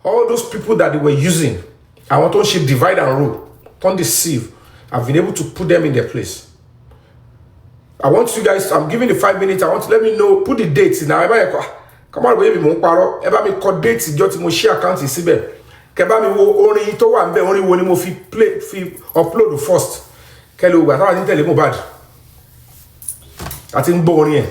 all those people that they were using, I want to divide and rule, don't deceive. I've been able to put them in their place. I want you guys, I'm giving the 5 minutes, I want to let me know, put the dates now. Come on, baby, mon paro. Eba mi code dates, just mo share account is síbẹ̀. Keba mi wo orin tó wà ńbẹ̀, orin wo ni mo fi play, fi upload first. Kelo gba, ta wa tin tẹ̀lé Mohbad. Àti ń gbọ́ orin ẹ̀.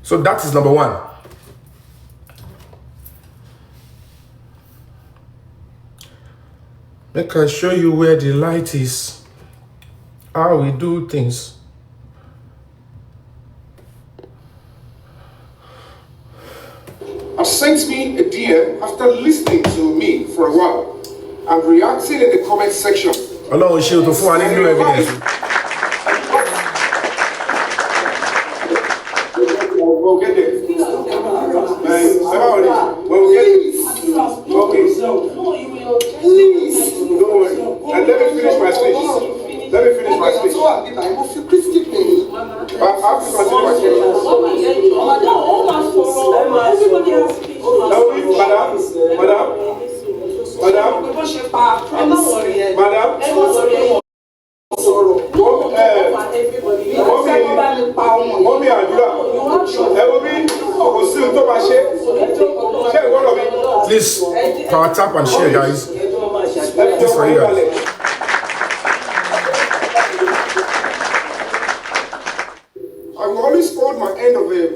So that is number one. Make I show you where the light is, how we do things. Sent me a DM after listening to me for a while and reacting in the comment section. Ọlọ́run ṣe o tó fún wa nínú evidence. We'll get there. We'll get it. Okay. Please. Don't worry. And let me finish my speech. Let me finish my speech. I have to continue my speech. Please power tap and share, guys. Just for you guys. I will always hold my end of it.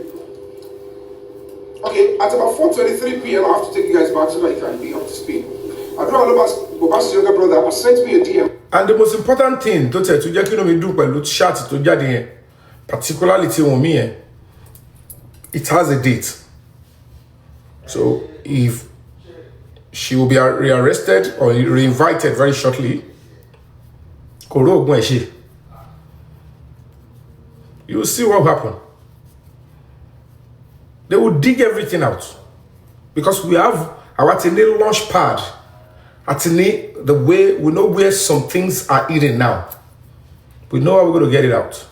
Okay, at about 4:23 p.m. I have to take you guys back so that you can be up to speed. I don't know about Bobas's younger brother has sent me a DM. And the most important thing to tell you, you know, me do pẹ̀lú chat to jáde yẹn, particularly tí wọ́n mi yẹn, it has a date. So if she will be rearrested or re-invited very shortly, you will see what will happen. They will dig everything out because we have our tiny launch pad. Atini, the way we know where some things are hidden now. We know how we're going to get it out.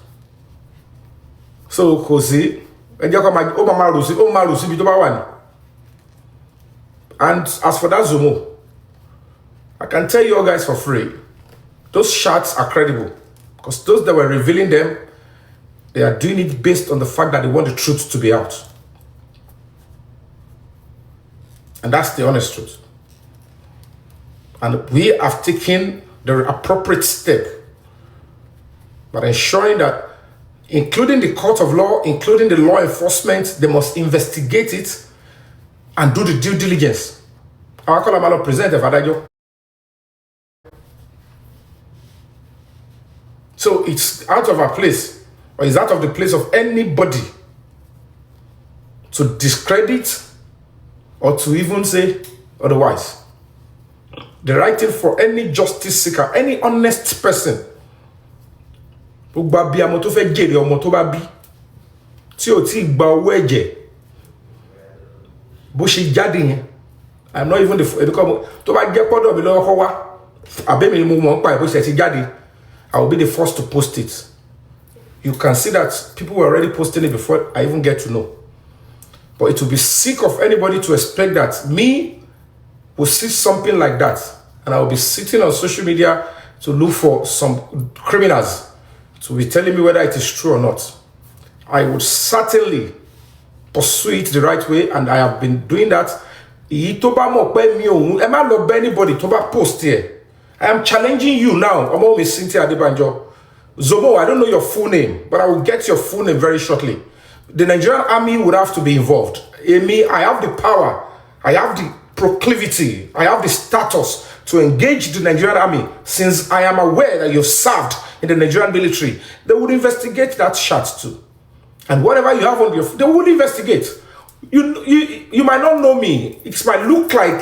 So, Kosi, and as for that Zomo, I can tell you guys for free, those shots are credible because those that were revealing them, they are doing it based on the fact that they want the truth to be out. And that's the honest truth. And we have taken the appropriate step by ensuring that, including the court of law, including the law enforcement, they must investigate it and do the due diligence. Our Kalamalo present so it's out of our place, or it's out of the place of anybody to discredit or to even say otherwise. The right thing for any justice seeker, any honest person, I'm not even I will be the first to post it. You can see that people were already posting it before I even get to know. But it will be sick of anybody to expect that me will see something like that and I will be sitting on social media to look for some criminals to be telling me whether it is true or not. I would certainly pursue it the right way, and I have been doing that. Anybody to post here. I am challenging you now. I'm always Cynthia Adebanjo. Zomo, I don't know your full name, but I will get your full name very shortly. The Nigerian army would have to be involved. Me, I have the power. I have the proclivity. I have the status to engage the Nigerian army, since I am aware that you've served in the Nigerian military. They would investigate that shot too. And whatever you have on your, they would investigate. You might not know me. It might look like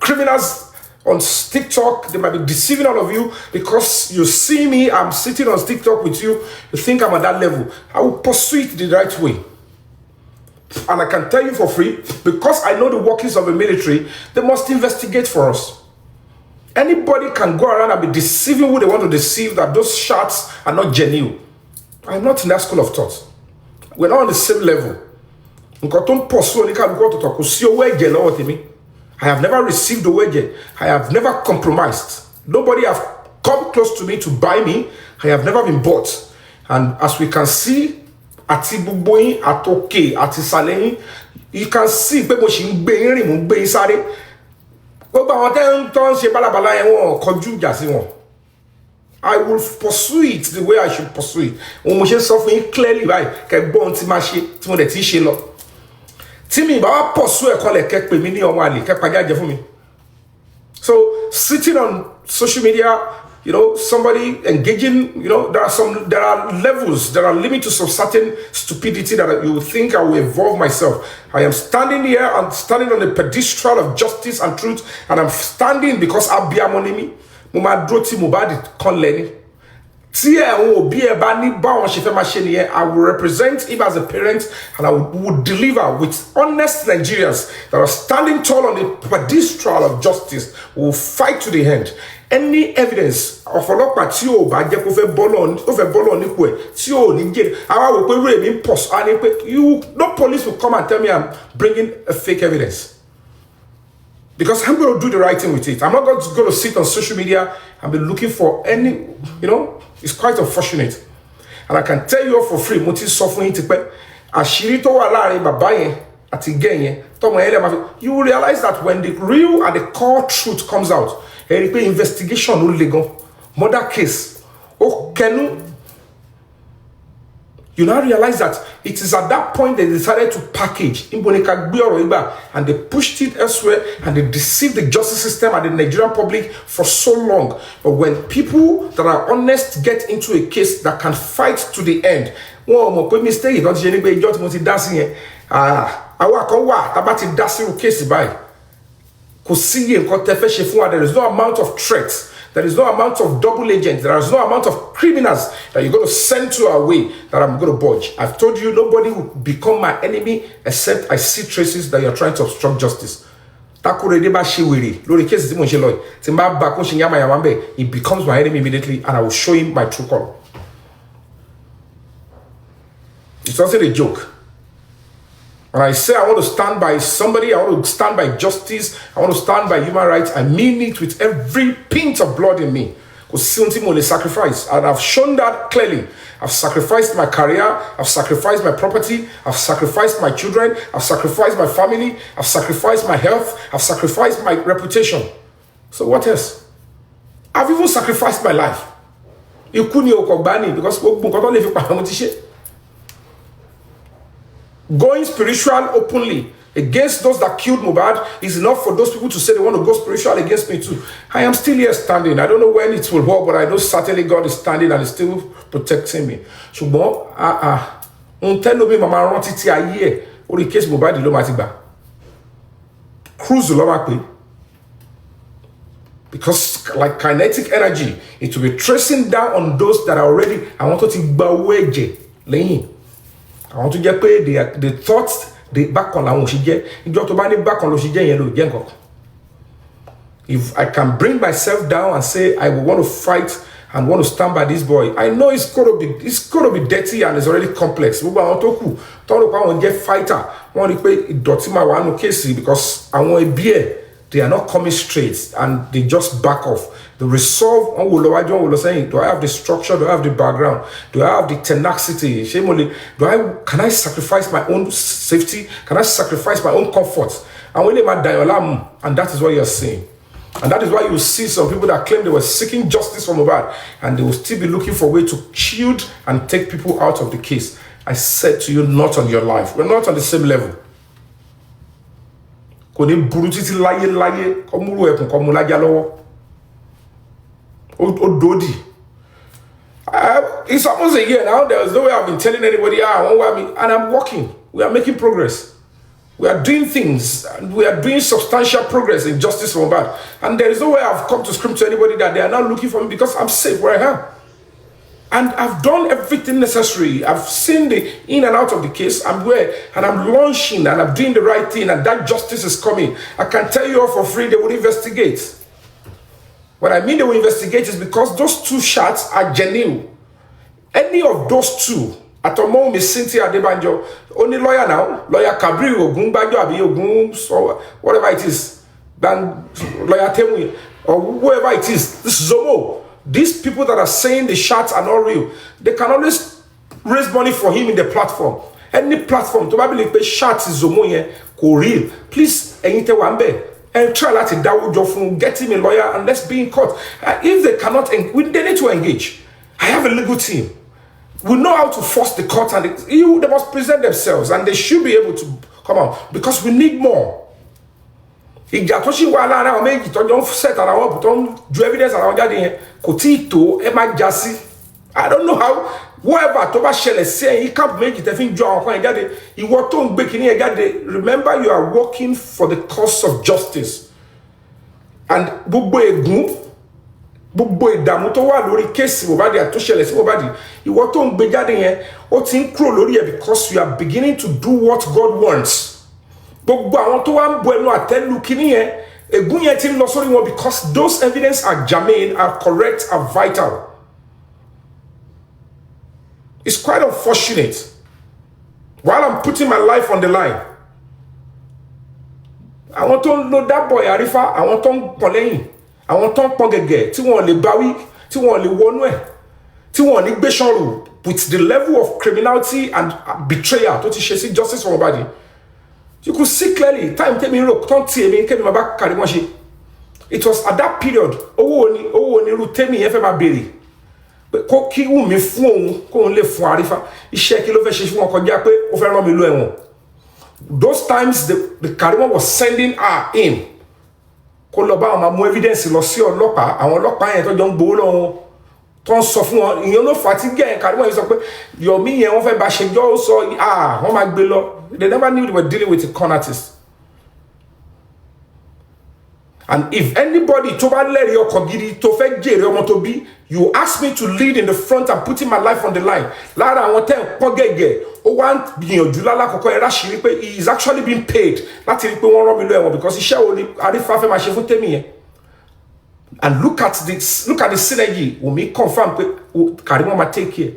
criminals on TikTok. They might be deceiving all of you because you see me, I'm sitting on TikTok with you. You think I'm at that level. I will pursue it the right way. And I can tell you for free, because I know the workings of the military, they must investigate for us. Anybody can go around and be deceiving who they want to deceive, that those shots are not genuine. I'm not in that school of thought. We're not on the same level. I have never received the wage. I have never compromised. Nobody have come close to me to buy me. I have never been bought. And as we can see, ati buboyin, atoke, ati saleyin, you can see pe mo si ngbe rin mo ngbe sare. Gbogbo àwọn tẹ́ ń ṣe balabala yẹn wọ́n kọjú ìjà sí wọn. I will pursue it the way I should pursue it. Mo ṣe sọ fún yín clearly báyìí kẹ́ gbọ́ ohun tí máa ṣe tí mo dẹ̀ ti ṣe lọ. Tí mi bá wá pursue ẹ̀kọ́ lẹ̀ kẹ́ pè mí ní ọmọ àlè kẹ́ pàjá jẹ fún mi. So sitting on social media, somebody engaging, there are levels, there are limits to some certain stupidity that you think I will involve myself. I am standing here, I'm standing on the pedestal of justice and truth, and I'm standing because Abiamonimi, Mumadroti Mubadi Konleni. I will represent him as a parent, and I would deliver with honest Nigerians that are standing tall on the pedestal of justice. We will fight to the end. Any evidence of ọlọ́pàá tí o bá jẹ́ kó fẹ́ bọ́lọ̀ nípò ẹ̀ tí o ní jẹ́ àwa wò pé rẹ̀ mi pọ̀ á ní pé no police will come and tell me I'm bringing a fake evidence. Because I'm going to do the right thing with it. I'm not going to sit on social media and be looking for any, it's quite unfortunate. And I can tell you all for free, mo ti sọ fún yín tipẹ́, àṣírí tó wà láàrin bàbá yẹn àti ìgẹ̀ yẹn, tọ́mọ yẹn lè máa fi, you will realize that when the real and the core truth comes out, ẹ̀rí pé investigation ló le gan, murder case, ó kẹnu. You now realize that it is at that point they decided to package and they pushed it elsewhere and they deceived the justice system and the Nigerian public for so long. But when people that are honest get into a case that can fight to the end, mistake, there is no amount of threats. There is no amount of double agents. There is no amount of criminals that you're going to send to our way that I'm going to budge. I've told you nobody will become my enemy except I see traces that you're trying to obstruct justice. He becomes my enemy immediately and I will show him my true color. It's not a joke. When I say I want to stand by somebody, I want to stand by justice, I want to stand by human rights, I mean it with every pint of blood in me. Because sacrifice. And I've shown that clearly. I've sacrificed my career, I've sacrificed my property, I've sacrificed my children, I've sacrificed my family, I've sacrificed my health, I've sacrificed my reputation. So what else? I've even sacrificed my life. Because going spiritual openly against those that killed Mohbad is enough for those people to say they want to go spiritual against me too. I am still here standing. I don't know when it will work, but I know certainly God is standing and is still protecting me. Because like kinetic energy, it will be tracing down on those that are already, I want to laying. I want to get paid the thoughts they back on la back on if I can bring myself down and say I will want to fight and want to stand by this boy, I know it's gonna be dirty and it's already complex. Get fighter because I want a beer. They are not coming straight and they just back off. The resolve, do I have the structure? Do I have the background? Do I have the tenacity? Can I sacrifice my own safety? Can I sacrifice my own comfort? And that is what you're saying. And that is why you see some people that claim they were seeking justice from Mohbad and they will still be looking for a way to shield and take people out of the case. I said to you, not on your life. We're not on the same level. It's almost a year now. There was no way I've been telling anybody, and I'm working. We are making progress. We are doing things. And we are doing substantial progress in justice for Mohbad. And there is no way I've come to scream to anybody that they are not looking for me because I'm safe where I am. And I've done everything necessary. I've seen the in and out of the case. I'm where, and I'm launching, and I'm doing the right thing, and that justice is coming. I can tell you all for free, they will investigate. When I mean they will investigate, is because those 2 shots are genuine. Any of those 2, Atomo Miss Cynthia Adebanjo, only lawyer now, lawyer Kabri Ogunbajo Abi Ogun, so whatever it is, than lawyer Temu, or whoever it is, this Zomo. These people that are saying the shots are not real, they can always raise money for him in the platform. Any platform, to believe the shots is Zomo here, real. Please, Enyite Wambe, and try to download your phone, get him a lawyer, and let's be in court. If they cannot, they need to engage. I have a legal team. We know how to force the court, and they must present themselves, and they should be able to come out, because we need more. I don't know how, whoever Toba Shell is saying, he can't make it. I think remember, you are working for the cause of justice. And gbogbo ìdààmú tó wà lórí case Mohbad àti tó ṣẹlẹ̀ sí Mohbad, ìwọ tó ń gbé jáde yẹn, ó ti ń kúrò lórí ẹ̀, because you are beginning to do what God wants. Gbogbo àwọn tó wà ń bo ẹnu àtẹ́lù kíní yẹn, ègún yẹn ti ń lọ sórí wọn, because those evidence are germane, are correct, are vital. It's quite unfortunate. While I'm putting my life on the line, àwọn tó ń lo that boy Arifa, àwọn tó ń pọ̀ lẹ́yìn, àwọn tó ń pọ̀ gẹ̀gẹ̀ tí wọ́n lè báwí, tí wọ́n lè wọnú ẹ̀, tí wọ́n ní gbé ṣọ́rù, with the level of criminality and betrayal tó ti ṣe sí justice for Mohbad. You could see clearly, time tell me look, don't see me, came my back carry one. It was at that period, oh ni tell me if I bury. But ki wu mi fun ko le fun Arifa, ise ki lo fe se fun won koja pe o fe ran mi lo ewon. Those times the Karimo was sending her in. Ko lo ba ma mu evidence lo si olopa, àwọn olopa yẹn tó jọ ń gbowó lọ́wọ́. Ton sọ fún wọn, ìyẹn ló fatigue Karimo yẹn sọ pé Yomi yẹn wọ́n fẹ́ bá ṣe jọ́ sọ wọ́n máa gbé lọ. They never knew they were dealing with a con artist. And if anybody to leri okogiri to fe jere omo to be, you ask me to lead in the front and putting my life on the line. Lara àwọn ten pogege o wan gbìyànjú lala koko era shiri pe he is actually being paid láti rí pé wọ́n rán mi lọ ẹ̀wọ̀n, because iṣẹ́ wo ni Arifa fẹ́ máa ṣe fún Temi yẹn. And look at the synergy. We may confirm pe Karimo ma take care.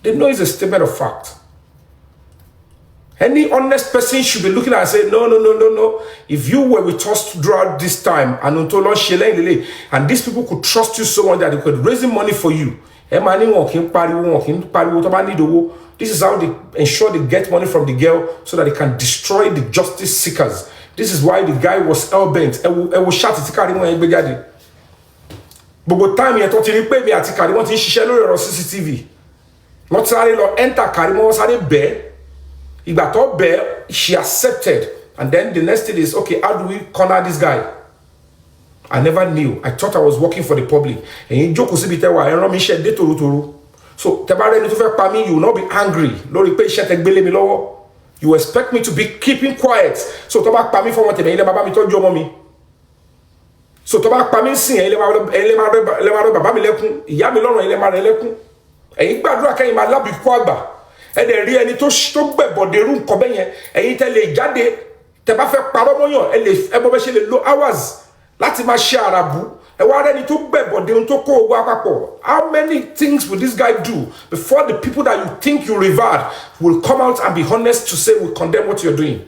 They know it's a statement of fact. Any honest person should be looking at and say, no. If you were with us throughout this time, and these people could trust you so much that they could raise money for you. This is how they ensure they get money from the girl so that they can destroy the justice seekers. This is why the guy was hell-bent. I will shout it. But time you thought you pay me at Karimo ti ṣiṣẹ́ lórí ọ̀rọ̀ CCTV. Not sáré lọ enter Karimo sáré bẹ́ẹ̀. Ìgbà tó bẹ́ẹ̀, she accepted. And then the next thing is, okay, how do we corner this guy? I never knew. I thought I was working for the public. And you joke síbi tẹ́wà, ẹ̀rọ mi ṣe dé toru. So tẹ́bá rẹ̀ ní tó fẹ́ pa mí, you will not be angry. Lórí pé iṣẹ́ tẹ́ gbélé mi lọ́wọ́. You expect me to be keeping quiet. So tó bá pa mí fọwọ́ tẹ̀mẹ̀, ilé bàbá mi tọ́jú ọmọ mi. So tó bá pa mí sìn, ilé máa rẹ bàbá mi lẹ́kún. Ìyá mi lọ́rùn, ilé máa rẹ lẹ́kún. Ẹ̀yin gbàdúrà kẹ́yìn máa lábìkú àgbà. Ẹ̀dẹ̀ rí ẹni tó gbẹ̀bọ̀dé rú nǹkan bẹ́ẹ̀ yẹn, ẹ̀yin tẹ́ lè jáde, tẹ́ bá fẹ́ parọ́ mọ́yàn, ẹ bọ́ bẹ́ ṣe lè lo hours láti máa ṣe àràbù. Ẹ wá rẹ́ni tó gbẹ̀bọ̀dé ohun tó kó owó àpapọ̀. How many things will this guy do before the people that you think you revered will come out and be honest to say we condemn what you're doing?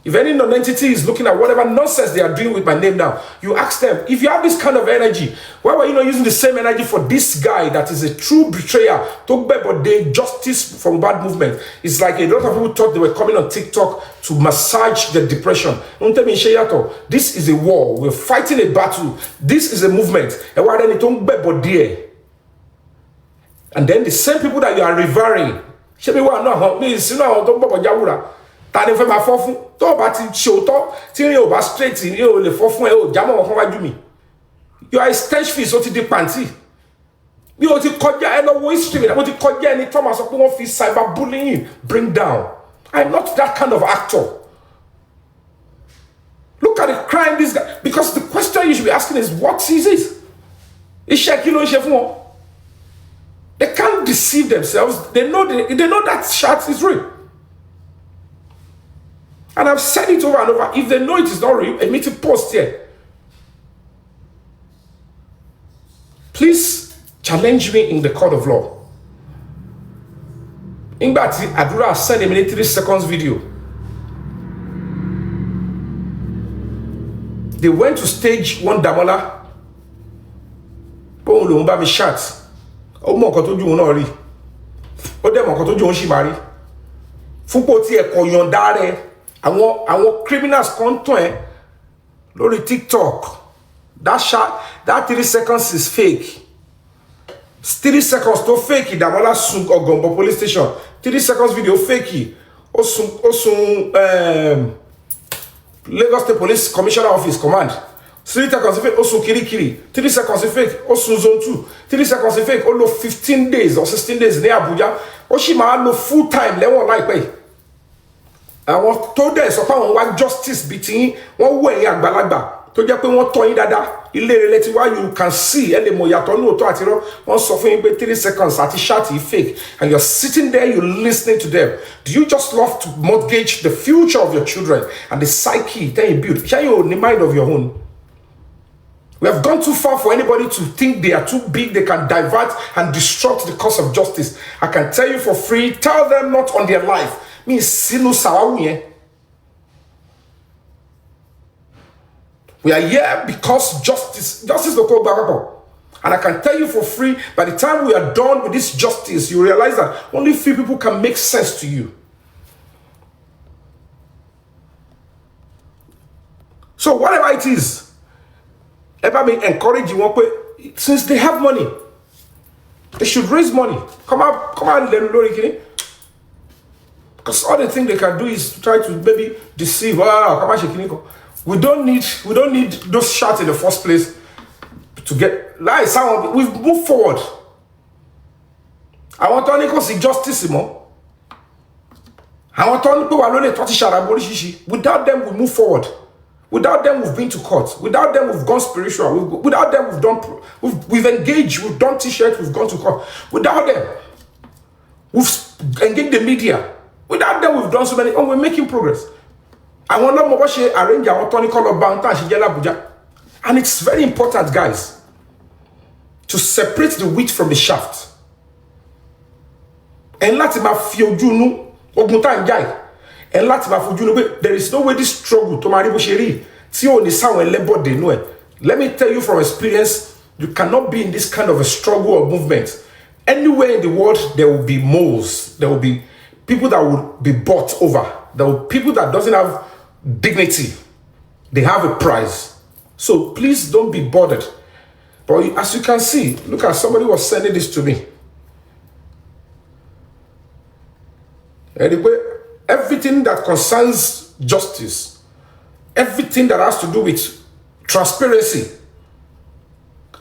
If any non-entity is looking at whatever nonsense they are doing with my name now, you ask them, if you have this kind of energy, why were you not using the same energy for this guy that is a true betrayer? Talk about the justice from bad movement. It's like a lot of people thought they were coming on TikTok to massage the depression. This is a war. We're fighting a battle. This is a movement. And then the same people that you are revering, ta ni fẹ́ máa fọ́ fún tó bá ti ṣe òótọ́ tí rí ò bá straight ní ò lè fọ́ fún ẹ ò jámọ́ wọn kan wájú mi. You are a stage fish, ó ti di pàǹtí. Bí o ti kọjá ẹ lọ́wọ́ history mi, mo ti kọjá ẹni tó máa sọ pé wọ́n fi cyberbullying bring down. I'm not that kind of actor. Look at the crime this guy, because the question you should be asking is, what is it? Iṣẹ́ kí ló ń ṣe fún wọn? They can't deceive themselves. They know that shot is real. And I've said it over and over. If they know it is not real, a meeting post here. Please challenge me in the court of law. Ingbati Adura send a minute 3 seconds video. They went to stage one Damola. Bon lo mba mi chat. O mo nkan toju won na ri. O de mo nkan toju won si ma ri. Fupo ti e ko yonda re. Àwọn criminals kan ton e lórí TikTok. That 3 seconds is fake. 3 seconds to fake. Damola sun Ogombo police station. 3 seconds video fake. Osun Lagos State Police Commissioner Office command. 3 seconds fake. Osun Kirikiri. 3 seconds fake. Osun Zone 2. 3 seconds fake. Olo 15 days or 16 days ní Abuja. Oshima lo full time lẹ́wọ̀n láìpẹ́. Àwọn tó dẹ̀ sọ pé àwọn wá justice bí tí wọ́n wọ ẹ̀yìn àgbàlagbà tó jẹ́ pé wọ́n tọ́ yín dáadáa ilé rẹ̀ tí wá you can see ẹ lè mọ̀ yàtọ̀ ní òótọ́ àti irọ́ wọ́n sọ fún yín pé 3 seconds àti ṣáàtì fake and you're sitting there you're listening to them. Do you just love to mortgage the future of your children and the psyche that you build? Share your mind of your own. We have gone too far for anybody to think they are too big, they can divert and disrupt the cause of justice. I can tell you for free, tell them not on their life. Me sinu sawawu. We are here because justice the code back. And I can tell you for free, by the time we are done with this justice, you realize that only few people can make sense to you. So whatever it is, ever me encourage you, since they have money, they should raise money. Come on, Lori. Because all they think they can do is try to maybe deceive. We don't need those shots in the first place to get like someone. We've moved forward. I want to see justice more. I want to without them, we move forward. Without them, we've been to court. Without them, we've gone spiritual. Without them, we've engaged. We've done t-shirts. We've gone to court. Without them, we've engaged the media. Without them, we've done so many. And we're making progress. I want to arrange our Tony Color Abuja. And it's very important, guys, to separate the wheat from the shaft. And let him fiojunu ogunta njai. And let him fiojunu. There is no way this struggle to marry Bosheri. Let me tell you from experience, you cannot be in this kind of a struggle or movement. Anywhere in the world, there will be moles. There will be people that will be bought over. There will be people that doesn't have dignity. They have a price. So please don't be bothered. But as you can see, look at somebody was sending this to me. Anyway, everything that concerns justice, everything that has to do with transparency,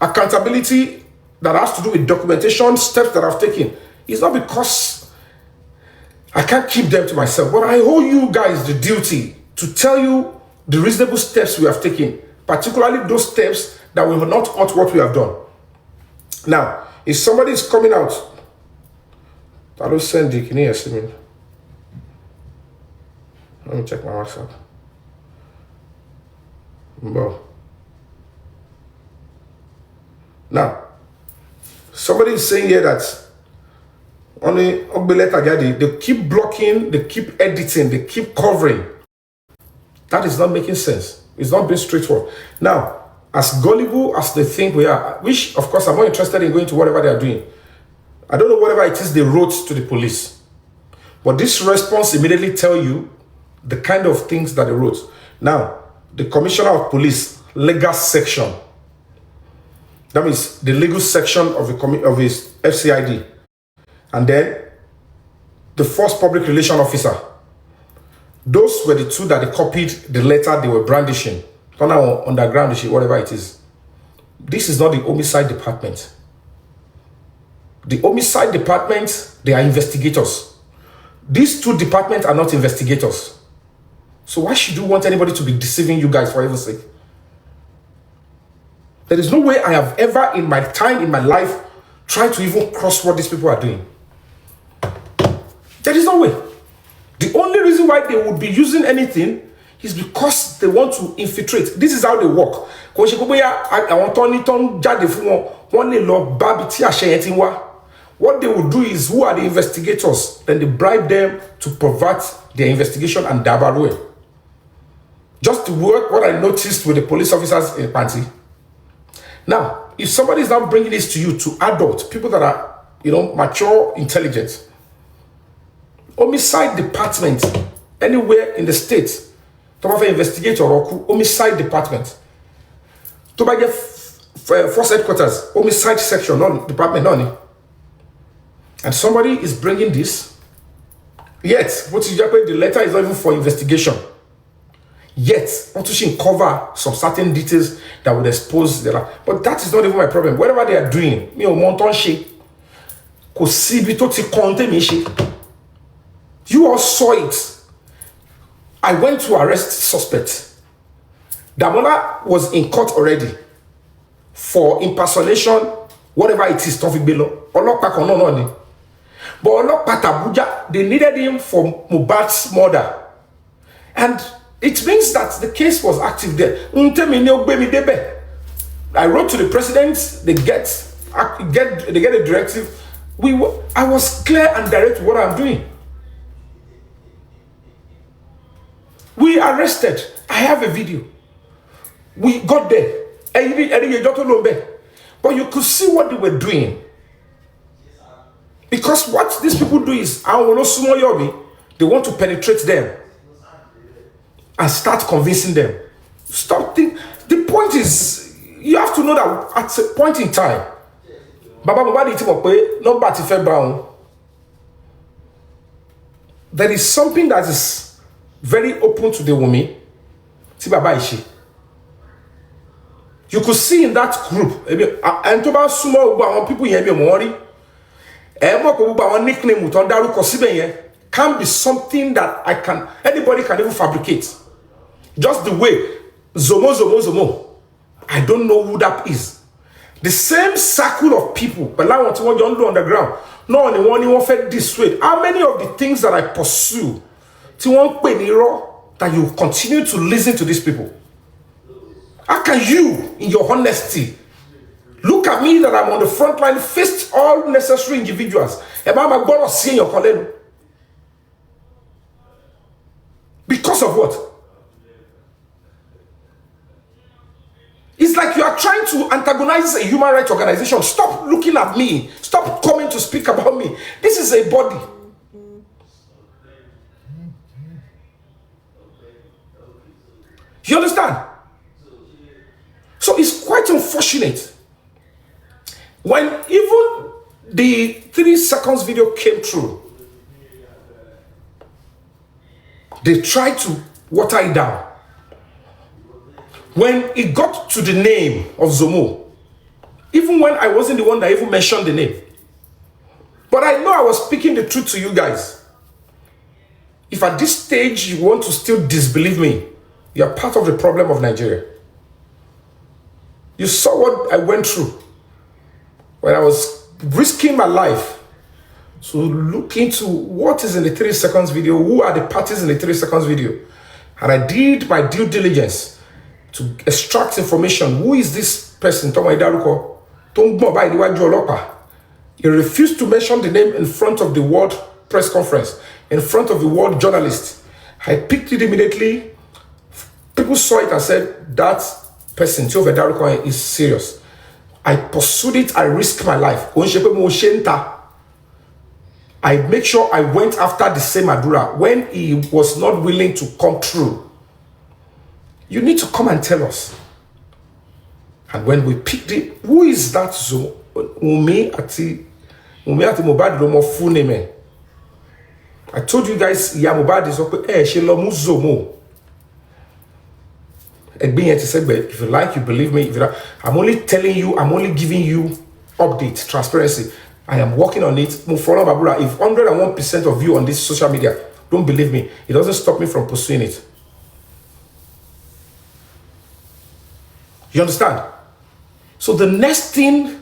accountability, that has to do with documentation, steps that I've taken, is not because I can't keep them to myself, but I owe you guys the duty to tell you the reasonable steps we have taken, particularly those steps that will not hurt what we have done. Now, if somebody is coming out, I don't send it. Can you see me? Let me check my WhatsApp. Well, now, somebody is saying here that only they keep blocking, they keep editing, they keep covering. That is not making sense. It's not being straightforward. Now, as gullible as they think we are, which of course I'm more interested in going to whatever they are doing. I don't know whatever it is they wrote to the police. But this response immediately tell you the kind of things that they wrote. Now, the Commissioner of Police, legal section. That means the legal section of his FCID. And then the first public relation officer. Those were the two that they copied the letter they were brandishing. Underground, whatever it is. This is not the homicide department. The homicide department, they are investigators. These two departments are not investigators. So why should you want anybody to be deceiving you guys for heaven's sake? There is no way I have ever in my time, in my life, tried to even cross what these people are doing. There is no way. The only reason why they would be using anything is because they want to infiltrate. This is how they work. One lè lọ bá bí tí àṣẹ yẹn ti wá. What they will do is, who are the investigators? Then they bribe them to pervert their investigation and dabarue. Just to work what I noticed with the police officers in Panti. Now, if somebody is now bringing this to you, to adults, people that are, mature, intelligent, homicide department, anywhere in the state, to have an investigator or homicide department, to buy force headquarters, homicide section, department, and somebody is bringing this, yet, what is the letter is not even for investigation. Yet, want to cover some certain details that would expose the life. But that is not even my problem. Whatever they are doing, you all saw it. I went to arrest suspect. Damola was in court already for impersonation, whatever it is, Tofik Bello. But Olokpa Abuja, they needed him for Mohbad's murder. And it means that the case was active there. I wrote to the president, they get a directive. I was clear and direct what I'm doing. We arrested. I have a video. We got there. But you could see what they were doing. Because what these people do is, they want to penetrate them and start convincing them. Stop thinking. The point is, you have to know that at a point in time, there is something that is very open to the woman. You could see in that group, and to about small people here, nickname can be something that anybody can even fabricate. Just the way Zomo. I don't know who that is. The same circle of people, but I want to do underground. No only one fed this way. How many of the things that I pursue, that you continue to listen to these people? How can you, in your honesty, look at me that I'm on the front line, face all necessary individuals? Because of what? It's like you are trying to antagonize a human rights organization. Stop looking at me. Stop coming to speak about me. This is a body. You understand? So it's quite unfortunate when even the 3 seconds video came through, they tried to water it down. When it got to the name of Zomo, even when I wasn't the one that even mentioned the name, but I know I was speaking the truth to you guys. If at this stage you want to still disbelieve me, you are part of the problem of Nigeria. You saw what I went through when I was risking my life to look into what is in the 3 seconds video, who are the parties in the 3 seconds video. And I did my due diligence to extract information. Who is this person? He refused to mention the name in front of the world press conference, in front of the world journalists. I picked it immediately. People saw it and said, that person, is serious. I pursued it. I risked my life. I make sure I went after the same Adura when he was not willing to come through. You need to come and tell us. And when we picked it, who is that Zomo? Umi ati Mohbad Romo full name. I told you guys, Mohbad is okay. She lo mu Zomo. If you like, you believe me. If you like, I'm only telling you, I'm only giving you updates, transparency. I am working on it. If 101% of you on this social media don't believe me, it doesn't stop me from pursuing it. You understand? So the next thing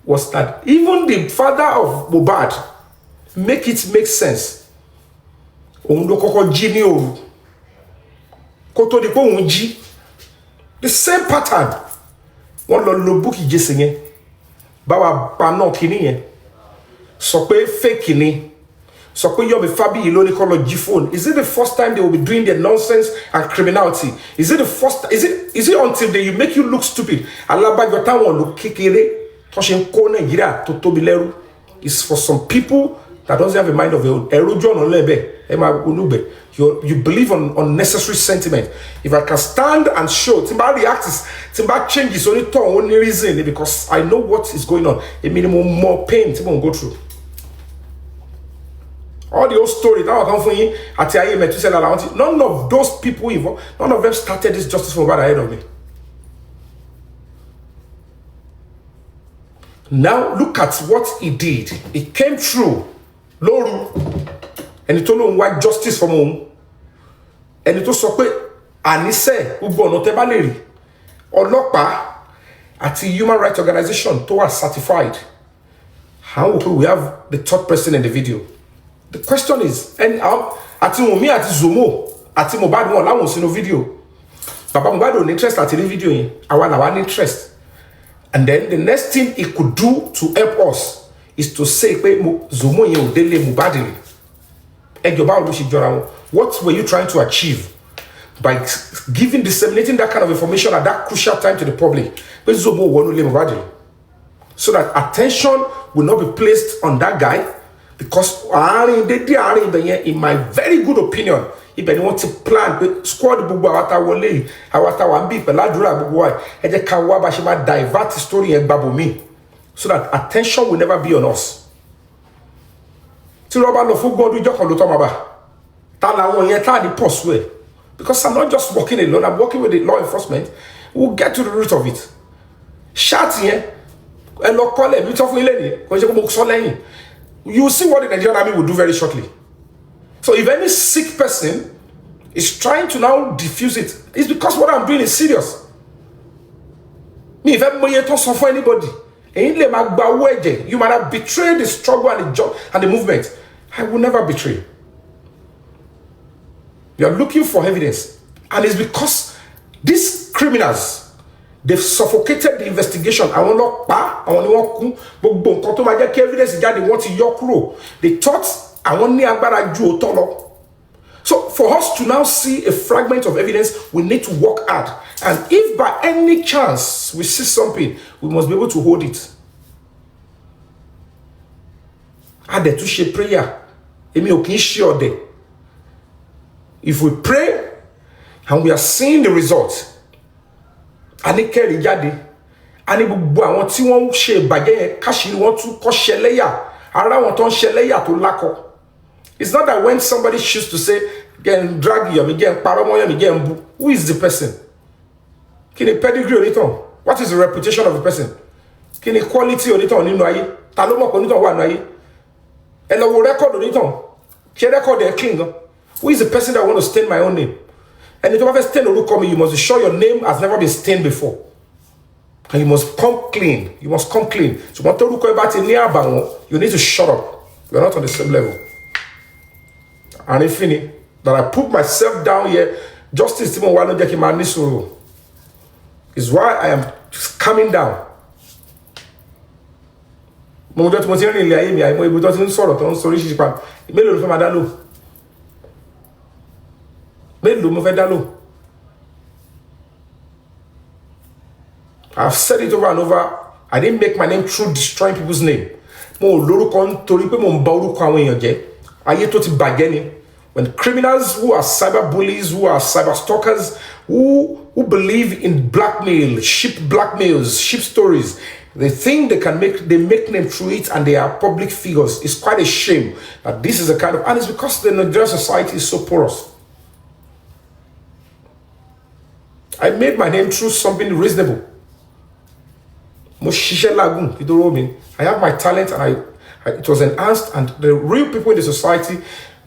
was that even the father of Mohbad make sense. The same pattern. One lo book ije. báwa paná kìíní yẹn sọ pé fake ni sọ pé Yomi fabiyi ló ní kó lọ jí phone. Is it the first time they will be doing their nonsense and criminality? Is it the first? Is it until they make you look stupid? Alábàjọ táwọn ló kékeré tó ṣe ń kó Nàìjíríà tó tóbi lẹ́rú. It's for some people that doesn't have a mind of their own. You believe on unnecessary sentiment. If I can stand and show, Timba reacts, Timba changes only reason because I know what is going on. A minimum more pain Timba will go through. All the old story now come from you. None of those people involved, none of them started this justice for ahead of me. Now look at what he did. He came through. Lóru ẹni tó lóun wá justice fọmọ òun ẹni tó sọ pé àníṣe gbogbo ọ̀nà tẹ́ bá lè rí ọlọ́pàá àti human rights organization tó wà certified. How will we have the third person in the video? The question is àti Wunmi àti Zomo àti Mohbad wọn láwọn sínú video bàbá Mohbad ò ní interest àti ní video yẹn àwa làwa ní interest, and then the next thing he could do to help us is to say pé Zomo yẹn ò délé Mohbad rí. Ẹjọ́ báwo ló ṣe jọra wọn? What were you trying to achieve by disseminating that kind of information at that crucial time to the public? Pé Zomo wọnú lé Mohbad rí, so that attention will not be placed on that guy, because in my very good opinion, ibẹ̀ ni wọ́n ti plan pé squad gbogbo àwa tá wọlé àwa tá wà ń bí pẹ̀lú àdúrà gbogbo wa ẹ jẹ́ ká wá bá ṣe máa divert story yẹn gbàbọ̀ mí, so that attention will never be on us. Tí rọ́bà lọ fún gbọ́dún ìjọ kan ló tọ́ ma bá ta làwọn yẹn tá ní pursue, because I'm not just working alone, I'm working with the law enforcement. We'll get to the root of it. Ṣáàtì yẹn ẹ lọ kọ́lẹ̀ mi tọ́ fún ilé ni kò ṣe kó mo sọ lẹ́yìn. You will see what the Nigerian army will do very shortly. So if any sick person is trying to now diffuse it, it's because what I'm doing is serious. Me, if I'm not for anybody, you might have betrayed the struggle and the job and the movement. I will never betray. You are looking for evidence, and it's because these criminals, they've suffocated the investigation. I want not evidence. They want to yokro. They thought I want to. So for us to now see a fragment of evidence, we need to work hard. And if by any chance we see something, we must be able to hold it. Add to share prayer. If we pray and we are seeing the result, ani kẹ́rì jáde ani gbogbo àwọn tí wọ́n ṣe ìbàjẹ́ yẹn káṣírí wọ́n tún kọ́ ṣẹlẹ́yà ara wọn tó ń ṣẹlẹ́yà tó lákọ. It's not that when somebody chooses to say get drag Yomi, get parọ́ mọ́ Yomi, get mbu, who is the person? Kí ni pedigree onítàn? What is the reputation of the person? Kí ni quality onítàn nínú ayé? Ta ló mọ̀ pé onítàn wà nínú ayé? Ẹ lọ wo record onítàn. Ṣé record ẹ̀ clean gan? Who is the person that want to stain my own name? And if you ever stain orúkọ mi, you must be sure your name has never been stained before. And you must come clean. You must come clean. So when you need to shut up. You're not on the same level. And if that I put myself down here, justice is why I am just coming down. I've said it over and over. I didn't make my name through destroying people's name. When criminals who are cyber bullies, who are cyber stalkers, who believe in blackmail, sheep blackmails, sheep stories, they think they make name through it, and they are public figures. It's quite a shame that this is a kind of, and it's because the Nigerian society is so porous. I made my name through something reasonable. I have my talent, and it was enhanced, and the real people in the society,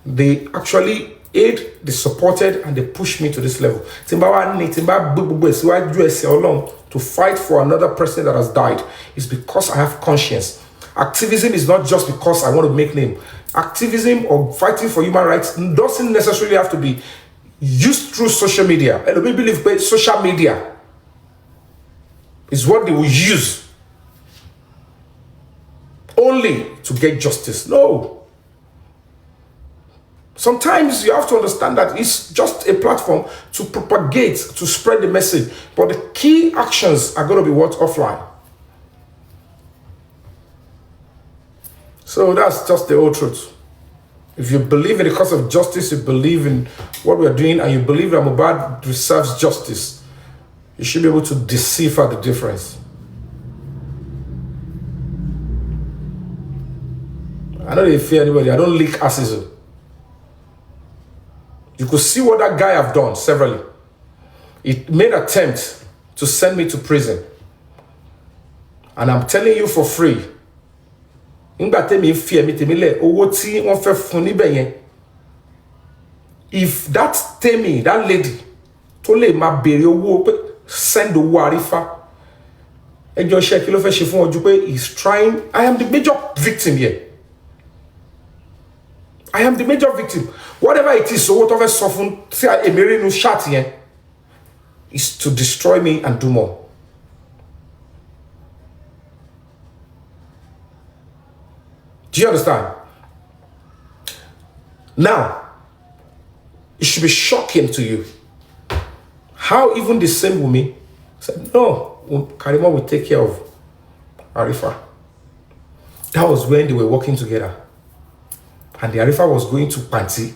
they actually aid, they supported, and they pushed me to this level. To fight for another person that has died is because I have conscience. Activism is not just because I want to make name. Activism or fighting for human rights doesn't necessarily have to be used through social media. And we believe that social media is what they will use only to get justice. No. Sometimes you have to understand that it's just a platform to propagate, to spread the message. But the key actions are going to be what? Offline. So that's just the whole truth. If you believe in the cause of justice, you believe in what we're doing, and you believe that Mohbad deserves justice, you should be able to decipher the difference. I don't really fear anybody. I don't leak asses. You could see what that guy have done severally. He made an attempt to send me to prison. And I'm telling you for free. If that Temi, that lady, to let my bury send the Warifa, and your is trying. I am the major victim here. I am the major victim. Whatever it is, so whatever soften, say a merino shot here, is to destroy me and do more. Do you understand? Now, it should be shocking to you how even the same woman said, no, Karima will take care of Arifa. That was when they were working together. And the Arifa was going to Panti.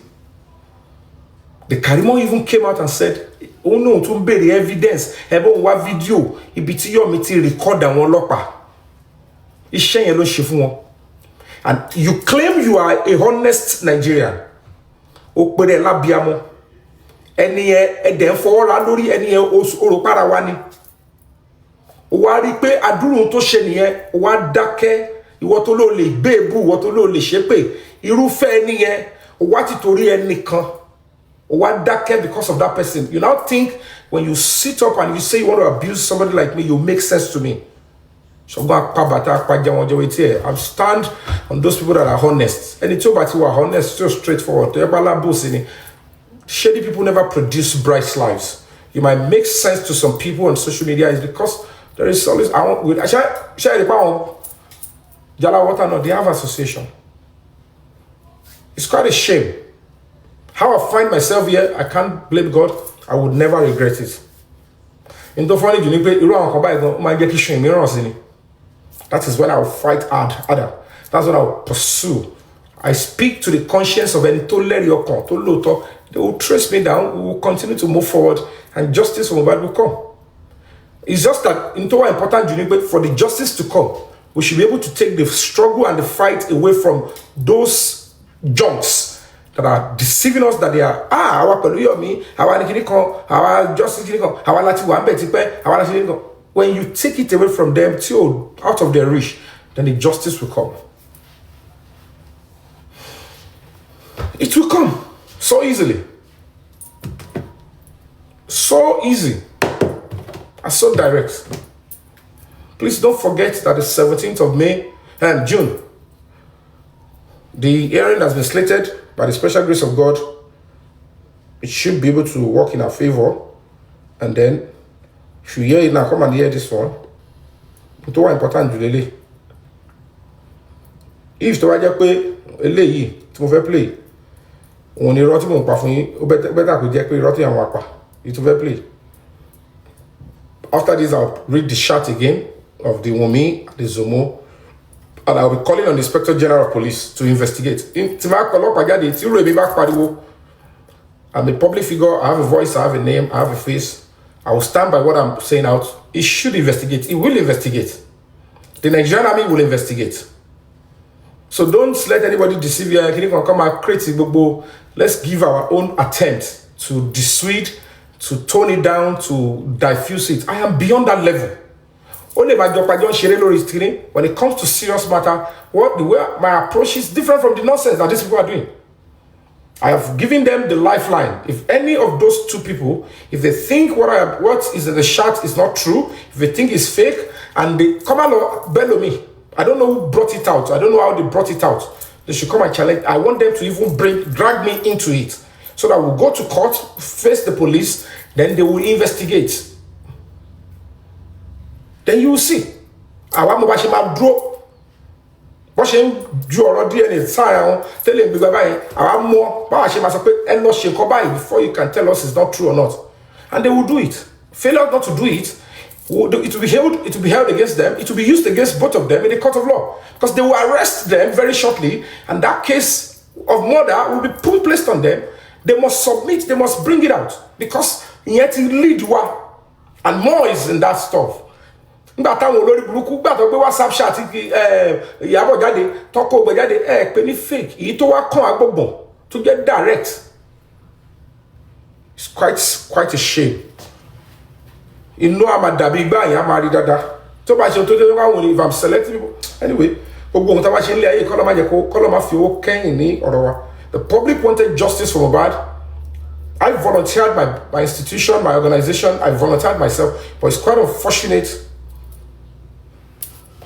The Karimo even came out and said, oh no, to be the evidence. Ebo wa video. Ibiti Yomi ti record and one lopa. Ishen yellow shifun. And you claim you are a honest Nigerian. Okpere la biamo. Eni eden for lori eni oro para wani. Wa ri pe adurun to se niyen wa dake iwo to lo le gbebu iwo to lo le sepe irúfẹ́ ẹni yẹn wá ti torí ẹnìkan wá dákẹ́ because of that person. You now think when you sit up and you say you want to abuse somebody like me, you make sense to me. So I stand on those people that are honest. And it's about who are honest, so straightforward. Shady people never produce bright lives. You might make sense to some people on social media is because there is always they have association. It's quite a shame. How I find myself here, I can't blame God. I would never regret it. That is when I will fight harder. That's when I will pursue. I speak to the conscience of any to they will trace me down. We will continue to move forward, and justice for Mohbad will come. It's just that into what important for the justice to come, we should be able to take the struggle and the fight away from those junks that are deceiving us that they are our Yomi, our justice, our when you take it away from them till out of their reach, then the justice will come. It will come so easily. So easy and so direct. Please don't forget that the 17th of May and June, the hearing has been slated by the special grace of God. It should be able to work in our favor. And then, if you hear it now, come and hear this one. It's more important to delay. If the way play, when you write better could get rotting and wapa. It will play. After this, I'll read the chart again of the Yomi, the Zomo. And I'll be calling on the Inspector General of Police to investigate. I'm a public figure. I have a voice. I have a name. I have a face. I will stand by what I'm saying out. It should investigate. It will investigate. The Nigerian army will investigate. So don't let anybody deceive you. Can come and create it. Let's give our own attempt to dissuade, to tone it down, to diffuse it. I am beyond that level. Only when it comes to serious matter, the way my approach is different from the nonsense that these people are doing. I have given them the lifeline. If any of those two people, if they think what is in the chat is not true, if they think it's fake, and they come and bellow me, I don't know who brought it out. I don't know how they brought it out. They should come and challenge. I want them to even drag me into it, so that we'll go to court, face the police, then they will investigate. Then you will see. bó ṣe ń ju ọ̀rọ̀ DNA sáà wọn tẹ́lẹ̀ gbégbá báyìí àwa mọ̀ báwa ṣe máa sọ pé ẹ lọ ṣe nǹkan báyìí before you can tell us it's not true or not, and they will do it. Failure not to do it, it will be held against them. It will be used against both of them in the court of law, because they will arrest them very shortly, and that case of murder will be placed on them. They must submit. They must bring it out, because yet lead one, and more is in that stuff. Nígbà táwọn olórí burúkú gbà tó gbé WhatsApp chat Ìyábọ̀ jáde tọ́kọ̀ gbé jáde pé ní fake èyí tó wá kàn agbọ̀gbọ̀n to get direct. It's quite a shame. Inú àmàdàbí gbà yẹn á máa rí dáadáa tó bá ṣe tó dé wáwọn ní if I'm selecting people anyway gbogbo ohun tá a bá ṣe ń lé ayé kọ́lọ́ máa jẹ́ kọ́lọ́ máa fi owó kẹ́yìn ní ọ̀rọ̀ wa. The public wanted justice for Mohbad. I volunteered my institution, my organization. I volunteered myself, but it's quite unfortunate.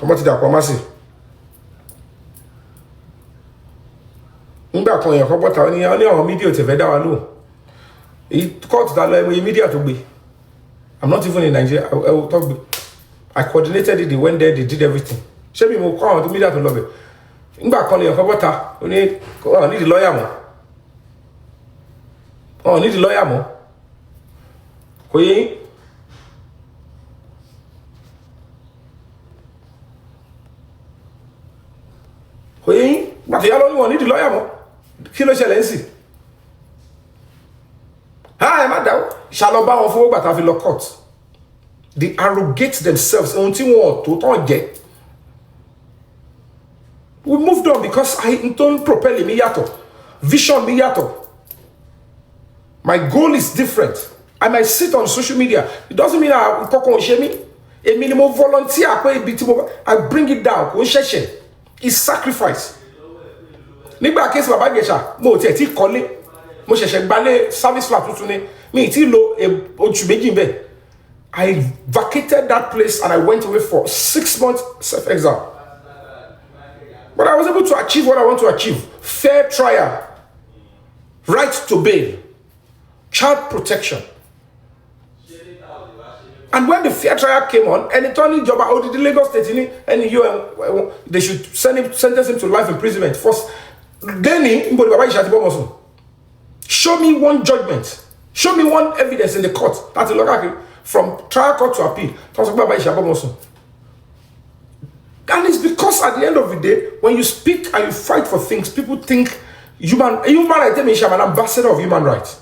Ọmọ ti dàpọ̀ máa sì. Nígbà kan èèyàn kan bọ́ta ní àwọn mídíà ò tẹ̀fẹ́ dá wa lóhùn. Èyí kóòtù dá lọ ẹ̀mọ mídíà tó gbé. I'm not even in Nigeria. I coordinated it. They went there. They did everything. Ṣé mi mo kọ́ àwọn tó mídíà tó lọ bẹ̀? Nígbà kan èèyàn kan bọ́ta ó ní need the lawyer mọ́. Need the lawyer mọ́. Kò yé yín. But the other one need the lawyer more. Kilo Chelensi. Hi, madam. Shall I for what I feel court? They arrogate themselves until what to get. We moved on because I don't propel me yato. Vision me yato. My goal is different. I might sit on social media. It doesn't mean I a minimum volunteer. I bring it down. It's sacrifice. Nígbà case baba Gesha mo ti ti kọ́lé mo ṣẹ̀ṣẹ̀ gbalé service flat tuntun ni mi ti lo oṣù méjì ńbẹ̀. I vacated that place and I went away for 6 months self-exile. But I was able to achieve what I want to achieve. Fair trial, right to bail, child protection. And when the fair trial came on, and attorney job out the Lagos State and they should sentence him to life imprisonment first. Then show me one judgment, show me one evidence in the court. That's a local from trial court to appeal. And it's because at the end of the day, when you speak and you fight for things, people think human rights. I'm an ambassador of human rights.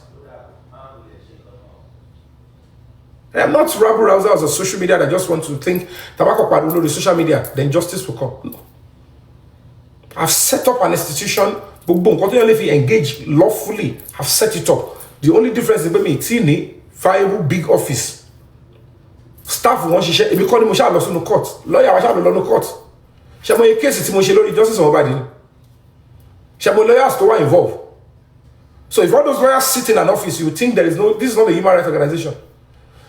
I am not rabble rouser as a social media that just want to think tobacco padulo the social media, then justice will come. No. I've set up an institution, continually if you engage lawfully, I've set it up. The only difference is me, tiny, viable big office. Staff won't share, if you call him no court, lawyer no court. Shamo a case it's Moshelo justice or body. Shamo lawyers to one involved. So if all those lawyers sit in an office, you think this is not a human rights organization.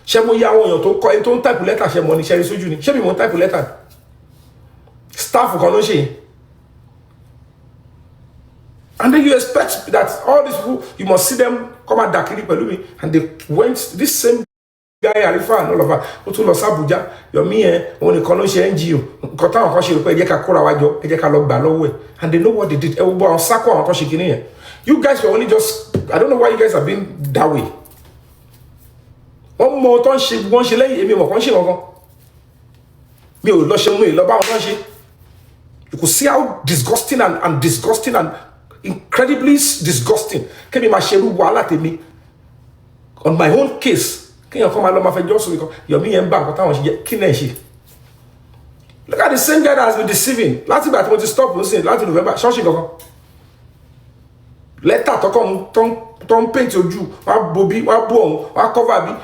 Shemo ya won to call into type letter shemo ni share soju ni. Shemo mo type letter. Staff kan no ṣe. And then you expect that all these people, you must see them come at Dakiri Pelumi, and they went, this same guy, Arifa, and all of that, go to Los Abuja, Yomi, when you call NGO, and they know what they did. You guys were only just, I don't know why you guys have been that way. One more time, you could see how disgusting and disgusting and incredibly disgusting. Can me on my own case. Can you come along my just because you're me and bank? Look at the same guy that has been deceiving. Last time I want to stop losing. Last November, let that come paint your Jew, or Bobby, or Bong, or cover me.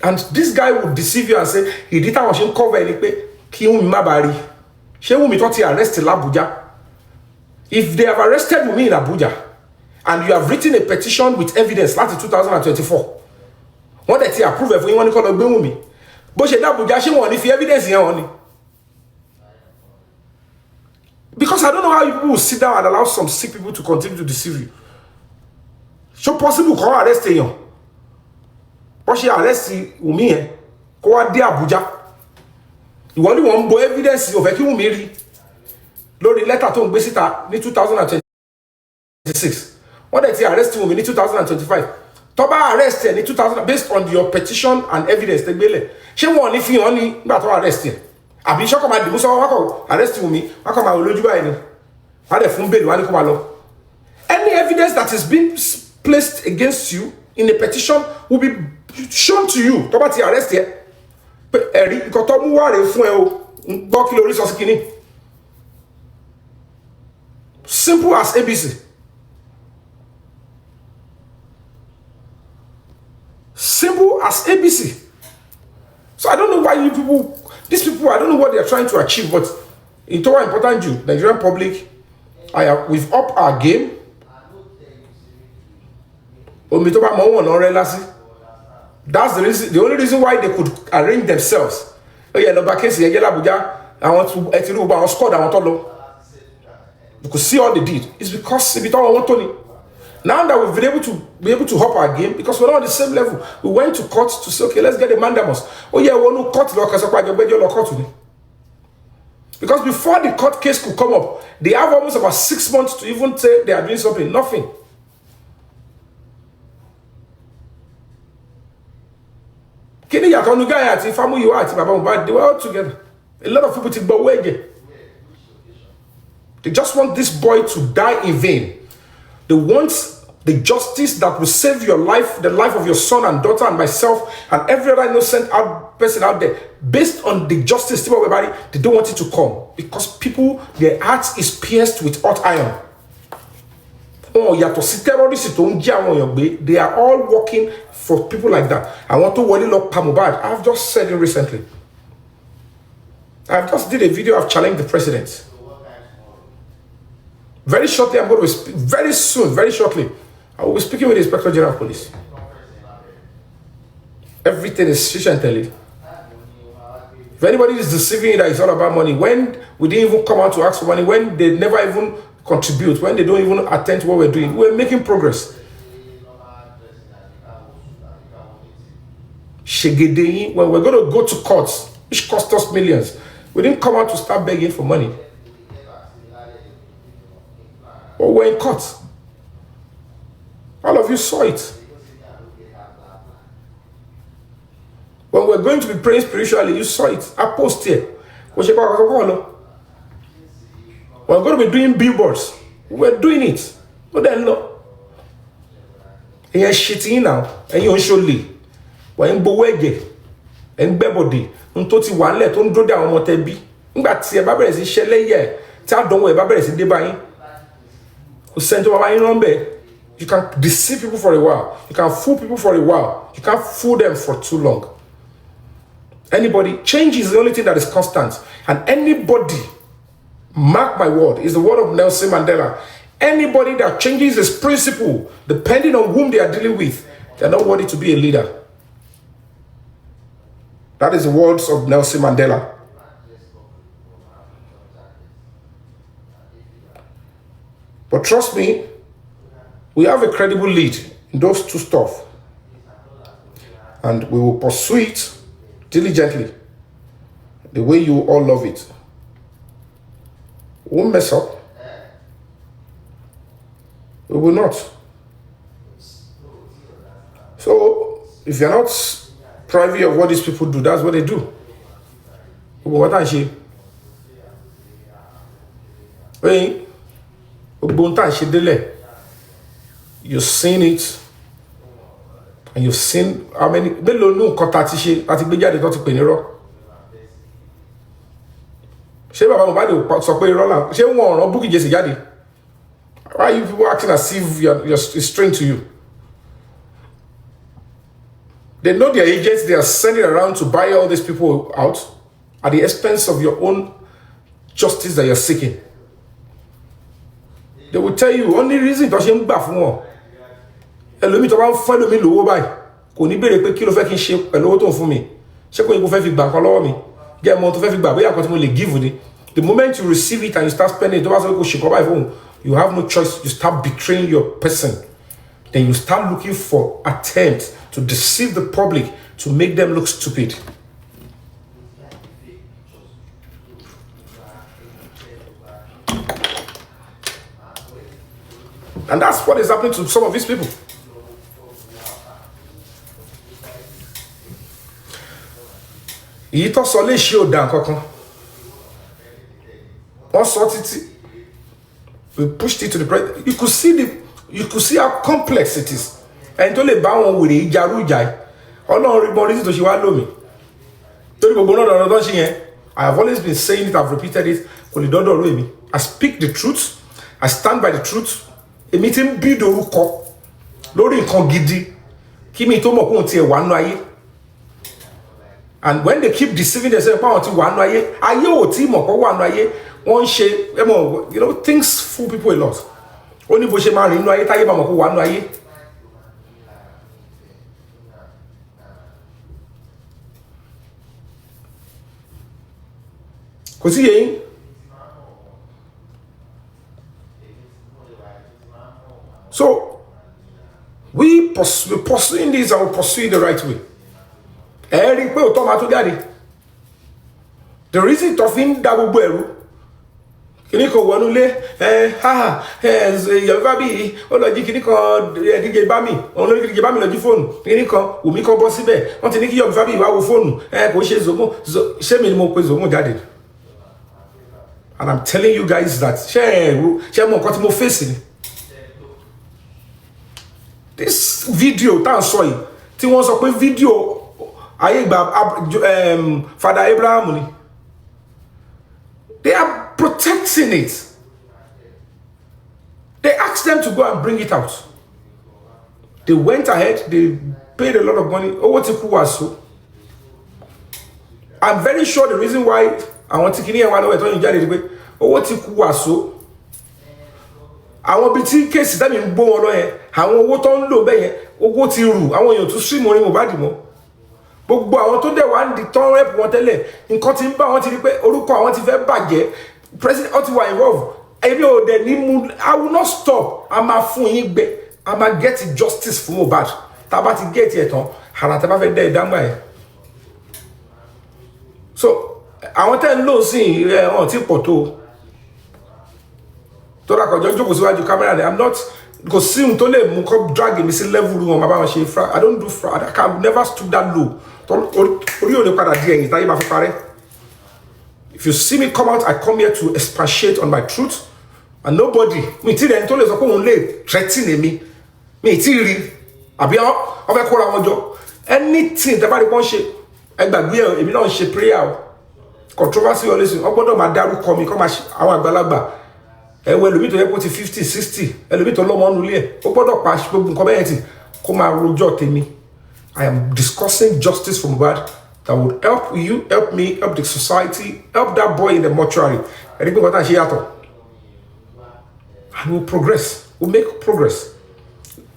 And this guy would deceive you and say he didn't want to cover anything. Kill me, Mabari. She will be taught arrested in Abuja. If they have arrested me in Abuja and you have written a petition with evidence that's in 2024, what that you approve of anyone call me. But she Abuja, she want if evidence here only. Because I don't know how you people will sit down and allow some sick people to continue to deceive you. So possible can arrest you. But she arrest me, go at the Abuja. You only want evidence of a human. lórí lẹ́tà tó ń gbé síta ní 2026 wọ́n dẹ̀ ti arrest Wunmi ní 2025 tó bá arrest ẹ̀ ní 2000 based on your petition and evidence tẹ́ gbélẹ̀ ṣé wọn ò ní fi hàn ní nígbà tó arrest ẹ̀ àbí ṣọ́kọ̀ máa dìbò sọ́wọ́ wákọ̀ arrest Wunmi wákọ̀ máa olójú báyìí ni wọ́n dẹ̀ fún bẹ́ẹ̀lì wọ́n á ní kó máa lọ. Any evidence that is being placed against you in a petition will be shown to you tó bá ti arrest ẹ̀ ẹ̀rí nǹkan tó mú wá rèé fún ẹ o ń gbọ́ kí lórí sọ sí kínní. Simple as ABC. Simple as ABC. So I don't know why these people, I don't know what they are trying to achieve, but it's all important you, Nigerian public, we've upped our game. That's the reason, the only reason why they could arrange themselves. Oh yeah, you could see all they did. It's because now that we've been able to hop our game, because we're not on the same level, we went to court to say, okay, let's get the mandamus. Oh yeah, we're no court law because before the court case could come up, they have almost about 6 months to even say they are doing something. Nothing. They were all together. A lot of people think about where they just want this boy to die in vain. They want the justice that will save your life, the life of your son and daughter and myself and every other innocent person out there. Based on the justice of everybody, they don't want it to come. Because people, their heart is pierced with hot iron. They are all working for people like that. I want to worry lock Pamubad. I've just said it recently. I've just did a video of challenging the president. Very shortly, I'm going to speak, very soon, very shortly, I will be speaking with the Inspector General of Police. Everything is fish and tell it. If anybody is deceiving you that it's all about money, when we didn't even come out to ask for money, when they never even contribute, when they don't even attend to what we're doing, we're making progress. When we're going to go to courts, which cost us millions, we didn't come out to start begging for money. But we're in court. All of you saw it. When we're going to be praying spiritually, you saw it. I post here. We're going to be doing billboards. We're doing it. But then, no. And you're shitting now. And you're surely. We're in Bowege. And Bebody. Untoti one let. Don't draw down what they be. But see, a Babel is in Shelley. Tell don't worry, Babel is in Debain. You can deceive people for a while. You can fool people for a while. You can't fool them for too long. Anybody, change is the only thing that is constant. And anybody, mark my word, is the word of Nelson Mandela. Anybody that changes his principle, depending on whom they are dealing with, they're not worthy to be a leader. That is the words of Nelson Mandela. But trust me, we have a credible lead in those two stuff. And we will pursue it diligently, the way you all love it. We won't mess up. We will not. So, if you're not privy of what these people do, that's what they do. What I say? You've seen it, and you've seen how many. Why are you people acting as if it's strange to you? They know their agents, they are sending around to buy all these people out at the expense of your own justice that you're seeking. They will tell you only reason to shame back from one. Elomi to ban fun elomi lowo báyìí kò ní béèrè pé kí ló fẹ́ kí n ṣe pẹ̀lú owó tó ń fún mi ṣé kò ní kó fẹ́ fi gbà kan lọ́wọ́ mi jẹ́ mo tó fẹ́ fi gbà bóyá nǹkan tí mo lè give ni. The moment you receive it and you start spending, tó bá sọ pé kò ṣe kọ́ báyìí fún you have no choice. You start betraying your person. Then you start looking for attempts to deceive the public to make them look stupid. And that's what is happening to some of these people. Èyí tó sọ lè ṣe ò dá kankan. Wọ́n sọ títí. We pushed it to the president. You could see how complex it is. And tó lè bá wọn wèrè ìjàrú ìjà yìí. Ọlọ́run rí bọ́n rí tó ṣe wá lómi. Torí gbogbo náà lọ́dọ̀ tó ṣe yẹn. I have always been saying it, I've repeated it. Kò lè dọ́dọ̀ rú èmi. I speak the truth. I stand by the truth. Èmi ti ń bí dorúkọ lórí nǹkan gidi. Kí mi tó mọ̀ kóhun tiẹ̀ wà nú ayé. And when they keep deceiving themselves, power ti wà nú ayé. Ayé ò tí mọ̀ kó wà nú ayé. Wọ́n ṣe, you know, things fool people a lot. Ó ní bó ṣe máa rìn nú ayé táyé bá mọ̀ kó wà nú ayé. Kò sí yẹn. So we're pursuing this and we're pursuing the right way. Eri pé òótọ́ máa tó jáde. The reason tó fi ń dá gbogbo ẹ̀rú. Kìnní kan wọnú lé Yomi fabiyi ó lọ jí kìnní kan DJ Bami òun lórí DJ Bami lọ jí fóònù kìnní kan Wùmí kan bọ́ síbẹ̀ wọ́n ti ní kí Yomi fabiyi wá wo fóònù kò ṣe Zomo ṣé mi ni mo pe Zomo jáde. And I'm telling you guys that ṣé mọ nǹkan tí mo face ni. This video tá à ń sọ yìí tí wọ́n sọ pé video ayé gba Father Abraham ni. They are protecting it. They asked them to go and bring it out. They went ahead, they paid a lot of money. Owó tí kú wá so. I'm very sure the reason why àwọn tí kìíní ẹ̀wọ̀n àwọn ẹ̀tọ́ yìí jáde ni pé owó tí kú wá so. Àwọn bí tí kéèsì tẹ́mi ń gbó wọn lọ yẹn, àwọn owó tó ń lò bẹ́ẹ̀ yẹn, owó ti rù, àwọn èèyàn tún stream orin Mohbad mọ́. Gbogbo àwọn tó dẹ̀ wá ń di tán rep wọn tẹ́lẹ̀, nǹkan ti ń bá wọn ti rí pé orúkọ àwọn ti fẹ́ bàjẹ́, president ó ti wà involved. Èmi ò dẹ̀ ní mú, I will not stop. A máa fún yín gbé, a máa get justice fún Mohbad. Tá a bá ti get ẹ̀ tán, àrà tá a bá fẹ́ dẹ́ ìdámà ẹ̀. So, àwọn tẹ́ ń lò sí wọn ti pọ̀ tó. Tọ́lá kọjọ́ jókòó síwájú kámẹ́rà ni, I'm not, kò sí ohun tó lè mú kọ́ drag mi sí level wọn, máa bá wọn ṣe fraud. I don't do fraud. I can never stoop that low. Orí ò lè padà di ẹ̀yìn táyé máa fi parẹ́. If you see me come out, I come here to expatiate on my truth. And nobody, mi ti rẹ̀ ń tó lè sọ pé òun lè threaten mi. Mi ti rí. Àbí wọ́n fẹ́ kóra wọn jọ. Anything tẹ́ bá rí wọ́n ṣe, ẹ gbàgbé ẹ̀, èmi náà ń ṣe prayer o. Controversy always, wọ́n gbọ́dọ̀ máa dárúkọ mi kọ́ máa ṣe àwọn àgbàlagbà. Ẹ̀wọ̀ ẹlòmíì tó yẹ kó ti 50, 60, ẹlòmíì tó lọ́mọ nulẹ̀ ẹ̀. Ó gbọ́dọ̀ pa gbogbo nǹkan bẹ́ẹ̀ tí kó máa rojọ́ tèmi. I am discussing justice for Mohbad that would help you, help me, help the society, help that boy in the mortuary. And we'll progress. We'll make progress.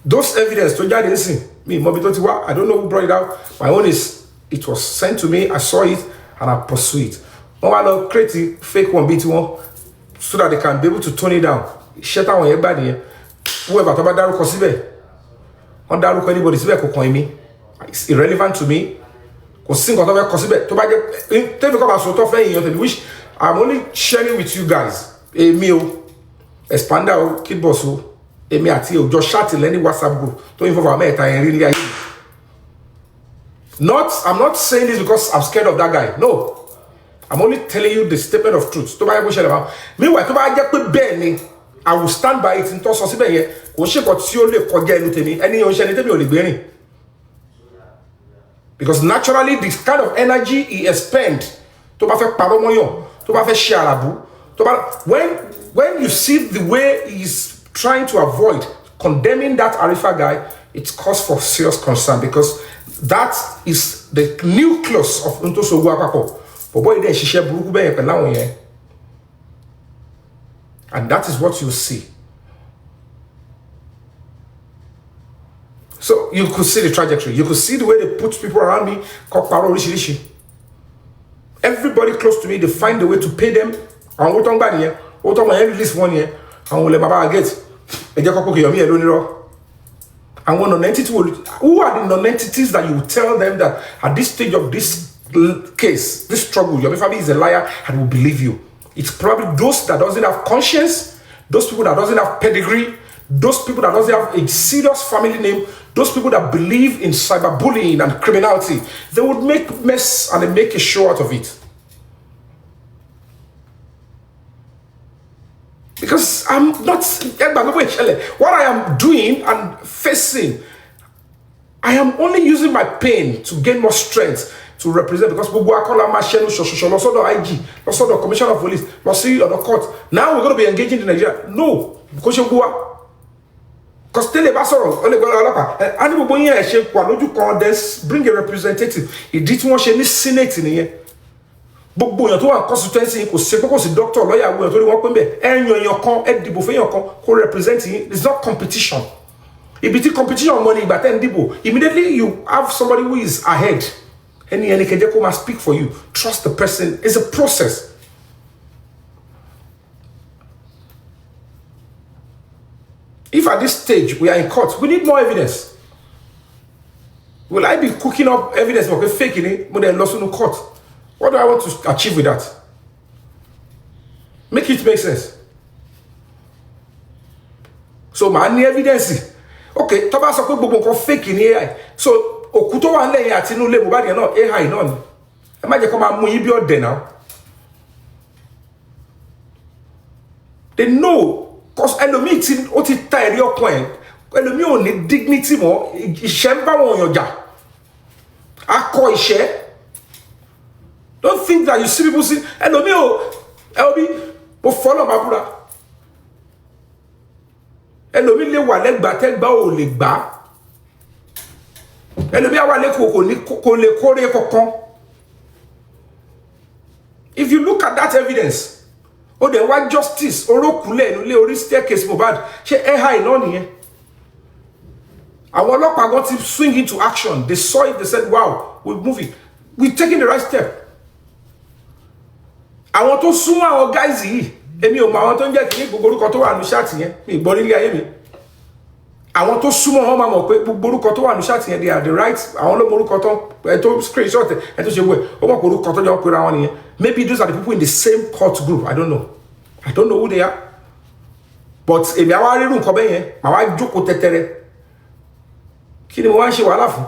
Those evidence to judge this me, I don't know who brought it out. My own is, it was sent to me, I saw it, and I pursue it. I want to create a fake one, beat one, so that they can be able to tone it down. Shut down everybody. Whoever talk about Daru Kosibe, on Daru anybody Sibe ko coin me. It's irrelevant to me. Because which I'm only sharing with you guys. A meal, expander, kid boss, a me at you, just chat in any WhatsApp group to inform me. I'm not saying this because I'm scared of that guy. No. I'm only telling you the statement of truth. Meanwhile, I will stand by it in terms of because naturally, this kind of energy he expends to when you see the way he's trying to avoid condemning that Arifa guy, it's cause for serious concern because that is the nucleus of Ntoso Wakako. And that is what you see. So you could see the trajectory. You could see the way they put people around me. Everybody close to me, they find a way to pay them. And what on here? What on my release 1 year? And will Baba get a Jacob Yomi alone. And one non-entity who are the non-entities that you will tell them that at this stage of this case, this struggle, Yomi Fabi is a liar and will believe you. It's probably those that doesn't have conscience, those people that doesn't have pedigree, those people that doesn't have a serious family name, those people that believe in cyberbullying and criminality, they would make mess and they make a show out of it. Because I'm not, what I am doing and facing, I am only using my pain to gain more strength to represent, because IG, Commissioner of Police, court. Now we're going to be engaging in Nigeria. No, because bring a representative. It did want any Senate in here. But you to constituency kò ṣe kò sí doctor lawyer we to wọ́n pé be ẹ̀yàn kan ẹ dìbò fẹ́yàn kan kò represent yín. It's not competition. If it's competition money ìgbà tẹ́ ń dìbò, immediately you have somebody who is ahead. Any can just come and speak for you. Trust the person. It's a process. If at this stage we are in court, we need more evidence. Will I be cooking up evidence for faking it when they lost in court? What do I want to achieve with that? Make it make sense. So, man, the evidence. Okay, Toba sọ pé gbogbo nǹkan fake ní AI. So, òkú tó wà nílẹ̀ àti inú ilé Mohbad yẹn náà AI náà ni. Ẹ má jẹ́ kó máa mú yín bí ọ̀dẹ̀ náà. They know, because ẹlòmíì tí ó ti ta ẹ̀rí ọkàn ẹ̀, ẹlòmíì ò ní dignity mọ́, ìṣẹ́ ń bá wọn èèyàn jà. Akọ ìṣẹ́. Don't think that you see people see, ẹlòmíì ò, ẹlòmíì, mo follow my brother. Ẹlòmíì lè wà lẹ́gbàá tẹ́gbà ò lè gbà. Ẹlòmíì àwa lẹ́kọ̀ọ́ kò lè kórè kankan. If you look at that evidence, ó dẹ̀ wá justice orókùnlé nílé orí staircase Mohbad ṣé AI náà nìyẹn. Àwọn ọlọ́pàá gan ti swing into action. They saw it, they said, wow, we're moving. We're taking the right step. Àwọn tó súnmọ́ àwọn guys yìí, èmi ò mọ àwọn tó ń jẹ́ kí gbogbo orúkọ tó wà ní ṣáàtì yẹn, mi gbọ́ nílé ayé mi. Àwọn tó súnmọ́ wọn máa mọ̀ pé gbogbo orúkọ tó wà ní ṣáàtì yẹn, they are the right, àwọn ló mọ orúkọ tó screenshot ẹ̀ tó ṣe wẹ̀, ó mọ̀ pé orúkọ tó jẹ́ wọn pera wọn nìyẹn. Maybe those are the people in the same court group. I don't know. I don't know who they are. But èmi àwa rírun nǹkan bẹ́ẹ̀ yẹn, màá wá jókòó tẹ́tẹ́rẹ́. Kí ni mo wá ń ṣe wàhálà fún?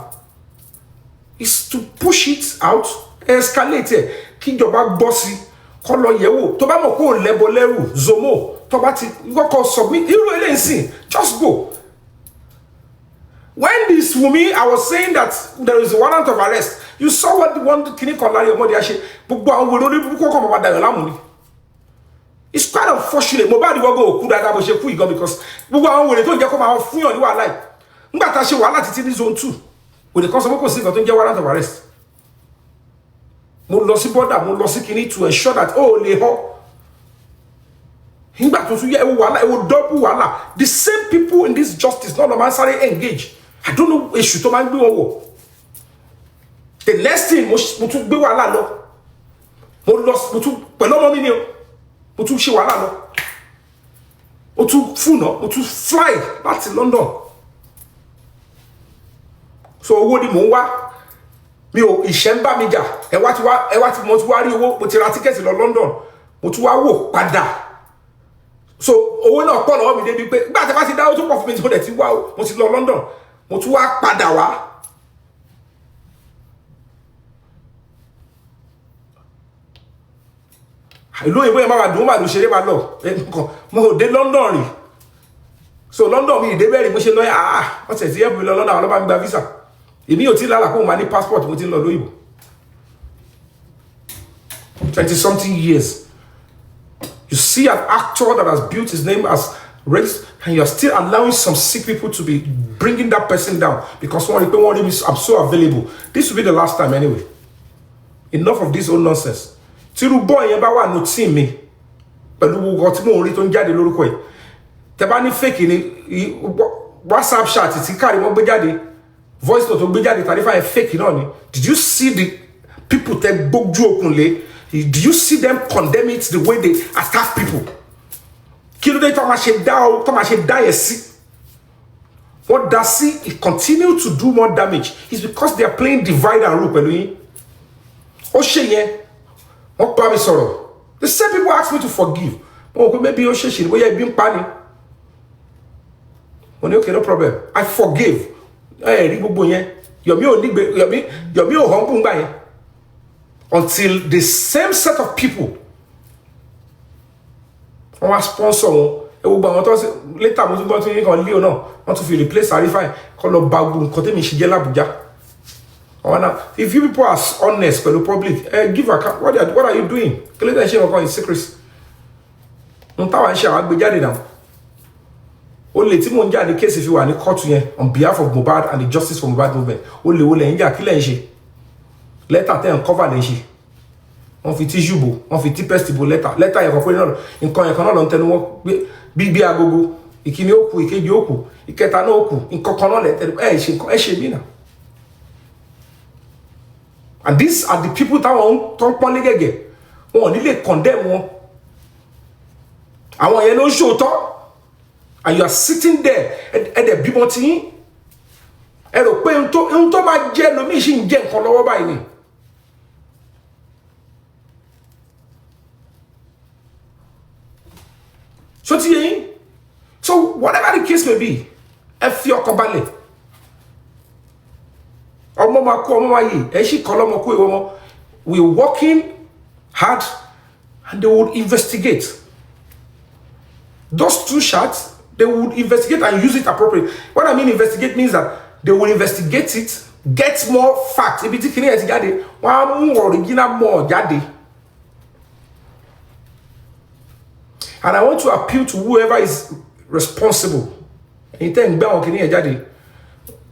Is to push it out, escalate ẹ̀, kí ìjọba gbọ́ sí. Kọ́ lọ yẹ̀wò tó bá mọ̀ kó lẹ́bọ lẹ́rù Zomo tó bá ti kọ́kọ́ submit irú eléyìí sìn, just go. When this Wumi, I was saying that there is a warrant of arrest. You saw what the one kini kan lárí ọmọdé àṣẹ gbogbo àwọn wèrè orí burúkú kọ́ mọ̀ padà láàmú ni. It's quite unfortunate. Mohbad wọ́gọ̀ òkú dáadáa bó ṣe kú ìgan because gbogbo àwọn wèrè tó ń jẹ́ kó máa fún yàn ní wàhálà yìí. Nígbà tá a ṣe wàhálà títí ní zone 2, wèrè kan sọ pé kò sí nǹkan tó ń jẹ́ warrant of arrest. Mo lọ sí border, mo lọ sí kini to ensure that lè họ. Nígbà tó tún yẹ ewu wàhálà, ewu double wàhálà. The same people in this justice not normal sáré engage. I don't know èṣù tó máa ń gbé wọn wọ̀. The next thing mo tún gbé wàhálà lọ. Mo tún pẹ̀lú ọmọ mi ni o. Mo tún ṣe wàhálà lọ. Mo tún fúnà, mo tún fly láti London. So owó ni mò ń wá. Mi ò ìṣẹ́ ń bá mi jà. Ẹ wá ti mo ti wá rí owó, mo ti ra tíkẹ́ẹ̀tì lọ London. Mo tún wá wò padà. So owó náà pọ̀ lọ́wọ́ mi débi pé nígbà tí wọ́n ti dáwọ́ tó pọ̀ fún mi tí mo dẹ̀ ti wá o, mo ti lọ London. Mo tún wá padà wá. Ìlú òyìnbó yẹn máa wà dùn, máa lù ṣeré máa lọ. Mo ò dé London rí. So London mi ìdé bẹ́ẹ̀ rí mo ṣe lọ́yà wọ́n tẹ̀ sí ẹ̀bùn mi lọ London àwọn ọlọ́pàá mi gba visa. Èmi ò tí lálà kó máa ní passport mo ti ń lọ lóyìnbó. 20-something years. You see an actor that has built his name as race, and you are still allowing some sick people to be bringing that person down because I'm so available. This will be the last time anyway. Enough of this old nonsense. Tiru boy yẹn bá wà no team mi pẹ̀lú gbogbo tí mo rí tó ń jáde lórúkọ ẹ̀. Tẹ́ bá ní fake ni WhatsApp chat tí kárí wọ́n gbé jáde, voice note tó gbé jáde tarifa ẹ̀ fake náà ni. Did you see the people tẹ́ gbójú okùn lé? Did you see them condemn it the way they attack people? Kí ló dé tó máa ṣe dá yẹn sí? What does it continue to do more damage? It's because they are playing divide and rule pẹ̀lú yín. Ó ṣe yẹn, wọ́n bá mi sọ̀rọ̀. The same people ask me to forgive. Wọ́n kò maybe ó ṣe ṣe bóyá ibi ń pa ni. okay, no problem. I forgive. Yomi until the same set of people on sponsor later mo tún yin kan leo náà wọ́n tún fi replace Arifai kó lọ ba gbogbo nǹkan tèmi ṣe jẹ́ l'Abuja. If you people are honest with the public, give account. What are you doing? Clear that shit in secrecy. On Only Timon the case if you are in the court on behalf of Mohbad and the Justice for Mohbad movement. Only India kill enje. Let her tell cover enje. On fit jubo, on fit pestible letter. Letter you can in con cannot on tell bibi agogo. Ikini oku, ikeji oku, iketa no oku, in kokono letter. She mina. And these are the people that want to gege. Wọ́n ní lè condemn wọn. Àwọn yẹn ló show to. And you are sitting there at the bímọ tí yín. Ẹ rò pé ohun tó máa jẹ́ lómi ṣì ń jẹ́ nǹkan lọ́wọ́ báyìí ni. So ti yín. So whatever the case may be, ẹ fi ọkàn balẹ̀. We're working hard and they would investigate. Those two shots, they would investigate and use it appropriately. What I mean investigate means that they will investigate it, get more facts. And I want to appeal to whoever is responsible.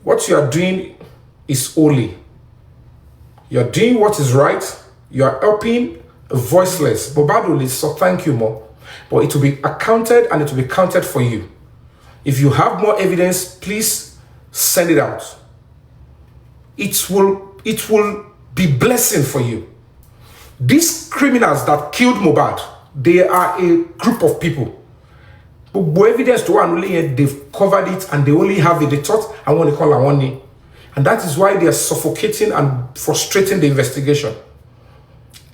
What you are doing is holy. You're doing what is right. You are helping a voiceless. Bobadoli, so thank you more. But it will be accounted and it will be counted for you. If you have more evidence, please send it out. It will be blessing for you. These criminals that killed Mohbad, they are a group of people. But evidence to one only they've covered it and they only have it. They thought I want to call one name. And that is why they are suffocating and frustrating the investigation.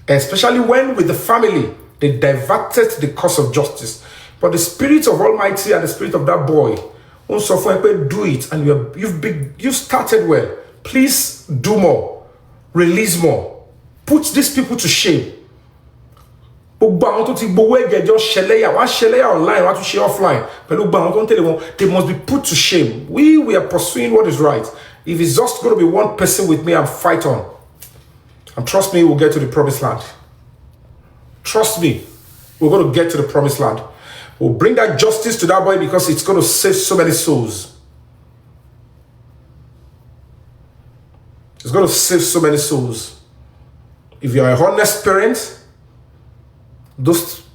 Especially when with the family, they diverted the cause of justice. But the spirit of Almighty and the spirit of that boy, do it, and you've started well. Please do more. Release more. Put these people to shame. They must be put to shame. We are pursuing what is right. If it's just going to be one person with me, I'm fight on. And trust me, we'll get to the promised land. Trust me, we're going to get to the promised land. We'll bring that justice to that boy because it's going to save so many souls. It's going to save so many souls. If you're a honest parent, those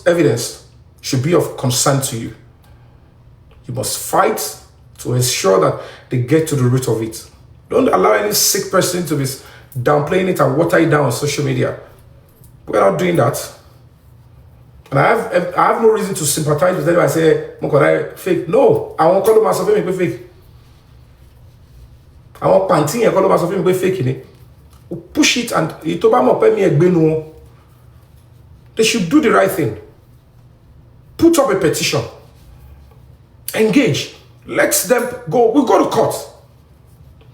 evidence should be of concern to you. You must fight to ensure that they get to the root of it. Don't allow any sick person to be downplaying it and water it down on social media. We're not doing that. And I have no reason to sympathize with them. I say, fake. No, I won't call myself fake. I want panting and call myself fake. Push it and they should do the right thing. Put up a petition. Engage. Let them go. We go to court.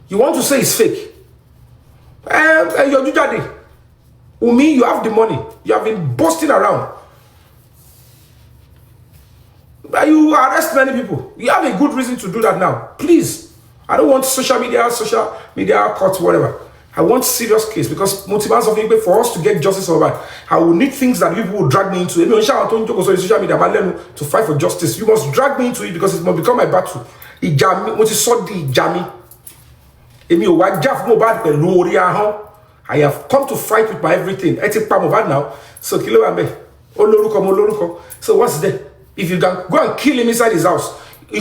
You want to say it's fake? You're daddy. Umi, you have the money. You have been boasting around. You arrest many people. You have a good reason to do that now. Please. I don't want social media court, whatever. I want serious case because motivation for us to get justice over. I will need things that people will drag me into. Social media to fight for justice. You must drag me into it because it must become my battle. I have come to fight with my everything. Now. So so what's there? If you can go and kill him inside his house, I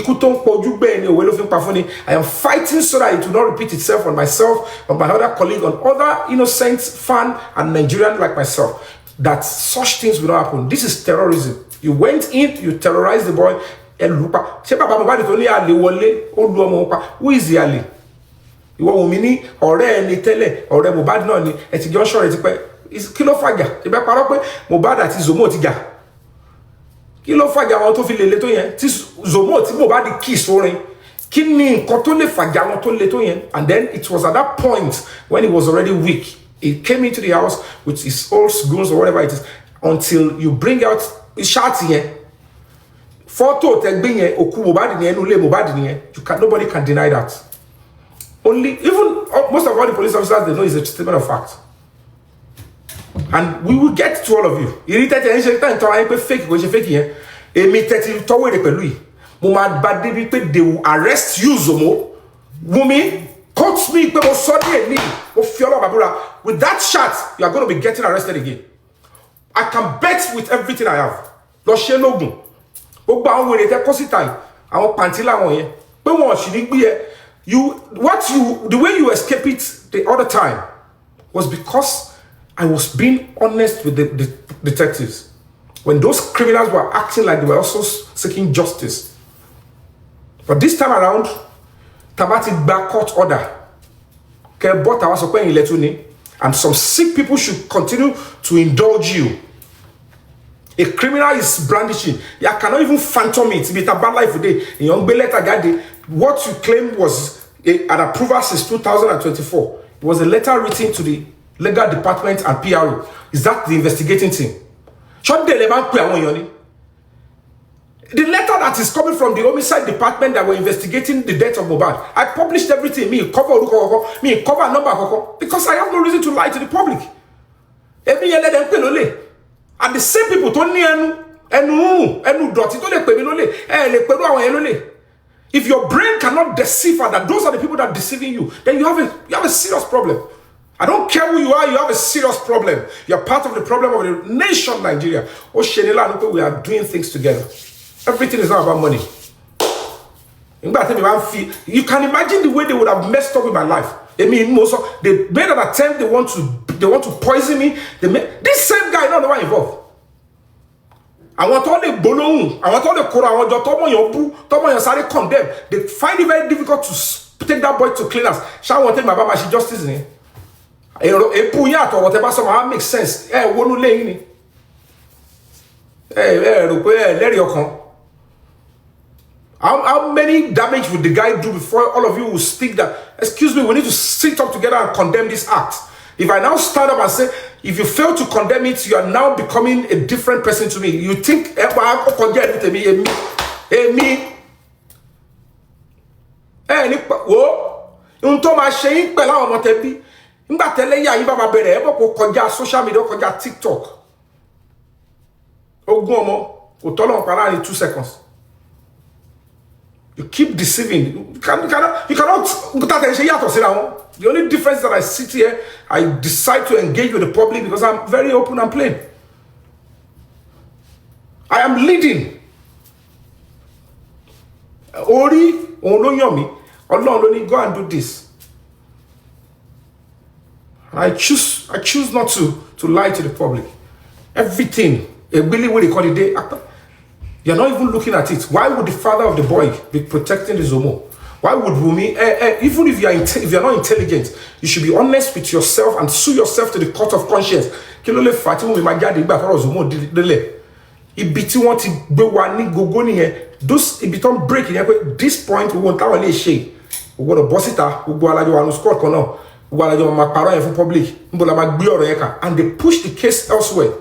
am fighting so that it will not repeat itself on myself, on my other colleague, on other innocent fan and Nigerian like myself. That such things will not happen. This is terrorism. You went in, you terrorized the boy. Who is the Ali? You want me or Mohbad no ni e ti sure ti pe is kilo faja e be paro pe Mohbad ati Zomo ti ja kí ló fàjà wọn tó fi lè le tó yẹn tí Zomo tí Mohbad kì sórin kí ni nǹkan tó lè fàjà wọn tó le tó yẹn. And then it was at that point when he was already weak, he came into the house with his old goons or whatever it is, until you bring out shot yẹn photo tẹgbẹ yẹn òkú Mohbad yẹn nínú ilé Mohbad yẹn, nobody can deny that. Only even most of all the police officers, they know it's a statement of fact. And we will get to all of you. Irritated and fake, which fake here. Imitative toward the pelui. Mumad badi they will arrest you, Zomo. Wumi, coach me, people sorry and me. With that shot, you are going to be getting arrested again. I can bet with everything I have. Loshe Logun. Ogba won we te time. Àwọn pantila won yen. Pe won shini gbe the way you escape it the other time was because I was being honest with the detectives. When those criminals were acting like they were also seeking justice. But this time around, Tabati back court order. And some sick people should continue to indulge you. A criminal is brandishing. You cannot even phantom it. It's a bad life today. What you claimed was an approval since 2024. It was a letter written to the legal department and PRO. Is that the investigating team? The letter that is coming from the homicide department that were investigating the death of Mohbad, I published everything. Me cover number because I have no reason to lie to the public. And the same people told me if your brain cannot decipher that those are the people that are deceiving you, then you have a serious problem. I don't care who you are, you have a serious problem. You're part of the problem of the nation, Nigeria. We are doing things together. Everything is not about money. You can imagine the way they would have messed up with my life. They made an attempt, they want to poison me. This same guy, not the one involved. I want all the bolon, I want all the kora, I want your condemn. They find it very difficult to take that boy to cleaners. Shall want to take my baba, she justice in it. Or whatever somehow makes sense. How many damage would the guy do before all of you will speak that, excuse me, we need to sit up together and condemn this act? If I now stand up and say, if you fail to condemn it, you are now becoming a different person to me. You think, social media, TikTok. In 2 seconds. You keep deceiving. You cannot. The only difference that I sit here, I decide to engage with the public because I'm very open and plain. I am leading. Ori, Yomi, Allah, go and do this. I choose not to lie to the public. Everything, really what they call it, you're not even looking at it. Why would the father of the boy be protecting the Zomo? Why would Wumi, even if you're not intelligent, you should be honest with yourself and sue yourself to the court of conscience. Those it become breaking. This point we won't have shame. We want to boss it out. We go to squad corner. We go to my parents for public. And they push the case elsewhere.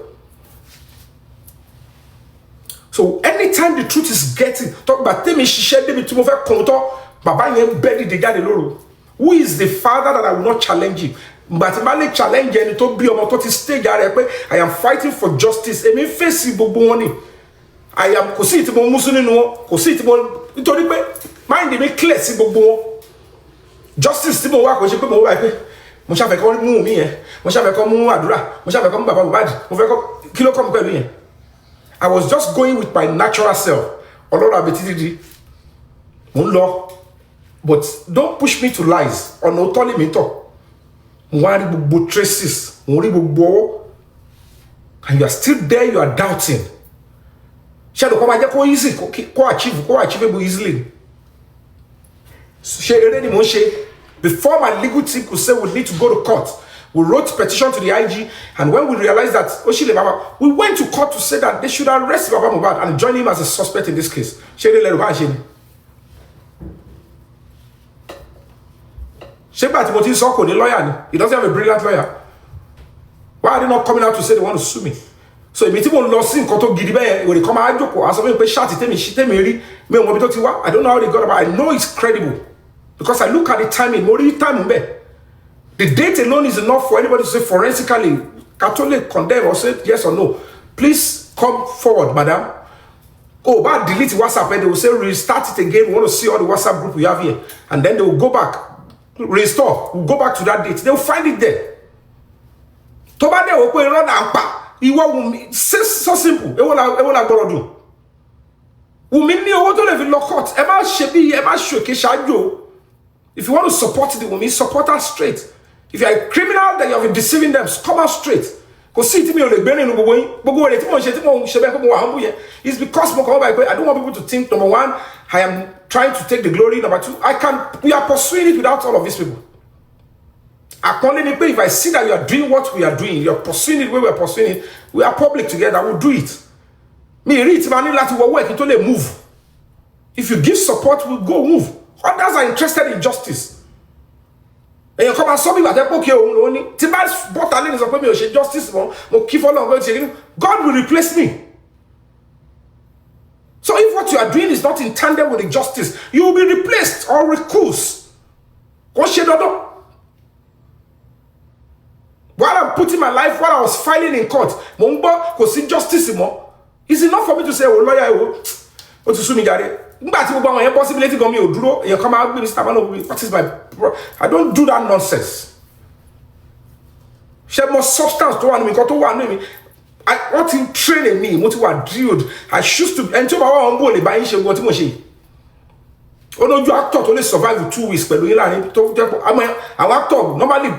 So anytime the truth is getting talk about who is the father that I will not challenge him? But I challenge you to be on stage. I am fighting for justice. I mean, face I am mind me clear justice to work with I was just going with my natural self. But don't push me to lies or no telling me talk. Traces, and you are still there, you are doubting. Shadow come achievable easily. Before my legal team could say we need to go to court, We wrote petition to the IG, and when we realized that Oshile Baba, we went to court to say that they should arrest Baba Mohbad and join him as a suspect in this case. Sheba Timothy Soko, the lawyer, he doesn't have a brilliant lawyer. Why are they not coming out to say they want to sue me? So if people lost in Koto Gidibe, when they come out, I something shot it, I don't know how they got about. I know it's credible because I look at the timing. The date alone is enough for anybody to say forensically, Catholic condemn or say yes or no. Please come forward, madam. Oh, but delete WhatsApp and they will say restart it again. We want to see all the WhatsApp group we have here, and then they will go back, restore. We'll go back to that date. They will find it there. Toba de wo pe run ampa. Iwo so simple. E wona gboro do. Wumi ni owo to le fi lo court. E ma shebi, e ma shoke shajo. If you want to support the woman, support her straight. If you are a criminal, then you have been deceiving them, come out straight. Because see me it's because I don't want people to think, number one, I am trying to take the glory. Number two, we are pursuing it without all of these people. If I see that you are doing what we are doing, you are pursuing it where we are pursuing it, we are public together, we'll do it. Me read work, it only move. If you give support, we'll go move. Others are interested in justice. And you come and something like that, okay, only justice, God will replace me. So if what you are doing is not in tandem with the justice, you will be replaced or recused. While I'm putting my life, while I was filing in court, justice is enough for me to say, oh, lawyer, what to sue me, possibility come you come out, what is my I don't do that nonsense. She have more substance to one me, I want him training me, what you are drilled. I choose to enter my own body by inch what you oh no, you actor only survive with 2 weeks, but I'm an actor. Normally,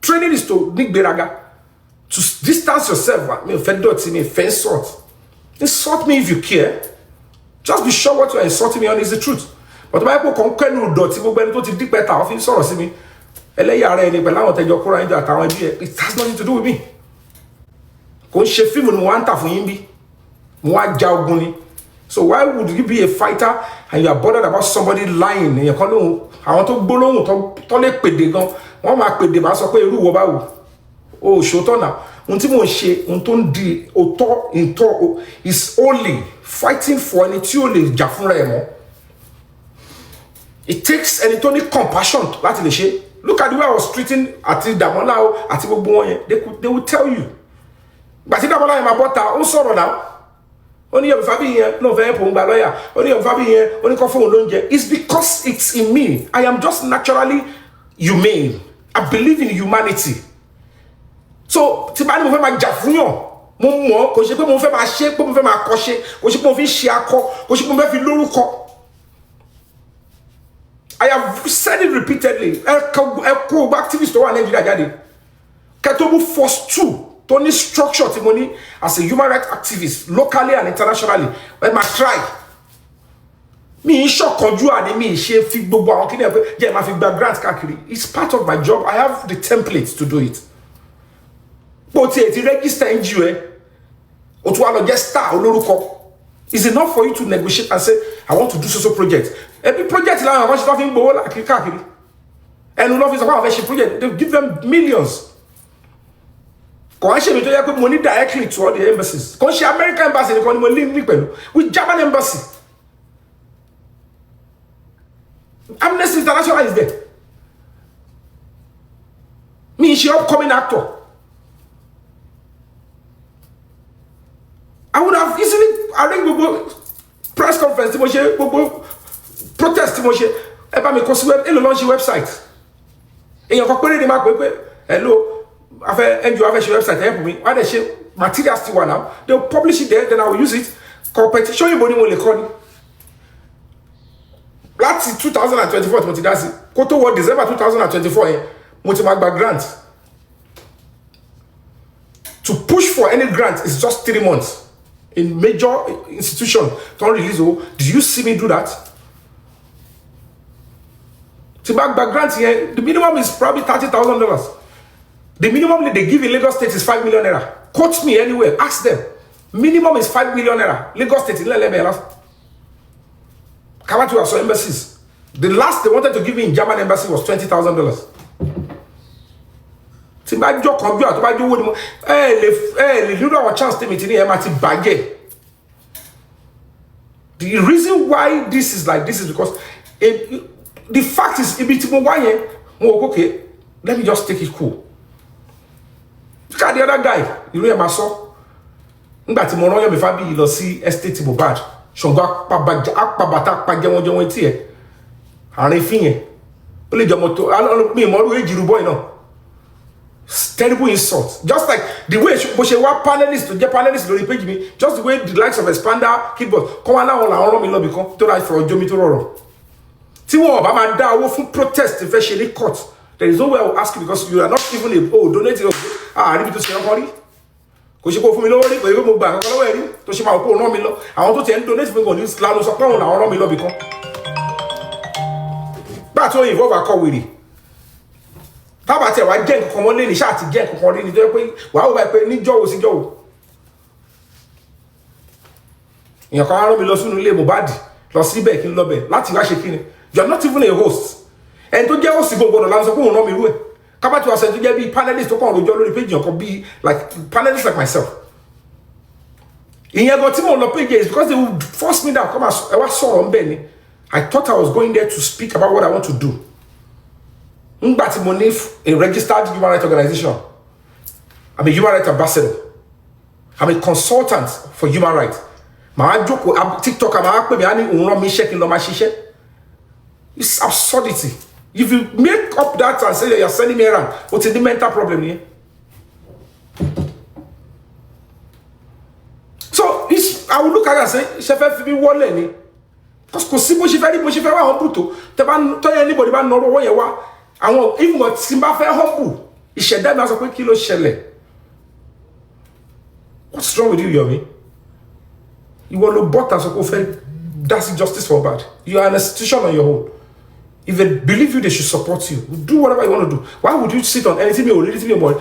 training is to Nick Beraga to distance yourself. Fence sort. Insult me if you care. Just be sure what you are insulting me on is the truth. But the Bible can to dig better off in sorrow me. It has nothing to do with me. So why would you be a fighter and you are bothered about somebody lying? I want to bolon to pedegon. One mark with the bass of oh, Shotona. Is only fighting for an Etiole Jafuremo. It takes an only compassion. Look at the way I was treating Ati Damola, Ati Boboye. They will tell you. But if I'm about that, oh, sorrow now. Only your fabiyi, no very poor lawyer. Only your fabiyi, only coffee longe. It's because it's in me. I am just naturally humane. I believe in humanity. So, Tibani mo fe ma jafunyan. Mo ko se pe mo fe ma se, pe mo fe ma kose, ko se pe mo fi se ako, ko se pe mo fe fi loruko. I have said it repeatedly. Echo activists to one Nigeria jade. Ketobu force 2. Tony structure Timoni as a human rights activist locally and internationally. When my try. Me shock conjure and me share fi gbogbo awon kini e je ma fi gba grant kakiri. It's part of my job. I have the templates to do it. But to register NGO, or to have a star or is enough for you to negotiate and say, I want to do social project. Every project I want to have in and love is about a project. They give them millions. Money directly to all the embassies. Because American embassy, with German embassy. Amnesty International is there. Me, she upcoming actor. I would have easily arranged press conference, protest, about me because we launch a website. And you can hello. After you have a website, help me. Why they share materials to one now? They'll publish it there, then I will use it. Competition, you money will record. That's 2024. That's it. Koto what December 2024. Multi-Magba grant. To push for any grant is just 3 months. In major institution, don't release. Oh, did you see me do that? To Magba grant here, the minimum is probably $30,000. The minimum they give in Lagos State is 5 million naira. Quote me anywhere. Ask them. Minimum is 5 million naira. Lagos State in Lele. Come to our embassies. The last they wanted to give me in German embassy was $20,000. See, my job come to buy you with our chance to meet in MRT bagay. The reason why this is like this is because the fact is, okay, let me just take it cool. Look at the other guy, you know, Maso. But Yomi fabiyi lọ sí estate Mohbad. Shonga akpabata pagewon tie. Àrífín yẹn. Ó lè jọmọ tó mi mo ru ejiru boy náà. Terrible insult. Just like the way bó ṣe wá panelist to get panelist lórí page mi, just the way the likes of Expander, Kidboard, come on now la rán mi lọ bí kan tó right for Yomi tó rọrọ. Tí wọ́n bá máa dá owó fún protest fẹ́ ṣe ní court. There is no way I will ask you because you are not even donate your ríbi tó ṣe rán rí. Kò ṣe kó fún mi lọ́wọ́ rí pé mo gbà kankan lọ́wọ́ ẹ̀ rí tó ṣe máa kó rán mi lọ. Àwọn tó ti ń donate fún mi kò ní lánàá sọ pé àwọn làwọn rán mi lọ bí kan. Bá tó involve akọ wèrè. Tábà tí ẹ̀ wá jẹ́ nǹkan mọ́ lé ní ṣáà ti jẹ́ nǹkan rí ni tó yẹ pé wàá wò báyìí pé níjọ́wò sí jọ́wò. Èèyàn kan rán mi lọ sínú ilé Mohbad lọ síbẹ̀ kí n lọ bẹ̀ láti wá ṣe kí ni. You are not even a host. And to get us gbogbo la sọ pé òun rán mi rú ẹ̀. Kábàtì wa sọ to get bí panelist tó kàn rojọ́ lórí page yẹn kan bí like panelists like myself. Ìyẹn gan tí mo lọ page is because they would force me down come as ẹ wá sọ̀rọ̀ ńbẹ̀ ni. I thought I was going there to speak about what I want to do. Ngbà tí mo ní a registered human rights organization. I'm a human rights ambassador. I'm a consultant for human rights. Màá jókòó TikTok àmà pè mí á ní òun rán mi iṣẹ́ kí n lọ máa ṣiṣẹ́. It's absurdity. If you make up that and say that you're sending me around, what's the mental problem here? So I will look at it and say, Shefe fi mi wole ni. Because kò sí bó ṣe fẹ́ wá humble tó. Tẹ́ bá anybody bá nọrọ owó yẹn wá. Àwọn even got tí bá fẹ́ humble. Ìṣẹ̀dá mi á sọ pé kí ló ṣẹlẹ̀. What's wrong with you, Yomi? You want to bot as a that's justice for bad. You are an institution on your own. If they believe you, they should support you. Do whatever you want to do. Why would you sit on anything or anything more?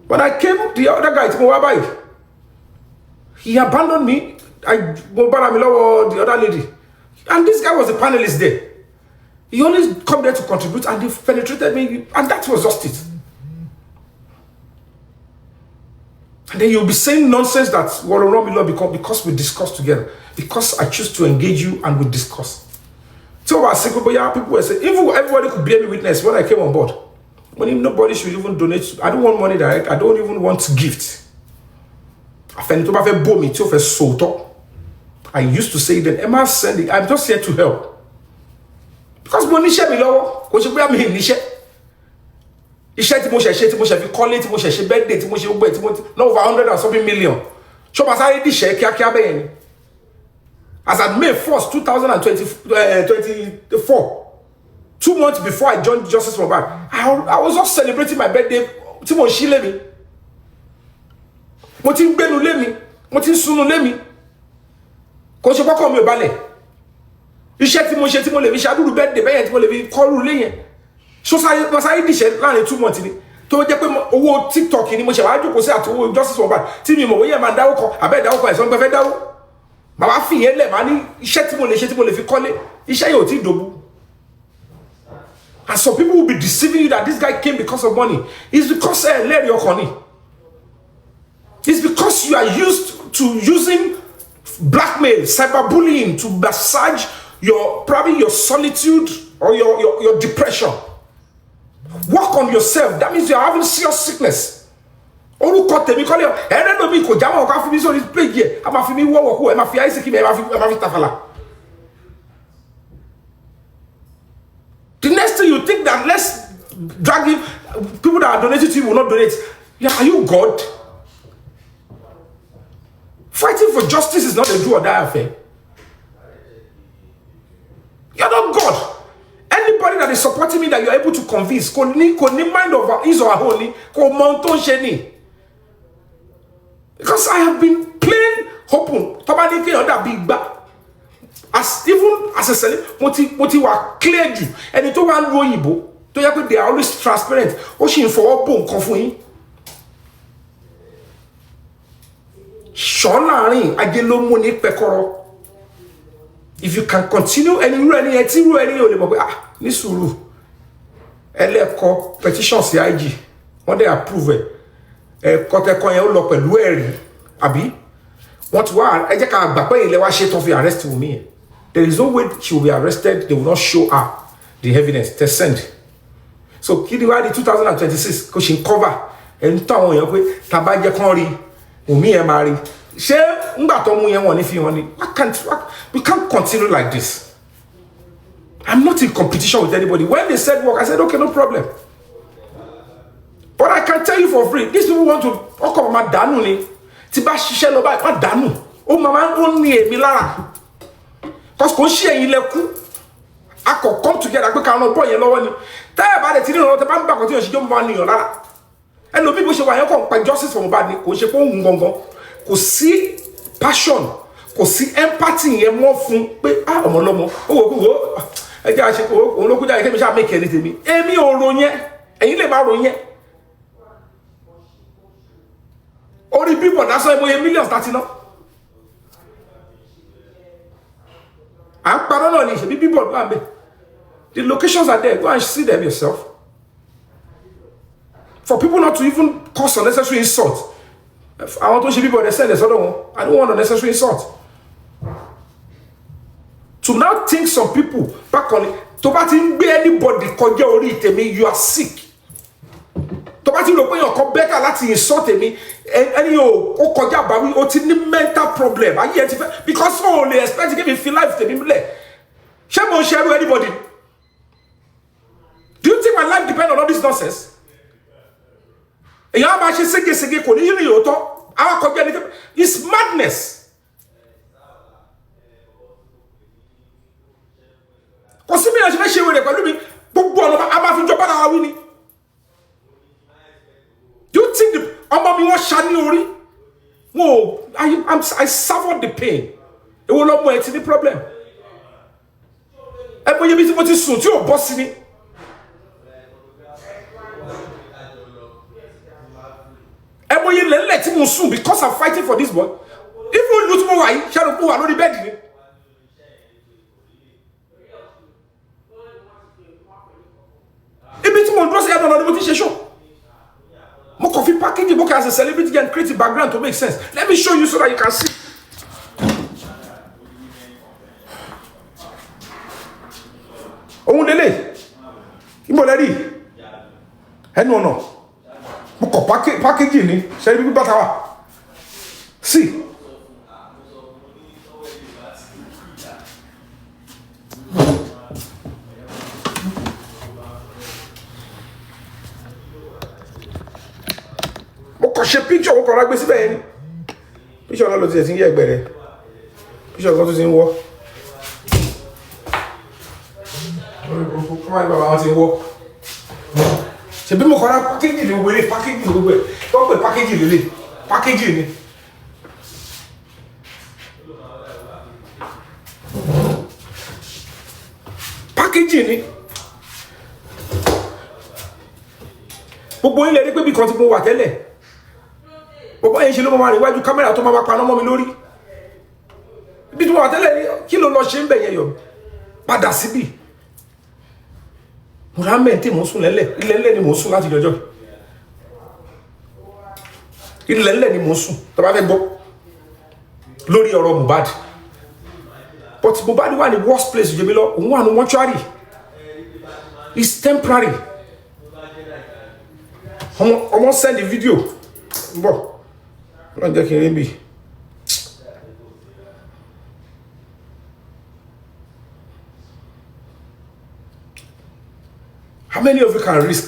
When I came, the other guy, he abandoned me. The other lady. And this guy was a panelist there. He only come there to contribute and they penetrated me. And that was just it. And then you'll be saying nonsense that because we discuss together. Because I choose to engage you and we discuss. So about single people were saying, even everybody could bear me witness when I came on board. When nobody should even donate. I don't want money direct. I don't even want gifts. I used to say that Emma sending, I'm just here to help. Because money share me low. Because you me in iṣẹ́ tí mo ṣe fi kọ́lé tí mo ṣe birthday tí mo ṣe gbé tí mo no over 100 and something million. So ma sáré díṣẹ́ kíákíá bẹ́ẹ̀ ni. As at May 1st, 2024, 2 months before I joined Justice for Bad, I was just celebrating my birthday. Tí mo ṣí lé mi. Mo ti ń gbénu lé mi. Mo ti ń sunu lé mi. Kò ṣe pọ́kàn mi ò balẹ̀. Iṣẹ́ tí mo ṣe tí mo lè fi ṣàdúrú birthday bẹ́yẹn tí mo lè fi kọ́rù lé yẹn. So say díṣẹ́ láàrin 2 months ni tó jẹ́ pé owó TikTok ni mo ṣe wá jókòó sí àti owó Justice for Bad tí mi mọ̀ wọ́n yẹn máa dáwó kan àbẹ́ ìdáwó kan ẹ̀sán gbẹ́fẹ́ dáwó màá fi yẹn lẹ̀ máa ní iṣẹ́ tí mo lè ṣe tí mo lè fi kọ́lé iṣẹ́ yóò tí dòbú. And some people will be deceiving you that this guy came because of money. It's because lẹ́rìí ọkàn ni. It's because you are used to using blackmail, cyberbullying to massage probably your solitude or your depression. Work on yourself. That means you are having serious sickness. Orúkọ tèmi kọ́lé ọ̀ ẹ̀rẹ́ lómi kò jámọ́ ọ̀ká fún mi sórí péjì ẹ̀ a máa fi mi wọ́wọ́ kú ẹ̀ máa fi àìsí kí mi ẹ̀ máa fi tàfàlà. The next thing you think that let's drag you, people that are donating to you will not donate. Yeah, are you God? Fighting for justice is not a do or die affair. You're not God. Anybody that is supporting me that you're able to convince, could mind over his or her own, because I have been plain open. As even as a celebrity, what you are clear you, and it one royibo, tó yẹ pé they are always transparent ó sì ń fọwọ́ bò nǹkan fún yín ṣọ́ láàrin ajé ló mú ní pẹ́kọ́rọ́ if you can continue ẹni irú ẹni yẹn tí irú ẹni yẹn ò lè mọ̀ pé ní sùúrù ẹlẹ́kọ petition sí IG wọ́n dẹ̀ approve ẹ̀kọ́ tẹ́kọ́ yẹn ó lọ pẹ̀lú ẹ̀rí àbí wọ́n ti wá ẹ jẹ́ ká gbà pé ilẹ̀ wá ṣe tán fi arrest Wunmi yẹn there is no way she will be arrested they will not show her the evidence they send so kí ni wá di 2026 kò ṣe ń cover ẹni tó àwọn èèyàn pé tàbá jẹ́ kán rí Wunmi yẹn máa rí ṣé ńgbà tó mú yẹn wọ́n ní fi hàn ni we can't continue like this. I'm not in competition with anybody. When they said work, I said, okay, no problem. But I can tell you for free, these people want to talk about my danu ni. Tí bá ṣiṣẹ́ lọ báyìí, má danu. Ó máa ń ní èmi lára. Because kò ṣe ẹ̀yin lẹ́kú. A kò come together pé ká ràn bọ́ yẹn lọ́wọ́ ni. Tẹ́ ẹ̀ bá dẹ̀ ti ní ìrànlọ́wọ́ tẹ́ bá ń bá kọ́tí òṣìṣẹ́ máa ń níyàn lára. Ẹnu bí bó ṣe wà yẹn kàn pa justice for Mohbad ni kò ṣe pé òun gangan. Kò sí passion, kò sí empathy yẹn mọ́ fún pé ọmọ ọlọ́mọ ó wò kúwò ẹ jẹ́ àṣepọ̀ òun ló kú jáde kémi ṣáà mẹ́kẹ̀ẹ́ ní tèmi èmi ò ro yẹn ẹ̀yin lè má ro yẹn orí bíbọ̀ dásán ìmọ̀ye millions láti ná à ń parọ́ náà ní ìṣẹ̀bí bíbọ̀ ló wà mẹ́ the locations are there go and see them yourself for people not to even cause unnecessary insult àwọn tó ṣe bíbọ̀ dẹ̀ sẹ́ndẹ̀ sọ́dọ̀ wọn I don't want unnecessary insult. To now think some people back on it, to bá ti ń gbé anybody kọjá orí tèmi, you are sick. To bá ti rò pé yàn kan better láti insult tèmi, ẹni ó kọjá báwí, ó ti ní mental problem. Ayé ẹ ti fẹ́ because ó lè expect to give me life tèmi mílẹ̀. Ṣé mo ń ṣe ẹrú anybody? Do you think my life depends on all this nonsense? Èyàn á máa ṣe ségesège kò ní yín ní yòótọ́. Àwọn kọjá ẹni tèmi. It's madness. Kò sí bí a ṣe fẹ́ ṣe wèrè pẹ̀lú mi gbogbo ọ̀nà a máa fi jọba náà wí ni. Do you think ọmọ mi wọ́n ṣá ní orí? No, I suffered the pain. Èwo lọ́mọ ẹ̀ ti ní problem. Ẹ bóyá bí tí mo ti sùn tí ò bọ́ sí ni. Ẹ bóyá lẹ́lẹ̀ tí mo sùn because I'm fighting for this boy. Even ìlú tí mo wà yìí ṣáà ló kó wà lórí bẹ́ẹ̀dì ni. Ibi tí mo dúró sí ẹ̀dọ̀ náà ni mo ti ṣe show. Mo kàn fi package book as a celebrity and create a background to make sense. Let me show you so that you can see. Ohun lele. Ibo le rí. Ẹnu ọ̀nà. Mo kàn package ni. Ṣé ibi bàtà wà? See. Ṣe picture wo kọ̀ọ̀rọ̀ gbé síbẹ̀ yẹn ni picture náà ló ti ẹ̀ ti ń yẹ ẹgbẹ́ rẹ̀ picture kan tó ti ń wọ́ lórí burúkú kọ́ máa ń bàbá wọn ti ń wọ́ ṣe bí mo kọ́ra pákéjì ní gbogbo ilé pákéjì ní gbogbo ẹ̀ tó ń pè pákéjì lélẹ̀ pákéjì ni pákéjì ni gbogbo ilé rí pé bí kan ti mú wà tẹ́lẹ̀ bọ́bọ́ yẹn ṣe ló máa rìn wájú kámẹ́rà tó máa paná mọ́ mi lórí ibi tí mo wà tẹ́lẹ̀ ní kí ló lọ ṣe ń bẹ̀ yẹn yọ padà síbì mo rà mẹ́ǹtì mo sùn lẹ́lẹ̀ ilẹ̀ ńlẹ̀ ni mo sùn láti jọjọ́ ilẹ̀ ńlẹ̀ ni mo sùn tó bá fẹ́ gbọ́ lórí ọ̀rọ̀ Mohbad but Mohbad wà ní worst place jẹ́mi lọ òun wà ní mortuary it's temporary ọmọ send the video bọ̀ lọ́n jẹ́ kí n rí bí how many of you can risk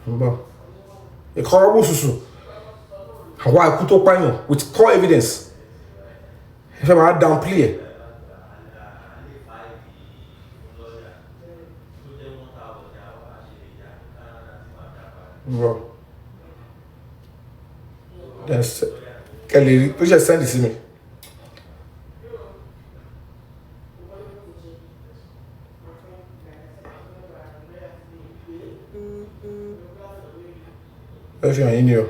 bọ̀ ìkọ́rọ́bù sùsù àwọn àkú tó pààyàn with core evidence ẹ fẹ́ máa downplay ẹ̀ bro that's Kelly, please just send this to me If you're in here.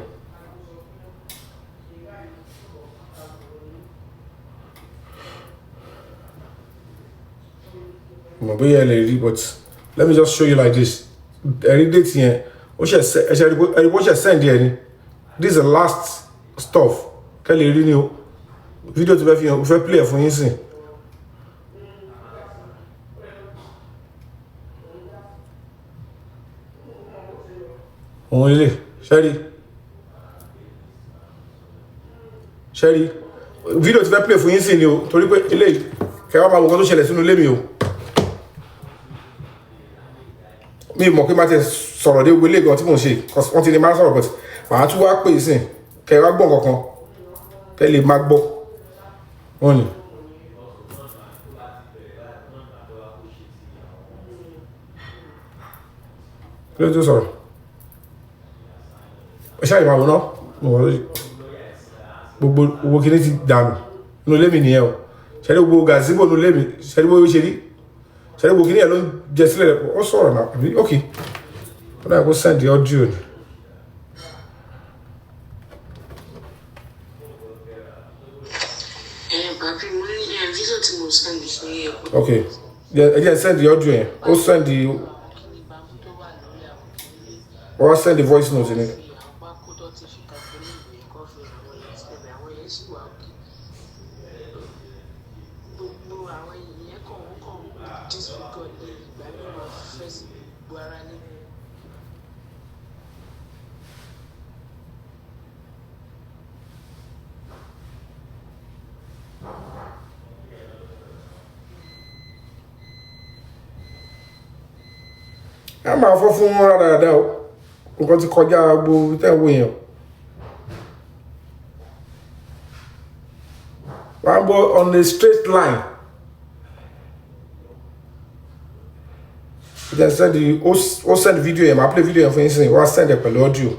But let me just show you like this. This is the last stuff. Video to play for you. Sherry, video to play for you. Torí pé eléyìí kẹ́ wá máa wo nǹkan tó ṣẹlẹ̀ sínú ilé mi o. Mi mọ̀ pé má ti sọ̀rọ̀ dé gbélé gan tí mò ń ṣe cause wọ́n ti ní máa sọ̀rọ̀ but màá tún wá pè sí kẹ́ wá gbọ́ nǹkan kẹ́ lè má gbọ́ wọ́n ni. Kí ló tó sọ̀rọ̀? Ẹ ṣáà ìmọ̀ àwòrán mo wọ̀ lórí gbogbo owó kìíní ti dànù inú ilé mi nìyẹn o ṣẹ́rí gbogbo gazebo inú ilé mi ṣẹ́rí gbogbo ṣe rí ṣẹ́rí gbogbo kìíní ẹ̀ ló ń jẹ sílẹ̀ ó sọ̀rọ̀ náà àbí ok ó dáa kó send the audio ni. Ok ẹ jẹ́ send the audio yẹn ó send the or send the voice note in it. A máa fọ́ fún rádaràdà o nǹkan ti kọjá gbogbo tẹ́wọ́ yẹn wà á bọ́ on a straight line you can send the ó send video yẹn máa play video yẹn fún yín sìn wọ́n á send ẹ̀ pẹ̀lú audio.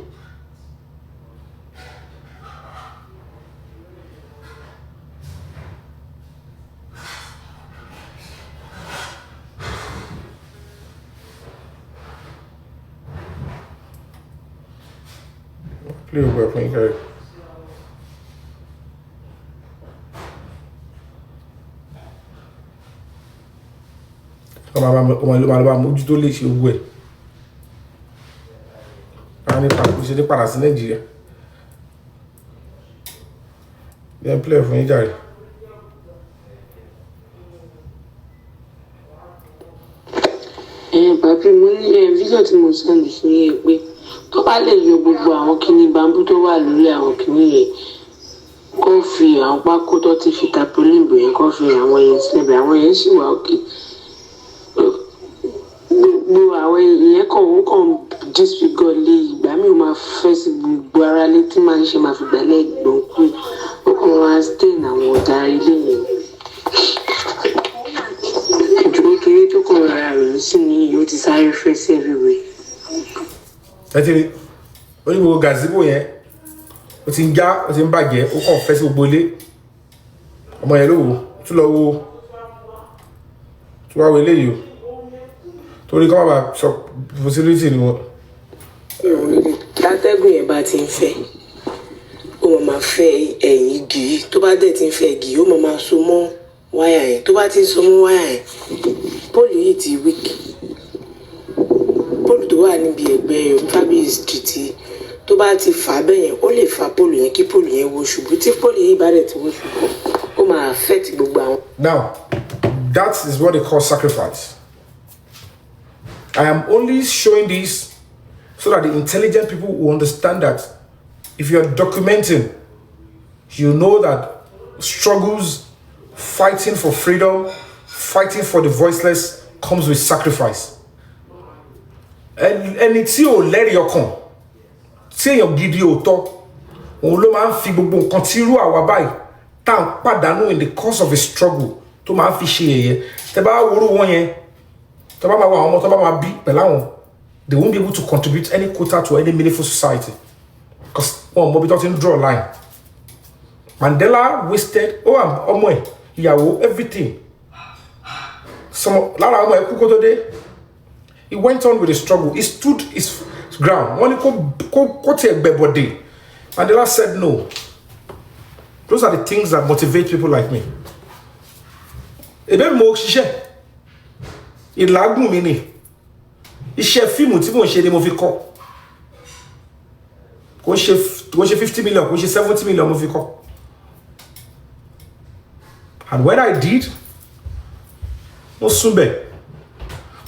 Play over fún yín kẹrẹ. ọmọ ìlú máa mójú tó lè ṣe owó ẹ̀ a ní ṣe ní padà sí Nàìjíríà yẹn play fún yín jàre. Bàbá mo ní fídíò tí mo send sí yẹn pé tó bá lè yọ gbogbo àwọn kinní bambú tó wà lórí àwọn kinní yẹn kó fi àwọn pákó tó ti fi tarpaulin bò yẹn kó fi àwọn yẹn sílẹ̀ àwọn yẹn sì wà òkè gbogbo àwọn yẹn kàn disfigure lé ìgbà mi ò máa fẹ́ sí gbogbo ara lé tí máa ń ṣe máa fi gbálẹ̀ gbọ̀n pé ó kàn máa stain àwọn ọ̀dà ilé yẹn ìdúró kéré tó kàn rárá rẹ̀ sí ni yóò ti sáré fẹ́ sí everywhere. Tẹ́tí ó ní gbogbo gazebo yẹn ó ti ń já ó ti ń bàjẹ́ ó kàn fẹ́ sí gbogbo ilé ọmọ yẹn ló wò tún lọ wo tún wá wo eléyìí o torí kọ́ bàbá sọ facility ni wọn. Látẹ́gùn yẹn bá ti ń fẹ́ ó máa fẹ́ ẹ̀yìn igi tó bá dẹ̀ ti ń fẹ́ igi ó máa so mọ́ wáyà yẹn tó bá ti ń so mọ́ wáyà yẹn póòlù yìí ti wíkì póòlù tó wà níbi ẹ̀gbẹ́ fabiyi street tó bá ti fà bẹ́ẹ̀ yẹn ó lè fa póòlù yẹn kí póòlù yẹn wó ṣubú tí póòlù yìí bá dẹ̀ ti wó ṣubú ó máa affect gbogbo àwọn. Now that is what they call sacrifice. I am only showing this so that the intelligent people will understand that if you are documenting, you know that struggles, fighting for freedom, fighting for the voiceless comes with sacrifice. Ẹni tí ò lẹ́rìí ọkàn tí èèyàn gidi ò tọ́ òun ló máa ń fi gbogbo nǹkan tí irú àwa báyìí tá à ń pàdánù in the course of a struggle tó máa ń fi ṣe yẹ̀yẹ́ tẹ́ bá wúrú wọn yẹn tẹ́ bá máa wọ àwọn ọmọ tẹ́ bá máa bí pẹ̀lú àwọn they won't be able to contribute any quota to any meaningful society because wọn mọ bí tó ti ń draw line. Mandela wasted ọmọ ẹ̀ ìyàwó everything lára ọmọ ẹ̀ kú kó tó dé. He went on with the struggle. He stood ground. One ko te body. Mandela said no. Those are the things that motivate people like me. Ebe mo ṣiṣẹ́. Ìlágùn mi ni. Iṣẹ́ fíìmù tí mo ṣe ni mo fi kọ́. Kò ṣe 50 million, kò ṣe 70 million mo fi kọ́. And when I did, no sumbe.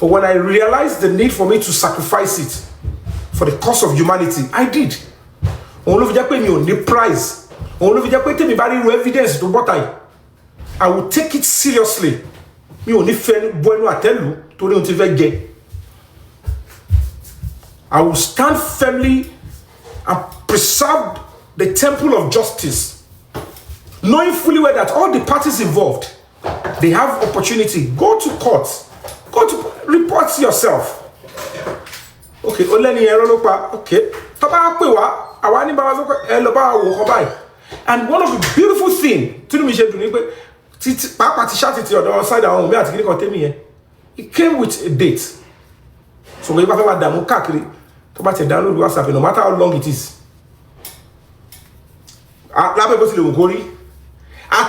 But when I realized the need for me to sacrifice it for the cause of humanity, I did. Òun ló fi jẹ́ pé mi ò ní prize. Òun ló fi jẹ́ pé tèmi bá rí evidence tó bọ́ta yìí, I will take it seriously. Mi ò ní fẹ́ bọ́ẹ̀nù àtẹ́lù torí ohun tí fẹ́ jẹ. I will stand firmly and preserve the temple of justice, knowing fully well that all the parties involved, they have opportunity. Go to court. Go to report yourself. Okay, Oleni Erolopa, okay. And one of the beautiful things, it came with a date. So we have to download WhatsApp, no matter how long it is.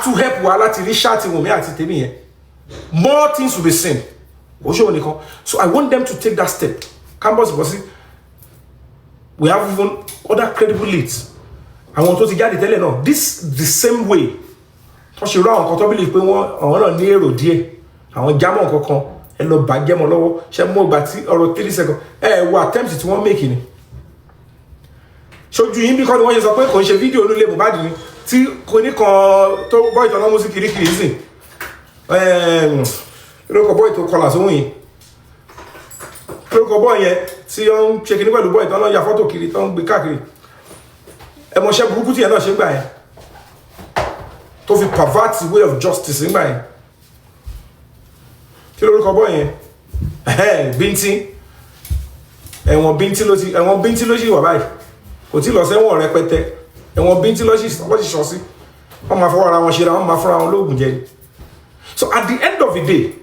To help more things will be seen. So I want them to take that step. Campus, we have even other credible leads. I want to get it. No, this the same way. Touch around, comfortably. I want to near dear. I want Jamon Coco. Hello, bag them all over. Share more battery or 3 seconds. What attempts it won't make it. So do you because when you support on your video, no label bad. See, when you call to boy to almost easy. Look a boy to call us only. Look a boy yet. See, I'm checking about the boy. Don't know your photo. Kill it. Don't be cocky. And my share Bukuti and not shake by. To be pervert the way of justice in mind. Look a boy yet. Hey, Binti. And one Binti Logi. And one Binti Logi were by. What you lost and one repeated. And one Binti Logi. What is Shossi? I'm my father. I want you down. My father. Look, Jenny. So at the end of the day,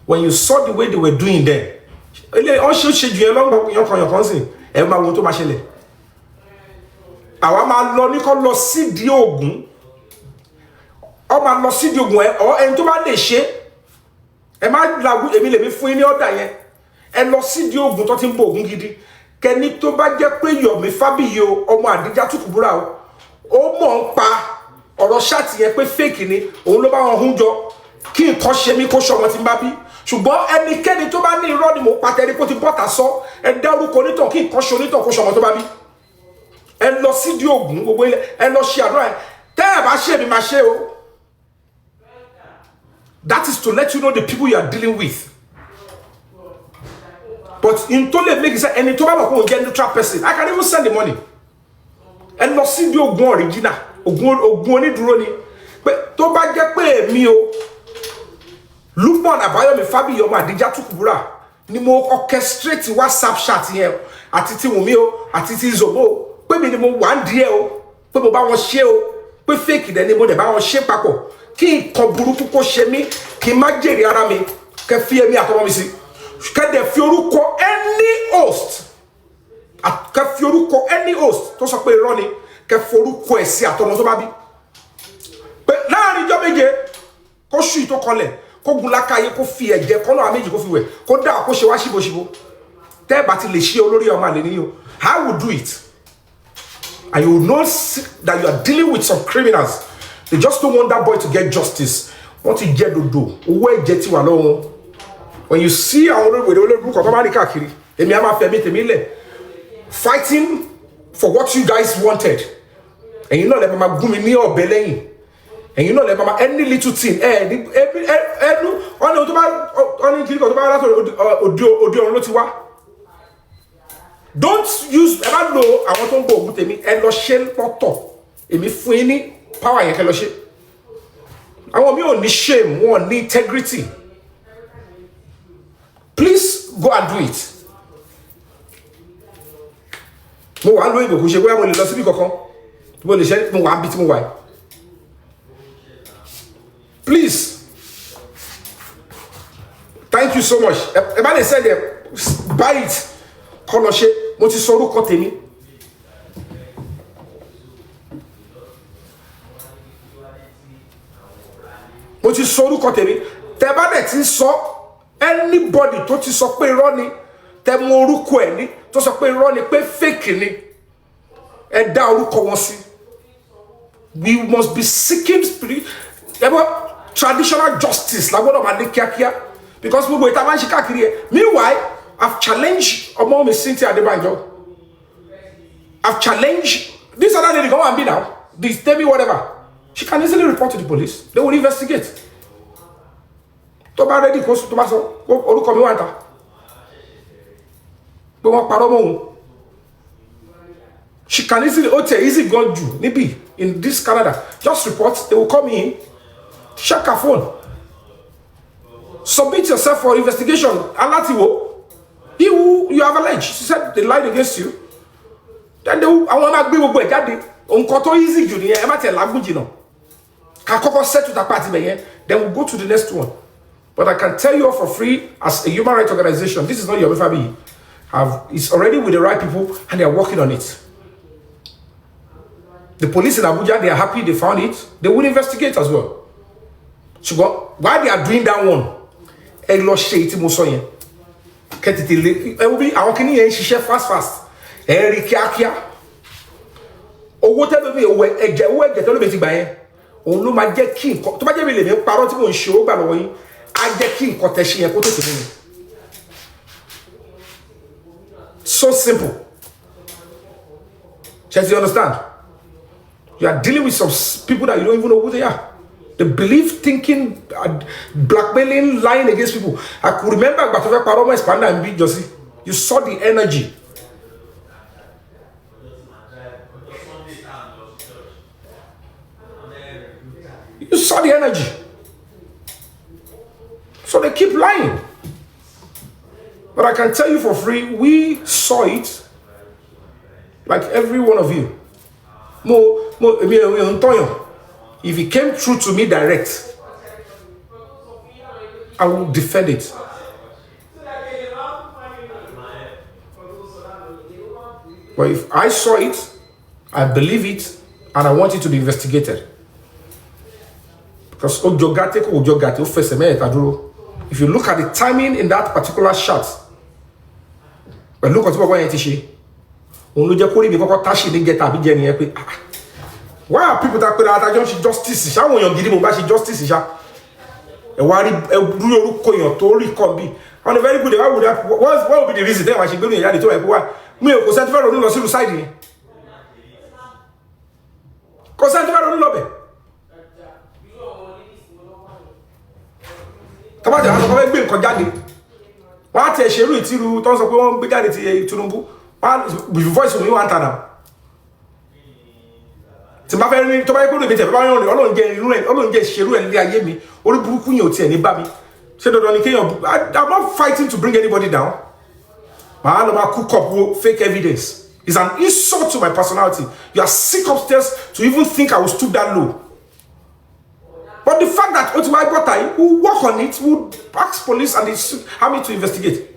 when you saw the way they were doing there, all should you along your consent, and my want to machine. Our man Lonico lost the Ogun, or man lost the Ogun, or into my nation, and my lagu Emile before any other, and lost the Ogun, not in Bogun Gidi. Can it to bag your pay your me fabiyi, or my did to Kubra, or mon pa, or shati, and faking it, all over Hunjo. Kí nǹkan ṣe mí kó ṣọmọ tí ń bá bí ṣùgbọ́n ẹnikẹ́ni tó bá ní irọ́ ni mo pàtẹ́rí kó ti bọ́ta sọ ẹ dárúkọ onítàn kí nǹkan ṣe onítàn kó ṣọmọ tó bá bí ẹ lọ sídìí Ògún gbogbo ilẹ̀ ẹ lọ ṣe àdúrà ẹ tẹ́ ẹ bá ṣe mi máa ṣe o. That is to let you know the people you are dealing with. But in tó lè make it say ẹni tó bá mọ̀ kó o jẹ́ neutral person I can even send the money. Ẹ lọ sídìí Ògún original Ògún onídùúró ni pé tó bá jẹ́ pé èmi o Lukman Abayomi Fabiyi ọmọ Adija Tukubura ni mo orchestrate WhatsApp chat yẹn àti ti Wunmi o àti ti Zobo pé mi ni mo wà ndie o pé mo bá wọn ṣe o pé fake de ni mo de bá wọn ṣe papọ̀ kí nǹkan burúkú kó ṣe mí kí má jèrè ara mi kẹ́ fi èmi àtọmọ mi sí kẹ́ dẹ̀ fi orúkọ any host kẹ́ fi orúkọ any host tó sọ pé irọ́ ni kẹ́ fi orúkọ ẹ̀ sí àtọmọ tó bá bí pé láàrin ọjọ́ méje kó ṣù tó kọlẹ̀ kó gúnláka yé kó fi ẹ̀jẹ̀ kọ́nà àméjì kó fi wẹ̀ kó dá kó ṣe wá ṣíbòṣíbò tẹ́ bá ti lè ṣe olórí ọmọ àlè níyò I will do it and you will know that you are dealing with some criminals. They just don't want that boy to get justice. Wọ́n ti jẹ́ dodo owó ẹ̀jẹ̀ ti wà lọ́wọ́. When you see àwọn olóògbé kan tó bá rí káàkiri èmi á máa fẹ́ mi tèmi lẹ̀ fighting for what you guys wanted ẹ̀yin náà lè máa gún mi ní ọ̀bẹ lẹ́yìn. And you know, like any little thing, don't use. I don't know. I want to go with me. And no shell poto. And me funny power. I can shame. I want me only shame. One integrity. Please go and do it. Mo wa lo ibo ko se boya mo le lọ síbi kankan. Mo le se mo wa bi tí mo wà. Please. Thank you so much. Everybody said buy it. Koloshe. mo ti sọ orúkọ tèmi. Mo ti sọ orúkọ tèmi. Tẹ́ bá dẹ̀ ti sọ anybody tó ti sọ pé irọ́ ni, tẹ́ mọ orúkọ ẹ̀ ní, tó sọ pé irọ́ ni, pé fake ni, ẹ dá orúkọ wọn sí. We must be seeking traditional justice la gbọ́dọ̀ máa ní kíákíá, because gbogbo ìta máa ń ṣe káàkiri ẹ̀. Meanwhile, I've challenged ọmọ mi Cynthia Adebanjo. I've challenged this other lady, come and be now. This tell me whatever. She can easily report to the police. They will investigate. Tó bá ready kó tó bá sọ orúkọ mi wà níta. Pé wọ́n parọ́ mọ́ òun. She can easily go to níbí in this Canada. Just report. They will come in. Check her phone. Submit yourself for investigation. Alatiwo. You have alleged. She said they lied against you. Then they will. I want to be gbogbo ẹ̀ jáde. Nǹkan tó easy jù nìyẹn. Ẹ má tẹ̀ lágùn jìnnà. Ká kọ́kọ́ settle that party bẹ́yẹn. Then we'll go to the next one. But I can tell you all for free, as a human rights organization, this is not Yomi fabiyi. It's already with the right people and they are working on it. The police in Abuja, they are happy they found it. They will investigate as well. So while they are doing that one, ẹ lọ ṣe ìtí mo sọ yẹn. Kẹ́tìtì lé ẹ wo bí àwọn kìíní yẹn ṣiṣẹ́ fast. Ẹ rí kíákíá. Owó tẹ́lẹ̀ mi owó ẹ̀jẹ̀ tẹ́lẹ̀ mi ti gbà yẹn. Òun ló máa jẹ́ kí nǹkan tó bá jẹ́ mi lè mi parọ́ tí mò ń ṣe ó gbà lọ́wọ́ yín. Á jẹ́ kí nǹkan tẹ̀ ṣe yẹn kó tètè mú mi. So simple. Just you understand? You are dealing with some people that you don't even know who they are. They believe, thinking, blackmailing, lying against people. I could remember Batova Paroma Espanda and Big Josie. You saw the energy. You saw the energy. So they keep lying. But I can tell you for free, we saw it, like every one of you. If it came true to me direct, I will defend it. But if I saw it, I believe it, and I want it to be investigated. Because if you look at the timing in that particular shot, but look at what why are people that could have justice? On a very good day, what would be the reason then I should go to voice me one time. Tí bá fẹ́ rí tó bá yẹ kó lè mi tẹ̀ bá yàn rìn Ọlọ́run jẹ́ irú ẹ̀ Ọlọ́run jẹ́ ìṣerú ẹ̀ ní ayé mi orí burúkú yẹn ò tiẹ̀ ní bá mi ṣé dandan ni kéèyàn I'm not fighting to bring anybody down. Màá lọ máa cook up fake evidence. It's an insult to my personality. You are sick upstairs to even think I will stoop that low. But the fact that Otiwai Botai will work on it, will ask police and the army to investigate.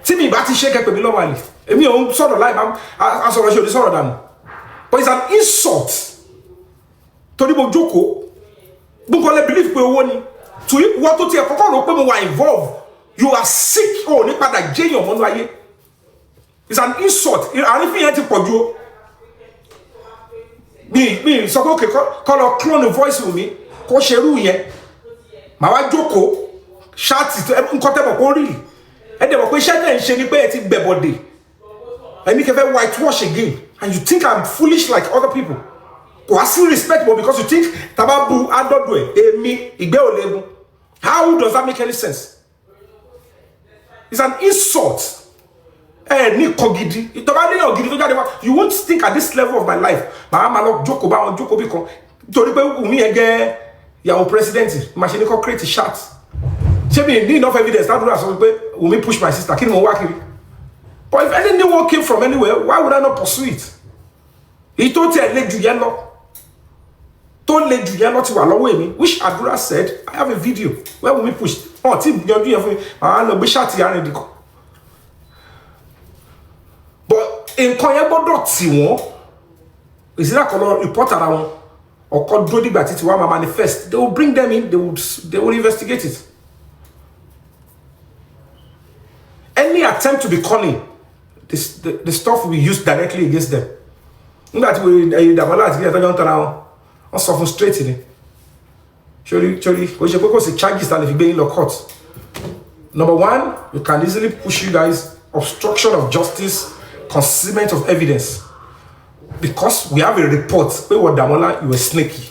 Tí mi bá ti ṣe kẹ́pẹ́ mi lọ́wọ́ àlè. Èmi ò ń sọ̀rọ̀ láì máa sọ̀rọ̀ ṣe òní sọ̀rọ̀ dànù. But it's an insult. Torí mo jókòó. Gbogbo lè believe pé owó ni. To wọ́n tó tiẹ̀ kọ́kọ́ rò pé mo wà involved. You are sick. Oh, ní padà jẹ́yàn mọ́nú ayé. It's an insult. Àrífín yẹn ti pọ̀ ju o. Mi sọ pé okay kọ́ lọ clone voice with me. Kó ṣerú yẹn. Màá wá jókòó. Ṣáàtì nǹkan tẹ́ mọ̀ kó rí. Ẹ dẹ̀ mọ̀ pé iṣẹ́ tẹ̀ ń ṣe ni pé ẹ ti gbẹ̀bọ̀dè. Ẹni kẹfẹ́ whitewash again. And you think I'm foolish like other people. Kò wá sí respect but because you think tababu adodo èmi ìgbẹ́ ò léwu. How does that make any sense? It's an insult. Ní kogidi. Ìtọ́ba ní ọ̀gidi tó jáde wá. You won't think at this level of my life. Màá máa lọ jókòó bá wọn jókòó bí kan. Torí pé Wùmí yẹn gẹ́ ìyàwó president. Màá ṣe ní kọ́ create a shot. Ṣé mi ní enough evidence láti rà sọ pé Wùmí push my sister. Kí ni mo wá kiri? But if anyone came from anywhere, why would I not pursue it? He told you le ju yẹn lọ. Tó le ju yẹn lọ ti wà lọ́wọ́ èmi. Which Adura said, I have a video where Wùmí pushed. Oh, tí yanjú yẹn fún mi. Màá lọ gbé ṣáàtì àárín ìdìkọ̀. But nǹkan yẹn gbọ́dọ̀ tì wọ́n ìsìlẹ̀ àkọlọ report ara wọn ọkọ̀ dúró dìgbà títí wọ́n máa manifest. They will bring them in, they will investigate it. Any attempt to be cunning, the stuff will be used directly against them. That we suffer straight in it. Surely, we should focus the charges that if you in the court. Number one, you can easily push you guys obstruction of justice, concealment of evidence. Because we have a report where Damola, you were snaky.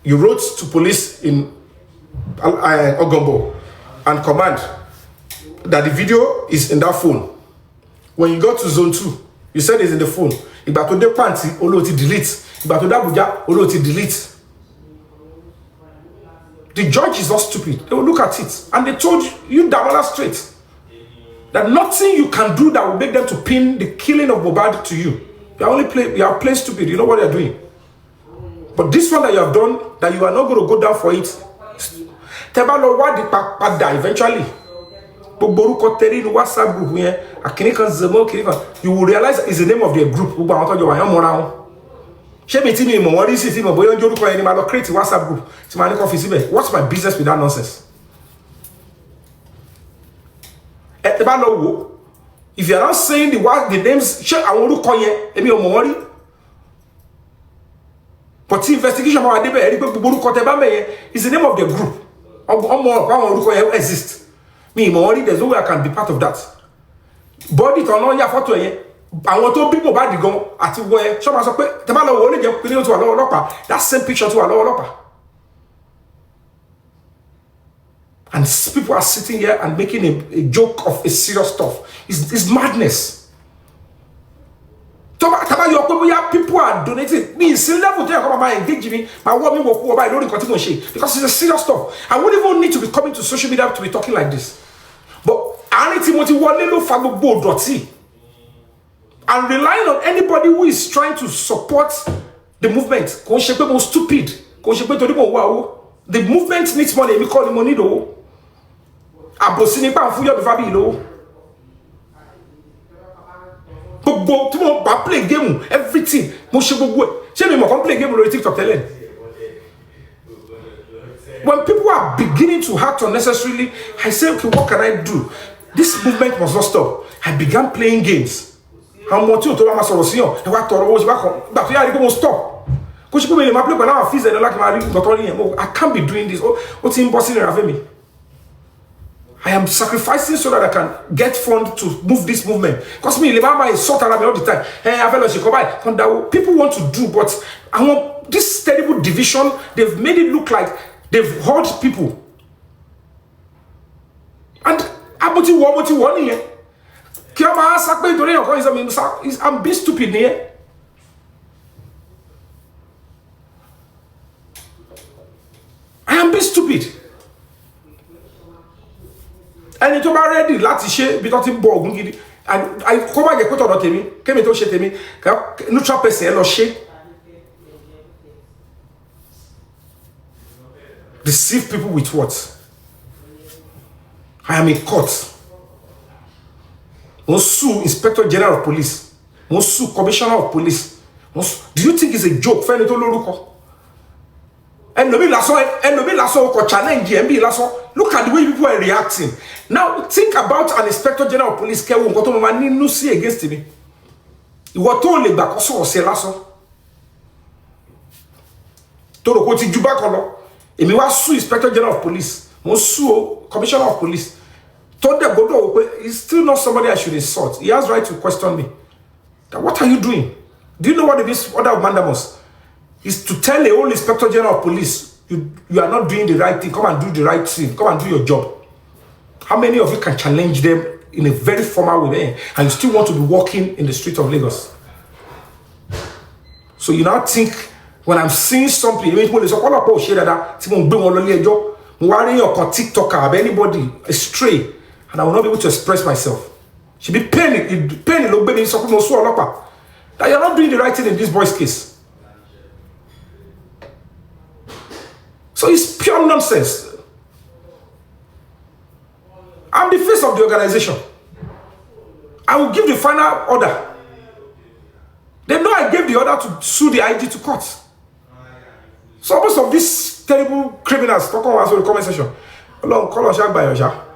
You wrote to police in Ogombo and command that the video is in that phone. When you got to zone 2, you said it's in the phone. Ìgbà tó dé Panti, olóòtí delete. Ìgbà tó dé Abuja, olóòtí delete. The judge is not stupid. They will look at it. And they told you Damola straight that nothing you can do that will make them to pin the killing of Mohbad to you. You are playing stupid. You know what they are doing. But this one that you have done, that you are not going to go down for it. Eventually. You will realize it's the name of their group. What's my business with that nonsense? If you are not saying the names, but the investigation is the name of the group. Exist. Me, there's no way I can be part of that. Body to know your photo. I want to be bad go at where someone that same picture to a lower. And people are sitting here and making a joke of a serious stuff. It's madness. People are donating. Me, it's level to engage me. Because it's a serious stuff. I wouldn't even need to be coming to social media to be talking like this. But and relying on anybody who is trying to support the movement. Stupid. The movement needs money. We call it money though. Abosini pa fuyo be fabiyi lo. Gbogbo tí mo bá play game everything mo ṣe gbogbo ẹ̀. Ṣé mi mo kon play game lórí TikTok tẹ́lẹ̀? When people are beginning to act unnecessarily, I say, okay, what can I do? This movement must not stop. I began playing games. How much you told me solution? I stop. I can't be doing this. What's impossible me? I am sacrificing so that I can get funds to move this movement. Because me, Mama is sort around me all the time. People want to do, but I want this terrible division. They've made it look like they've hurt people. And I'm being stupid here. I am being stupid. And it's about ready, láti ṣe bí tó ti bọ̀ ogun gidi. I come back put on tèmi, kémi tó ṣe tèmi, neutral person ẹ lọ ṣe. Deceive people with what? I am in court. Mo sue Inspector General of Police. Mo sue Commissioner of Police. Do you think it's a joke? Fẹ́ni tó lórúkọ. Challenge. Look at the way people are reacting. Now think about an Inspector General of Police against me. What told me back also say lasso. Toro ko ti juba kono. Emi wa sue Inspector General of Police. Mo sue Commissioner of Police. He's still not somebody I should insult. He has right to question me. What are you doing? Do you know what this order of mandamus is? To tell a whole Inspector General of Police, you are not doing the right thing. Come and do the right thing. Come and do your job. How many of you can challenge them in a very formal way and you still want to be walking in the street of Lagos? So you now think when I'm seeing something, TikToker of anybody astray, and I will not be able to express myself. Should be pain that you're not doing the right thing in this boy's case. So it's pure nonsense. I'm the face of the organization. I will give the final order. gave the order to sue the IG to court. So most of these terrible criminals talk on the comment section. Along call Sha by Sha.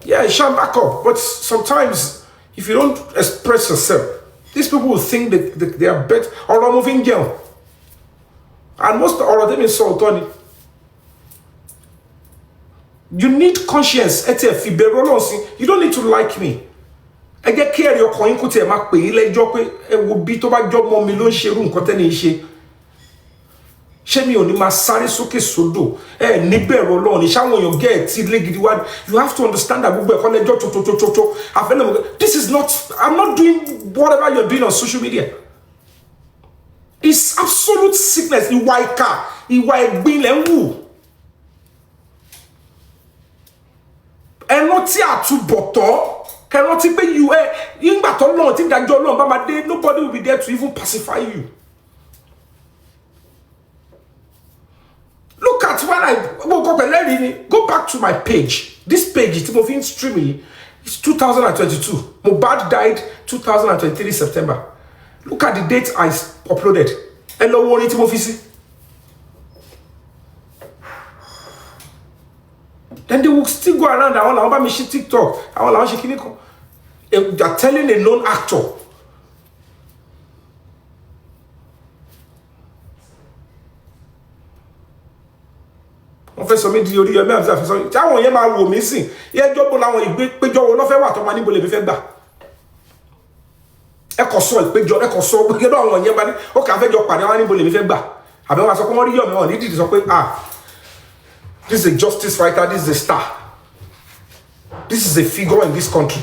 Yeah, it shall back up, but sometimes if you don't express yourself, these people will think that they are better or are moving down. And most of them insult on it. You need conscience. You don't need to like me. I get care your coin could tell my pay, like job, it will be to my job, more million share room, contain. Shemi oni masari soke sodo nibero lo ni shawo you get legidi one. You have to understand that this is not, I'm not doing whatever you're doing on social media. It's absolute sickness. Iwa ika, iwa egbin le nwu. Enoti atuboto, kenoti pe you ingba to Lord tin dajo Lord ba ma de, nobody will be there to even pacify you. Look at when I go back to my page. This page is moving streaming. It's 2022. Mohbad died 2023 September. Look at the date I uploaded. Hello, what is it? Then they will still go around. I want to TikTok. I want to they are telling a known actor. Professor me di ori Yomi àti Professor tí àwọn yẹn máa wò mí sìn yẹn jọ́bọ̀ láwọn ìgbépéjọ wo ló fẹ́ wà tó máa níbo lè mi fẹ́ gbà ẹ kò sọ ìpéjọ ẹ kò sọ pé lọ́dọ̀ àwọn yẹn bá ní ó kà fẹ́ jọ pàdé wá níbo lè mi fẹ́ gbà àbí wọ́n sọ pé wọ́n rí Yomi wọn ní dìde sọ pé this is a justice fighter, this is a star, this is a figure in this country.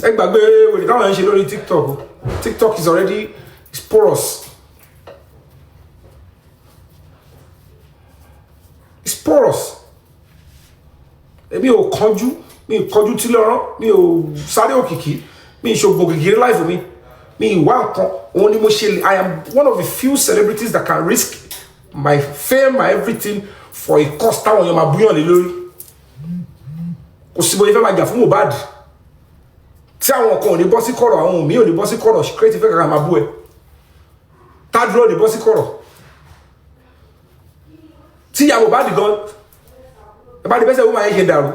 Ẹ gbàgbé wèrè táwọn yẹn ṣe lórí TikTok is already porous. Porous. Mi ò kánjú tí lọ́rán, mi ò sáré òkìkí, mi ṣògbò gègé life mi, mi ìwà nǹkan, òun ni mo ṣe. I am one of the few celebrities that can risk my fame, my everything for a cause táwọn èèyàn máa búyàn lé lórí. Kò sí bóyá fẹ́ máa jà fún Mohbad. Tí àwọn kan ò ní bọ́ sí kọ̀rọ̀, àwọn mi ò ní bọ́ sí kọ̀rọ̀, creative fẹ́ kàkà máa bú ẹ. Tádúró ò ní bọ́ sí kọ̀rọ̀. Tí ìyá Mohbad gan, ẹ bá di bẹ́sẹ̀ wọ́n máa yẹ ṣe dàrú.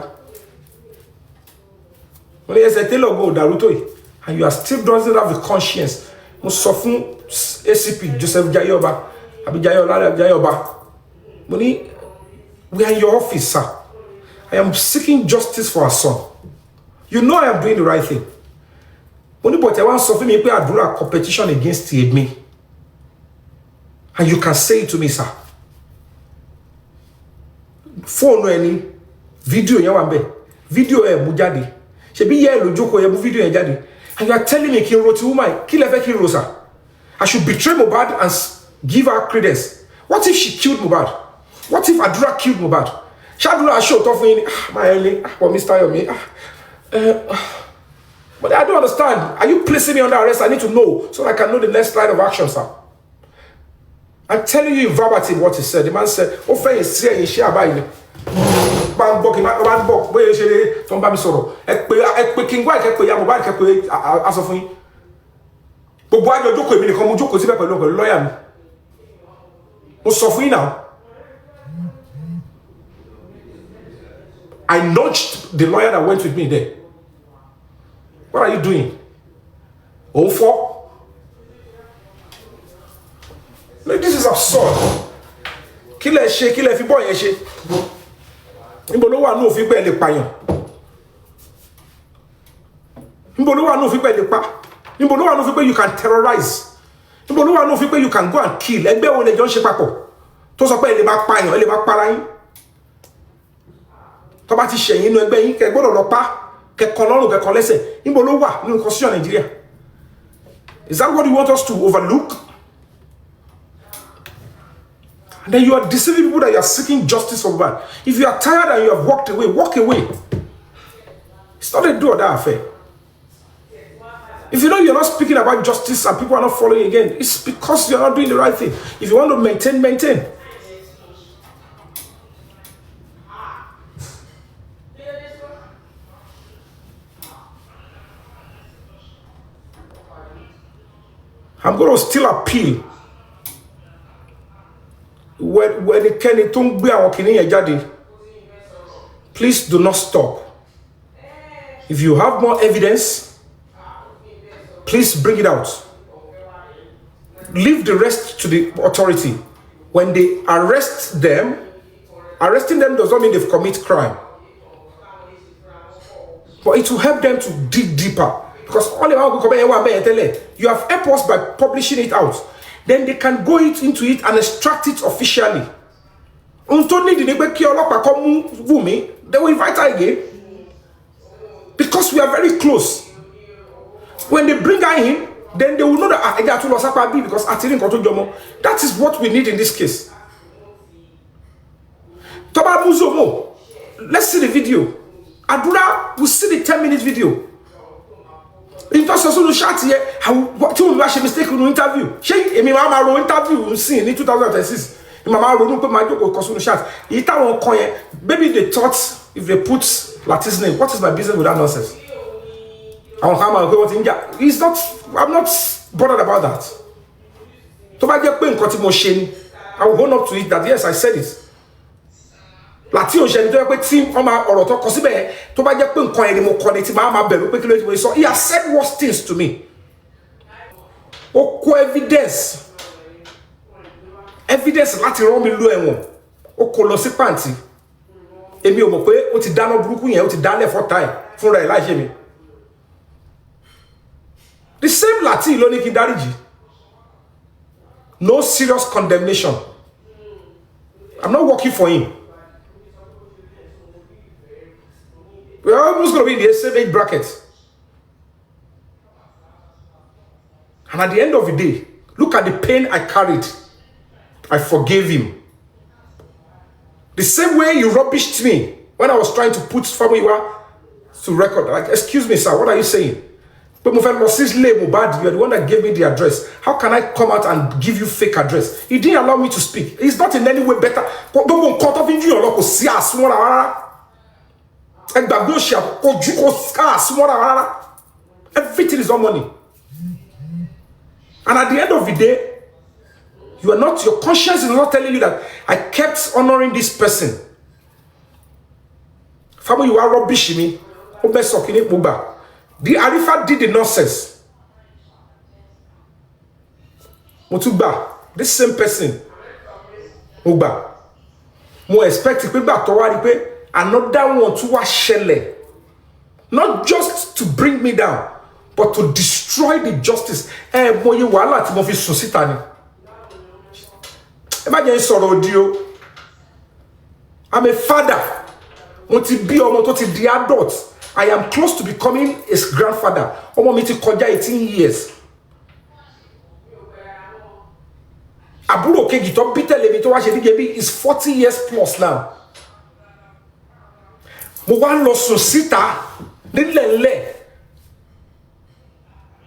Wọ́n lè yẹsẹ̀ tẹ́lọ̀ gbọ́ dàrú tó yìí. And you are still doesn't have a conscience. Mo sọ fún ACP Joseph Jayoba, àbí Jayoba. Mo ní, we are in your office, sir. I am seeking justice for our son. You know I am doing the right thing. Mo ní but ẹ wá sọ fún mi pé àdúrà competition against me. And you can say it to me, sir. Phone any video yẹn wà ńbẹ̀, video ẹ mú jáde ṣebí yẹ ló jókòó yẹ mú video yẹn jáde and you are telling me kí n ro ti woman kí lẹ fẹ́ kí n ro sir. I should betray Mohbad and give her credence. What if she killed Mohbad? What if Adura killed Mohbad? Ṣadura aṣọ tó fún yín my only for Mr. Yomi but I don't understand. Are you placing me under arrest? I need to know so I can know the next line of action, sir. I'm telling you verbatim what he said. The man said, "Oh, fair is here in share by you." Bangboki, Bangboki, where you say from Bamisoro. Ekpe King White, Ekpe Yamoban, Ekpe Asofin. But why do you joke with me? Come joke with me, lawyer. What's Sofin now? I nudged the lawyer that went with me there. What are you doing? Oh, for? Like, this is absurd. Kill a shake, kill a fi boy a shake. Imbolowa no fi pe le payan. Imbolowa no fi pe le pa. Imbolowa no fi pe you can terrorize. Imbolowa no fi pe you can go and kill. Egbe wo le jo se papọ̀. Tó sọ pé le ba payan, le ba para yín. Tó bá ti ṣẹ̀yìn inú ẹgbẹ́ yín kẹ́ gbọ́dọ̀ lọ pa, kẹ́ kon lọ́rùn, kẹ́ kon lẹ́sẹ̀. Imbolowa nínú constitution Nigeria. Is that what you want us to overlook? And then you are deceiving people that you are seeking justice for bad. If you are tired and you have walked away, walk away. It's not a do or die affair. If you know you're not speaking about justice and people are not following again, it's because you're not doing the right thing. If you want to maintain, maintain. I'm going to still appeal. When it can be our Kenya, please do not stop. If you have more evidence, please bring it out. Leave the rest to the authority. When they arrest them, arresting them does not mean they've committed crime. But it will help them to dig deeper. Because all you have helped us by publishing it out. Then they can go into it and extract it officially. They will invite her again. Because we are very close. When they bring her in, then they will know that because that is what we need in this case. Let's see the video. Adura will see the 10-minute video. In terms of chat here, what you make a mistake in interview. She, my mama interview seen in 2006. My mama wrote my joke chat. Maybe they thought if they put Latin's name, what is my business with that nonsense? It's not. I'm not bothered about that. I will hold up to it that yes, I said it. Latin team so he has said worse things to me. Evidence láti rán mi lọ ẹ̀wọ̀n. O kò lọ sí pàǹtí. Èmi ò mọ̀ pé ó ti dáná burúkú yẹn, ó ti dálẹ̀ for time fúnra ẹ̀ láìṣe mi. The same Latin ló ní kí n dáríjì. No serious condemnation. I'm not working for him. We're almost going to be in the same age bracket. And at the end of the day, look at the pain I carried. I forgave him. The same way you rubbished me when I was trying to put fabiyi to record. Like, excuse me, sir, what are you saying? But you are the one that gave me the address. How can I come out and give you fake address? He didn't allow me to speak. It's not in any way better. Everything is on money. And at the end of the day, you are not, your conscience is not telling you that I kept honoring this person. Family, you are rubbish me. The Arifa did the nonsense. Motuba, this same person. Uba. More expect another one to wash shelle. Not just to bring me down, but to destroy the justice. I'm a father. Adult. I am close to becoming his grandfather. 18 years. Aburo Keji to Peter Levito is 40 years plus now.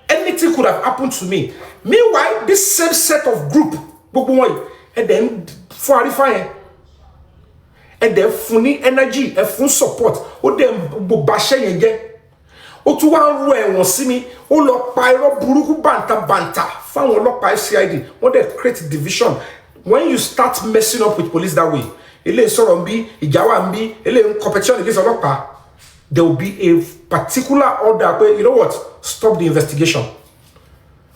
Anything could have happened to me. Meanwhile, this same set of group, and then forifying, and then funny energy, and full support. O dem bobashe yenge. O tu wan ro ewon si mi. O lo pa iro buruku banta. Fáwọn ọlọ́pàá CID. When they create division, when you start messing up with police that way, competition against ọlọ́pàá, there will be a particular order where, you know what, stop the investigation.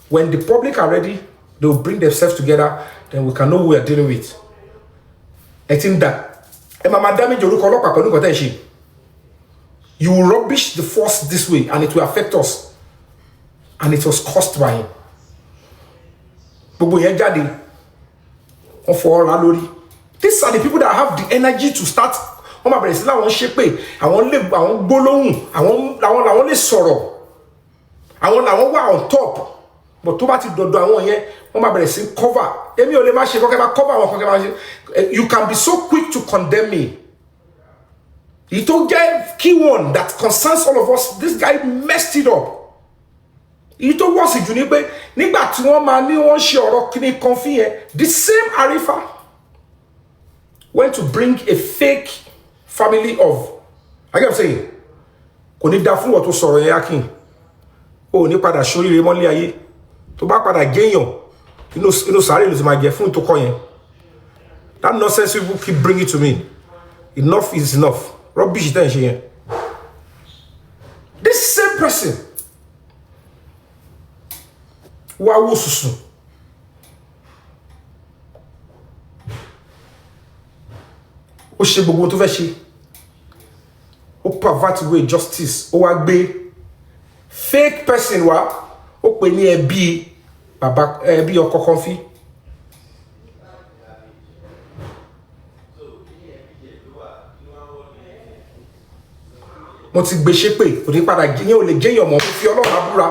When the public are ready, they will bring themselves together, then we can know who we are dealing with. I think that you will rubbish the force this way and it will affect us. And it was caused by him. These are the people that have the energy to start. I want on top. But cover. You can be so quick to condemn me. He told get key one that concerns all of us. This guy messed it up. He told us in Junipe, nígbà tí wọ́n máa ní wọ́n ṣe ọ̀rọ̀ kíní kan fi yẹn, the same Arifa went to bring a fake family of, I get what I'm saying, kò ní dá fún wọn tó sọ̀rọ̀ yẹn Akin. O ní padà ṣoríire mọ́lé ayé. Tó bá padà géèyàn, inú sàárè ló ti máa jẹ fún tó kọ yẹn. That nonsense people keep bringing to me. Enough is enough. Rubbish then she. This same person. Wa susu. Ó ṣe gbogbo tó fẹ́ ṣe. Ó pervert way justice. Ó wá gbé fake person wá. Ó pè ní ẹbí bàbá ẹbí ọkọ kan fi. Mo ti gbé ṣépè kò ní padà yẹn ò lè jẹ́yàn mọ́ mo fi Ọlọ́run abúra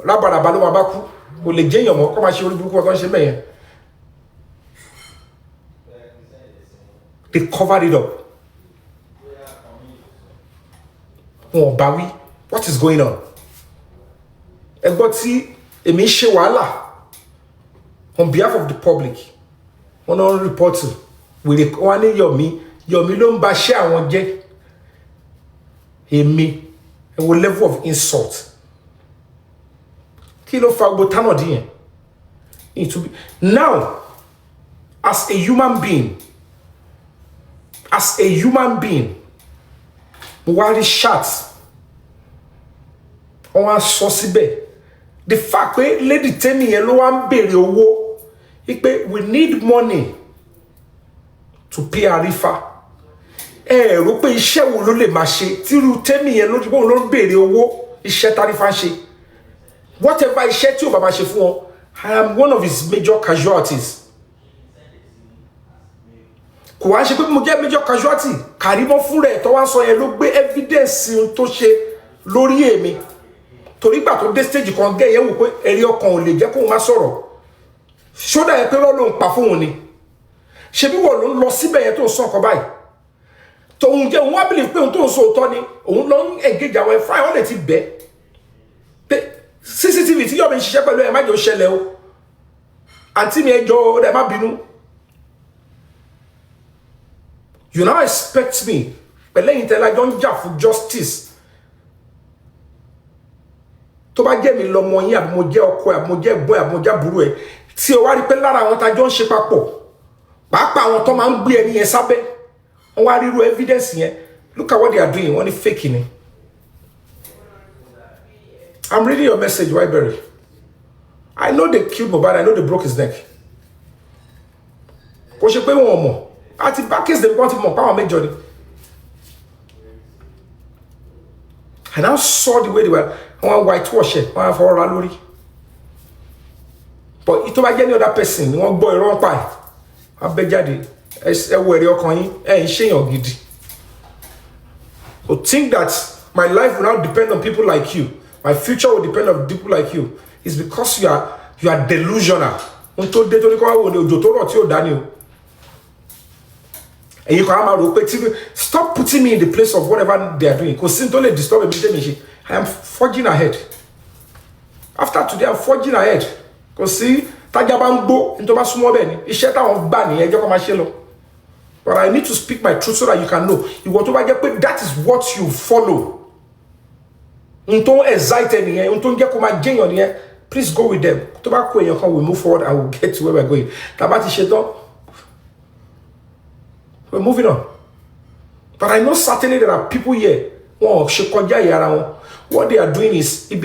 lábàràbà ló máa bá kú kò lè jẹ́yàn mọ́ kó máa ṣe orí burúkú ọ̀tọ́ ń ṣe mẹ́yẹn. They covered it up. Wọn ò bá wí. What is going on? Ẹ gbọ́ tí èmi ṣe wàhálà on behalf of the public. Wọ́n náà report wèrè wọ́n ní Yomi ló ń ba ṣé àwọn jẹ́. Èmi ẹ wo level of insult. Kí ló fa gbogbo tánà díẹ̀? Now, as a human being, mo wá rí shots. Wọ́n wá sọ síbẹ̀. The fact pé Lady Temi yẹn ló wá ń béèrè owó. Pé we need money to pay Arifa. Rò pé iṣẹ́ wo ló lè máa ṣe tíru Temi yẹn lójú bóun ló ń béèrè owó iṣẹ́ tarifa ń ṣe. Whatever iṣẹ́ tí ò bá máa ṣe fún wọn, I am one of his major casualties. Kò wá ṣe pé mo jẹ́ major casualty, Kàrímọ́ fún rẹ̀ tó wá sọ yẹn ló gbé evidence tó ṣe lórí èmi. Torí gbà tó dé stage kan gẹ́ yẹn wò pé ẹ̀rí ọkàn ò lè jẹ́ kóun má sọ̀rọ̀. Ṣódà yẹn pé rọ́ ló ń pa fún òun ni. Ṣé bí wọ́n ló ń lọ síbẹ̀ yẹn tó ń sọ ọkọ̀ báyìí? Tóun jẹ́ òun wá believe pé òun tó ń sọ òótọ́ ni òun lọ ń engage àwọn ẹ̀fọ́ àwọn lè ti bẹ̀ pé CCTV tí Yomi ń ṣiṣẹ́ pẹ̀lú ẹ̀ má jẹ́ ó ṣẹlẹ̀ o àǹtí mi ẹjọ́ ẹ má bínú. You now expect me pẹ̀lẹ́yìn tẹ́lá jọ ń jà fún justice tó bá jẹ́ mi lọ́mọ yín àbí mo jẹ́ ọkọ ẹ̀ àbí mo jẹ́ ẹ̀gbọ́n ẹ̀ àbí mo jẹ́ àbúrò ẹ̀ tí o wá rí pé lára àwọn tá jọ ń ṣe papọ̀ pàápàá àwọn tó máa ń gbé ẹni yẹn sábẹ́ wọ́n wá ríru evidence yẹn. Look at what they are doing. Wọ́n ní fake ni. I'm reading your message, Wyberry. I know they killed Mohbad. I know they broke his neck. Kò ṣe pé wọn mọ̀. Àti bá case dem want mọ̀ power major ni. I now saw the way they were. Wọ́n whitewash it. Wọ́n fọwọ́ ra lórí. But ito bá jẹ́ any other person ni wọ́n gbọ́ irọ́ pa ẹ̀. Wọ́n bẹ́ jáde. Ẹ wo ẹ̀rí ọkàn yín. Ẹ ń ṣèyàn gidi. So think that my life will now depend on people like you. My future will depend on people like you. It's because you are delusional. And you can stop putting me in the place of whatever they are doing. Because since don't let disturb me, I am forging ahead. After today, I'm forging ahead. Because see, Tajabambo into my small benny. It's shut down banny. But I need to speak my truth so that you can know. You want to get that is what you follow. Don't excite any. Don't get my gain on here. Please go with them. Tobacco and your come, we move forward and we'll get to where we're going. Tabati Shedo. We're moving on. But I know certainly there are people here. What they are doing is they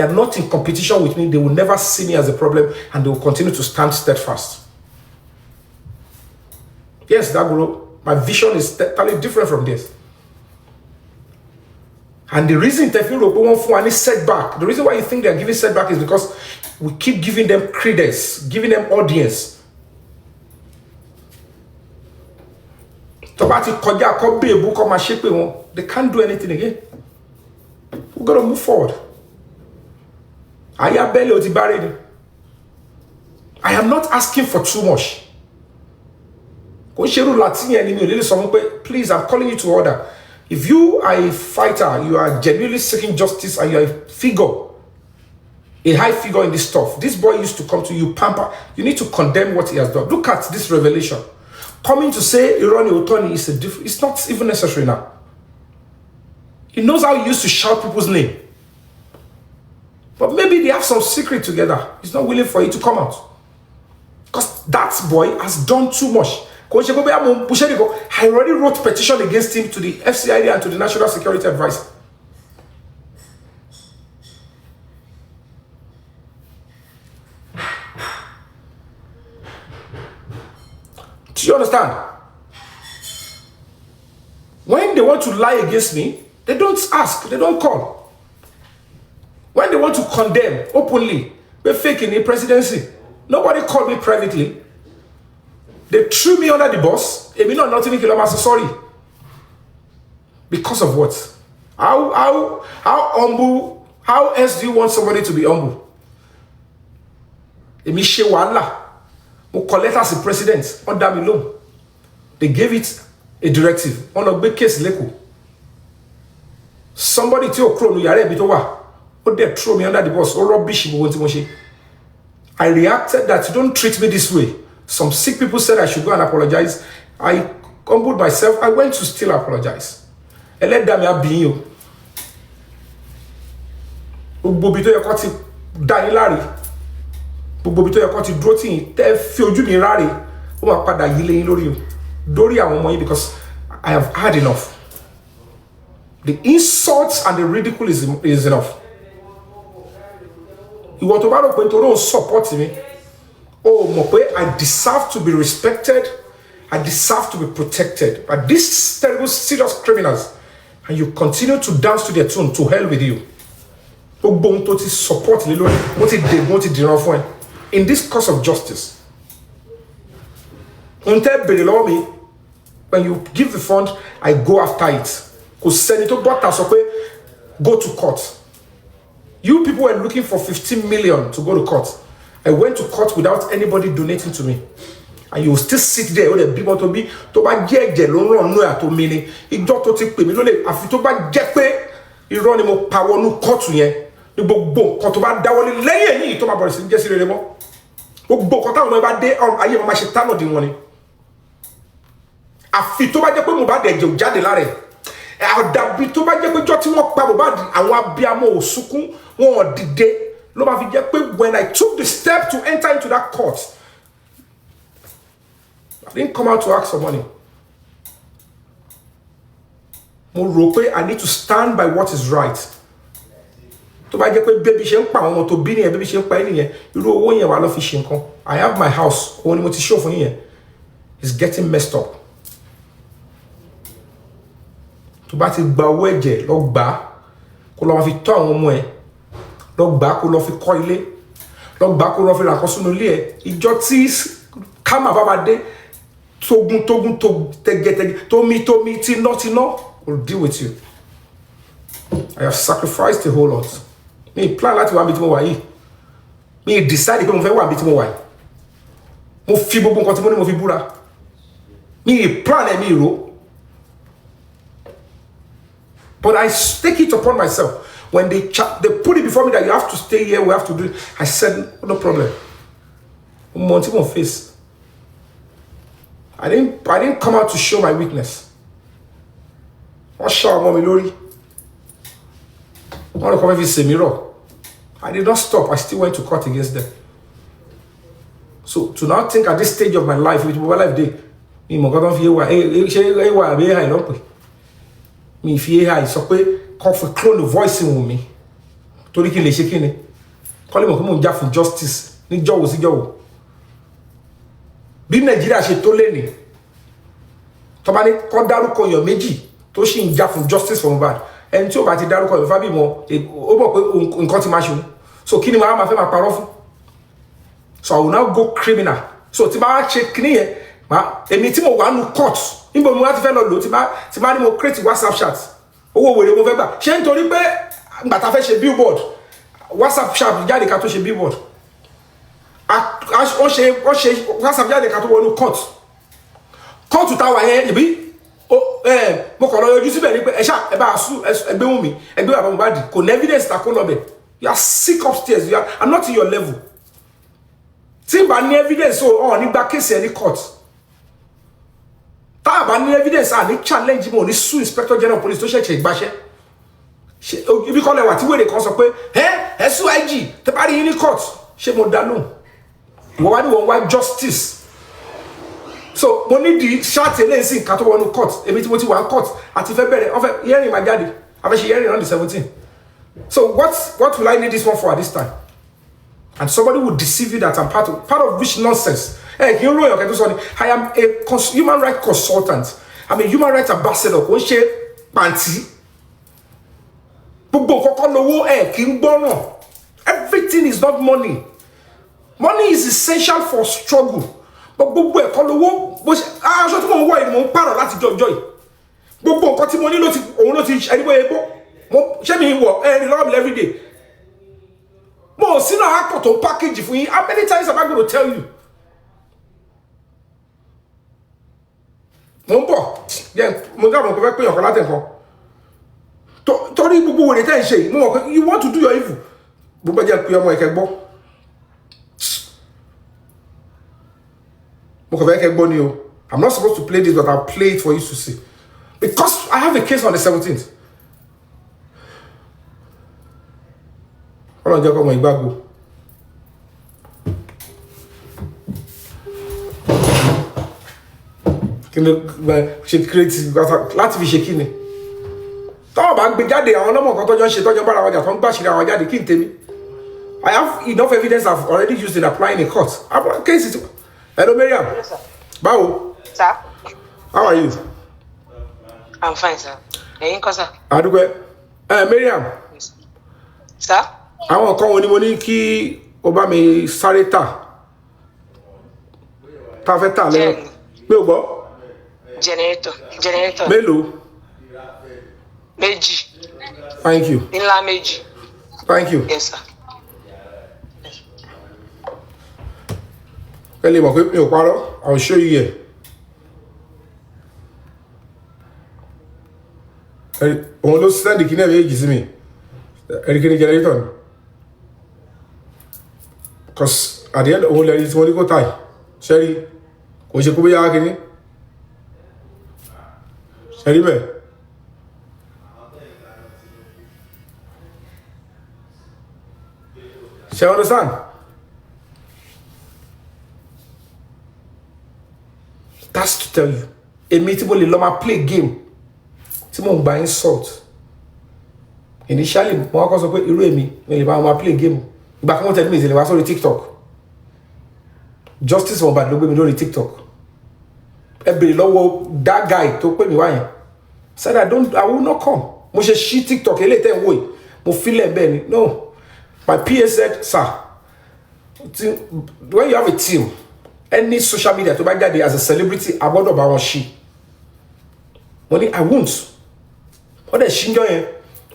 are not in competition with me. They will never see me as a problem and they will continue to stand steadfast. Yes, Daguro, my vision is totally different from this. And the reason any setback, the reason why you think they're giving setback is because we keep giving them credence, giving them audience. They can't do anything again. We've got to move forward. I am not asking for too much. Please, I'm calling you to order. If you are a fighter, you are genuinely seeking justice, and you are a figure, a high figure in this stuff. This boy used to come to you, pamper. You need to condemn what he has done. Look at this revelation. Coming to say Irani Otoni is a different, it's not even necessary now. He knows how he used to shout people's name. But maybe they have some secret together. He's not willing for it to come out. Because that boy has done too much. I already wrote petition against him to the FCID and to the National Security Advisor. Do you understand? When they want to lie against me, they don't ask, they don't call. When they want to condemn openly, we're faking the presidency. Nobody called me privately. They threw me under the bus. Sorry. Because of what? How humble? How else do you want somebody to be humble? Emi she wahala. Mo collect as a president. Under me loan. They gave it a directive. On a big case leko. Somebody to your crown yare bitowa. Oh, they throw me under the bus. Oh, rubbish. I reacted that you don't treat me this way. Some sick people said I should go and apologize. I humbled myself. I went to still apologize. And let them have been you. Bobito Yakoti Danilari. Bobito Yakoti Drotin. Te Fioju Mirari. Umapada Yile Lori. Dori Amomoyi, because I have had enough. The insults and the ridicule is enough. You want to support me. Oh, Mope, I deserve to be respected. I deserve to be protected. But these terrible, serious criminals, and you continue to dance to their tune, to hell with you. Support in this cause of justice. When you give the fund, I go after it. Because Senator go to court. You people were looking for 15 million to go to court. I went to court without anybody donating to me. And you will still sit there with the people to be to buy get no at meaning. It don't take me. If you buy get pay, you run him power no court here. The book court about dawali lay to my boys in Jesse Remo. Book on my day I am my shetano the money. Afito ba je pe mo ba de je jade lare. Adabi to ba je pe jo ti won pa mo ba awon abiamo osukun won dide. When I took the step to enter into that court, I didn't come out to ask for money. I need to stand by what is right. I have my house. It's getting messed up. Lọ gbà kó lọ fi kọ́ ilé, lọ gbà kó lọ fi ra kọ́sùnú ilé ẹ̀. Ìjọ tí kama baba dé togun to tege tomi tino will deal with you. I have sacrificed a whole lot. Me plan láti wá bí tí mo wà yìí. Me decide pé mo fẹ́ wá bí tí mo wà yìí. Mo fi gbogbo nǹkan tí mo ní mo fi búra. Me plan ẹ̀ mi ro. But I take it upon myself. When they put it before me that you have to stay here, we have to do it, I said, no problem. Face. I didn't come out to show my weakness. I did not stop. I still went to court against them. So to now think at this stage of my life, which my life day, me fear so clone the voice in me. Torí kí lè ṣe kíni. Kọ́lé mọ̀ kí mo jà fún justice ní jọ̀wọ́ sí jọ̀wọ́. Bí Nàìjíríà ṣe tó lé ní. Tó bá ní kó dárúkọ èèyàn méjì tó ṣì ń jà fún justice for Mohbad. Ẹni tí ó bá ti dárúkọ èèyàn Fabiyi mọ̀ ó mọ̀ pé nǹkan ti máa ṣe. So kí ni màá fẹ́ máa parọ́ fún? So I will now go criminal. So tí bá ṣe kíni yẹn, èmi tí mo wà nù court. Níbo mo wá ti fẹ́ lọ lò tí bá ní mo create WhatsApp chat. Owó wèrè mo fẹ́ gbà. Ṣé nítorí pé ìgbà tá fẹ́ ṣe billboard WhatsApp chat jáde ká tó ṣe billboard. Ó ṣe WhatsApp jáde ká tó wọnú court. Court to tower here, be mo kàn lọ yọjú síbẹ̀ ní pé ẹ bá sùn ẹgbẹ́ wù mí ẹgbẹ́ bàbá Mohbad kò ní evidence ta kó lọ bẹ̀. You are sick upstairs. I'm not in your level. Tí bá ní evidence o nígbà case any court. Tá bá ní evidence ní challenge mo ní sue inspector general police tó ṣẹ̀ṣẹ̀ ìgbàṣẹ́. Ibi kan lẹ́wà tí wèrè kan sọ pé ẹ sue IG tẹ́ bá rí yín ní court ṣé mo dá lóhùn. Ìwọ wá ní wọ́n wá justice. So mo ní di ṣáàtì eléyìí sí nǹkan tó wọnú court èmi tí mo ti wà ní court àti fẹ́ bẹ̀rẹ̀ ọ̀fẹ́ hearing máa jáde àfẹ́ ṣe hearing on the 17th. So what will I need this one for at this time? And somebody will deceive you that I'm part of which nonsense? Hey, you know I am a human rights consultant. I'm a human rights ambassador. Kò ṣe pàǹtí. Gbogbo nǹkan lówó kì í gbọ́ràn. Everything is not money. Money is essential for struggle. But gbogbo ẹ̀kọ́ lówó aṣọ tí mo ń wọ̀ yìí mo ń pààrọ̀ láti jọjọ́ yìí. Gbogbo nǹkan tí mo ní òun ló ti ẹni bóyá ebó. Ṣé mi wọ̀ ẹni lọ́wọ́ mi every day? Mo sínú àpò tó package fún yín. How many times am I going to tell you? Mo ń bọ̀. Mo dábọ̀ kó fẹ́ pé ọ̀kan láti nǹkan. Torí gbogbo wèrè tẹ́ ń ṣe yìí, mo mọ̀ pé you want to do your evil. Gbogbo jẹ́ pé ọmọ ẹ̀kẹ́ gbọ́. Mo kàn fẹ́ kẹ́ gbọ́ ni o. I'm not supposed to play this, but I'll play it for you to see. Because I have a case on the 17th. Ọlọ́run jẹ́ kọ́ ọmọ ìgbàgbọ́. Kí ni ṣe create láti fi ṣe kí ni? Tọ́wọ́ bá gbé jáde àwọn ọlọ́mọ kan tọ́jọ́ ń ṣe tọ́jọ́ bára wájà tó ń gbàṣírí àwọn jáde kí n tèmi. I have enough evidence I've already used in applying in court. Hello, Mariam. Hello, sir. Báwo? Sir? How are you? I'm fine, sir. Ẹ̀yin kọ́, sir. Adúgbẹ́. Mariam. Sir? Àwọn kan wo ni mo ní kí o bá mi sáré tà? Ta fẹ́ tà lẹ́yìn. Pé o gbọ́? Generator. Mélòó? Méjì. Thank you. Ńlá méjì. Thank you. Yes, sir. Ẹ lè mọ̀ pé mi ò parọ́. I will show you here. Òun ló sẹ́ndì kí ní ẹ̀mí èjì sí mi. Ẹ̀ríkìní generator ni. Because at the end òun lẹ́rí tí wọ́n ní kó tàì. Ṣẹ́rí kò ṣe kó bí yára kìíní. Ṣẹ́rí bẹ́ẹ̀. Ṣé understand? That's to tell you. Èmi tí mo lè lọ máa play game. Tí mo ń gba insult. Initially, mo wá kọ́ sọ pé irú èmi mi lè máa play game. Ìgbà kan wọ́n tẹ̀lé mi ìṣẹ̀lẹ̀ wá sórí TikTok. Justice Mohbad ló gbé mi lórí TikTok. Ẹ bèrè lọ́wọ́ that guy tó pè mí wá yẹn. Said I will not come. Mo ṣe ṣí TikTok eléyìí tẹ́ ń wò yìí. Mo filẹ̀ bẹ́ẹ̀ ni. No. My PA said, sir, when you have a team, any social media to buy jáde as a celebrity, I gbọ́dọ̀ bá wọn ṣí. Mo ní I won't. Wọ́n dẹ̀ ṣí ń jọ yẹn.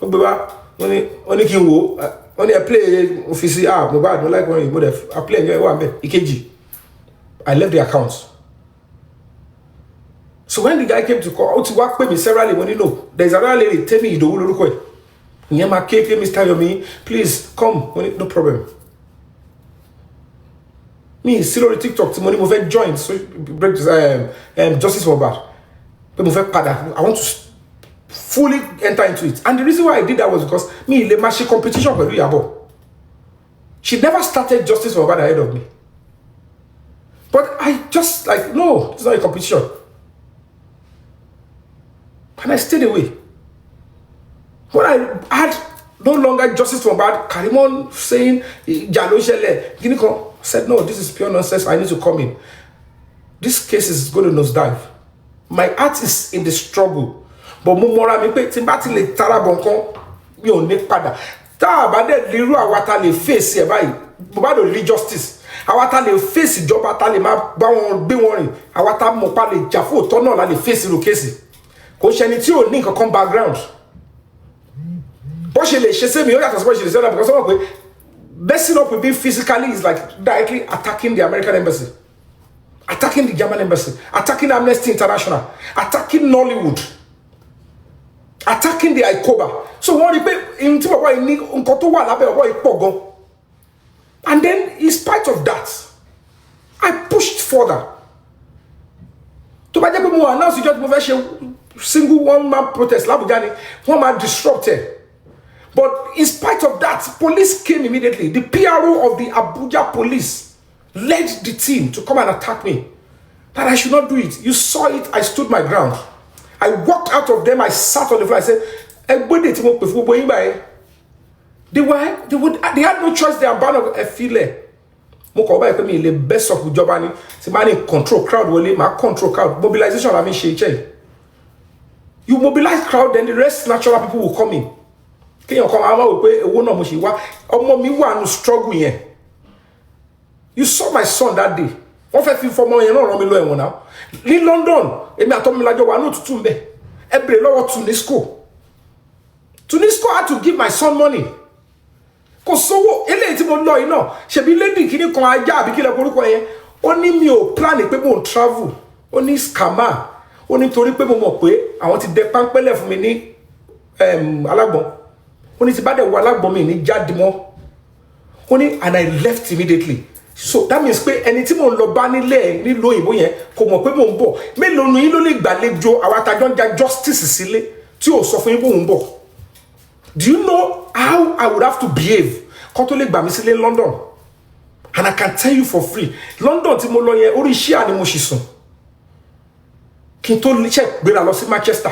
Ó gbé wá. Wọ́n ní kí n wò. Wọ́n ní ẹ play office Mohbad mo like one yìí. Mo dẹ̀ I play ẹ̀yọ́ ẹ̀wọ̀ àmẹ́. Ìkejì. I left the account. So when the guy came to call, ó ti wá pè mí severally. Mo ní no. There is another lady tell me Ìdòwú lórúkọ ẹ̀. Ìyẹn máa kéèké Mr. Yomi, please come. Mo ní no problem. Me sí lórí TikTok tí mo ní mo fẹ́ join Justice Mohbad. But mo fẹ́ padà. I want to fully enter into it. And the reason why I did that was because me lè máa ṣe competition pẹ̀lú Ìyábọ̀. She never started Justice Mohbad ahead of me. But I just like, no, it's not a competition. And I stayed away. When I had no longer Justice Mohbad, Karimon saying, Jalo Shele, Ginicon said, no, this is pure nonsense. I need to come in. This case is going to nosedive. My heart is in the struggle. But Mumora mi pe timbati le tara bonkon mi ò ní padà. Tá bá dé liru àwa tá lè face e báyìí. Mohbad ò rí justice. Àwa tá lè face ìjọba tá lè má bá wọn gbé wọn rìn. Àwa tá mọ̀ pa lè jà fún òótọ́ náà la lè face irú case. Kò ṣe ẹni tí ò ní nǹkan kan background. Bó ṣe lè ṣe sé mi ó yàtọ̀ sí bó ṣe lè ṣe náà because someone pé messing up with me physically is like directly attacking the American embassy. attacking the German embassy, attacking Amnesty International, attacking Nollywood, attacking the ICOBA. So what in and then in spite of that, I pushed further. To buy people more announce just single one-man protest, one man disrupted. But in spite of that, police came immediately. The PRO of the Abuja police led the team to come and attack me. That I should not do it. You saw it, I stood my ground. I walked out of them, I sat on the floor, I said, they had no choice, they are bound of a feeling. The best of Jobani, control crowd, control crowd, mobilization, I mean, you mobilize crowd, then the rest natural people will come in. You saw my son that day. In London, Tunisco had to give my son money. Because so she be lady kini kon aja abi kile koruko yen. Oni mi o plan pe mo travel. Oni scammer. Oni tori pe mo mo pe àwọn ti de pampele fún mi ní Alagbon. Oni ti ba de wo Alagbon mi ní jáde mo. Oni and I left immediately. So that means pé ẹni tí mo lọ bá nílé ní lo oyinbo yẹn kò mọ̀ pé mo ń bọ̀. Mélòó nu yín ló lè gbàlejò àwa tá jọ ja justice sílé tí ó sọ fún yín pé mo ń bọ̀. Do you know how I would have to behave? Catholic Bamisile in London. And I can tell you for free. London tí mo lọ yẹn orí iṣẹ́ ni mo ṣì sùn. Kí n tó check gbéra lọ sí Manchester.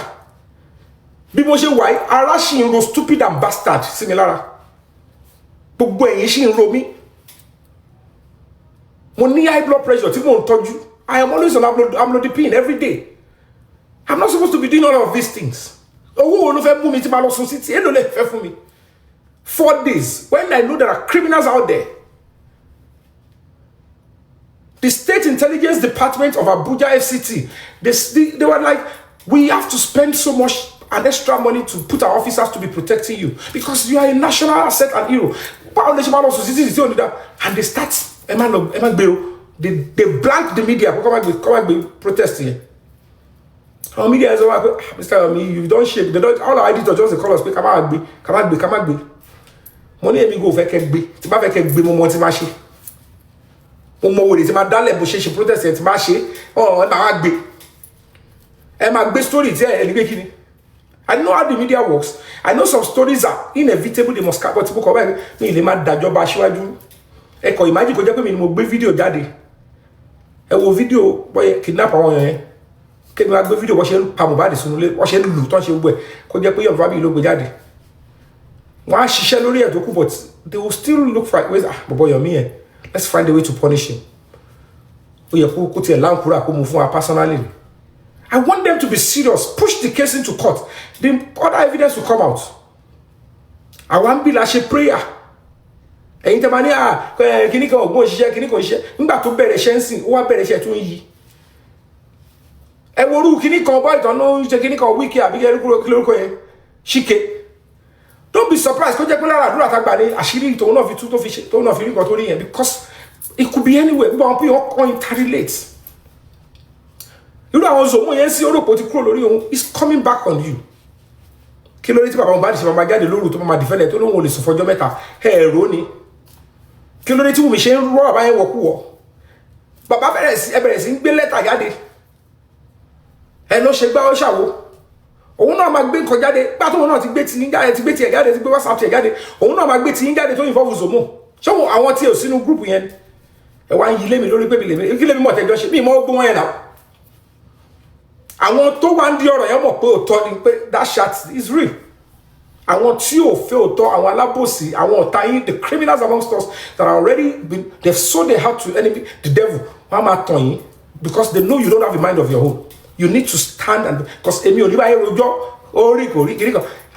Bí mo ṣe wà yìí, ara ṣì ń ro stupid and bastard sí mi lára. Gbogbo ẹ̀yìn ṣì ń ro mí. Mo ní high blood pressure tí mo ń tọ́jú. I am always on amlodipine every day. I'm not supposed to be doing all of these things. Oh, no, 4 days. When I know there are criminals out there, the State Intelligence Department of Abuja FCT, they were like, we have to spend so much and extra money to put our officers to be protecting you because you are a national asset and hero. And they start, they blank the media. Come and be protesting. Our media is over. Mr. Yomi, you don't shake. They don't. All our editors just call us. Come on, be. Money emi go fẹ́ kẹ́ gbé. Tí bá fẹ́ kẹ́ gbé mo mọ tí ma ṣe. Mo mọ wo de tí ma dálẹ̀ bó ṣe protest tí ma ṣe. Oh, ẹ máa gbé. Ẹ máa gbé story tí ẹ ní gbé kíni. I know how the media works. I know some stories are inevitable. They must come. But people come back. Mi lè máa dájọ́ bá aṣíwájú. Ẹ kò imagine kó jẹ́ pé mi ni mo gbé video jáde. Ẹ wo video boy kidnap àwọn yẹn. Kí I gbé video wọ́n ṣe ń pa Mohbad sínú ilé, wọ́n ṣe ń lù tán ṣe gbogbo ẹ̀ kó jẹ́ pé Yomi fabiyi ló gbé jáde. Wọ́n á ṣiṣẹ́ lórí ẹ̀ tó kù, but they will still look for ways. Bọ̀bọ̀ Yomi yẹn, let's find a way to punish him. Ó yẹ kó tiẹ̀ láǹkúrà kó mú fún wa personally. I want them to be serious, push the case into court. The other evidence will come out. Àwọn bí la ṣe prayer. Ẹ̀yin tẹ́ bá ní kíní kan ògbón òṣìṣẹ́ kíní kan òṣìṣẹ́ nígbà tó bẹ̀rẹ̀ iṣẹ́ ń sìn ó wá bẹ̀rẹ̀ iṣẹ́ tó ń yí. Eworu kini kan boy don no se kini kan wiki abi kilorúkọ yẹn Chike. Don't be surprised ko jẹ́ pé lára àdúrà tá gbà ní àṣírí tó náà fi tú tó fi ṣe tó náà fi rí nǹkan tó rí yẹn because it could be anywhere. Gbogbo àwọn people on interrelate. Irú àwọn zomo yẹn sí Europe ti kúrò lórí ohun is coming back on you. Kí ló rí tí bàbá Mohbad ṣe máa jáde lóru tó máa defend tó lóhun ò lè sọ fọjọ́ mẹ́ta ẹ̀rọ ni. Kí ló rí tí Wùmí ṣe ń rọ́ bàbá yẹn wọ̀kúwọ̀. Bàbá bẹ̀rẹ̀ sí ń gbé lẹ́tà jáde. Ẹ ló ṣe gbá ó ṣàwó òun náà máa gbé nǹkan jáde gbá tóun náà ti gbé ti jáde ti gbé ti ẹ̀ jáde ti gbé WhatsApp ti ẹ̀ jáde òun náà máa gbé ti jáde tó involve Zomo ṣé àwọn tí ò sínú group yẹn ẹ wá ń yí lémi lórí pé kí lémi mọ̀ tẹ́jọ́ ṣe bí ìmọ̀ gbó wọn yẹn náà àwọn tó wá ń di ọ̀rọ̀ yẹn mọ̀ pé òótọ́ ni pé that chat is real àwọn tí ò fẹ́ òótọ́ àwọn alábòsí àwọn ọ̀tá yín the criminals amongst us that are already been they've sold their heart to enemy the devil wọ́n á máa tàn yín because they know you don't have a mind of your own. You need to stand and because I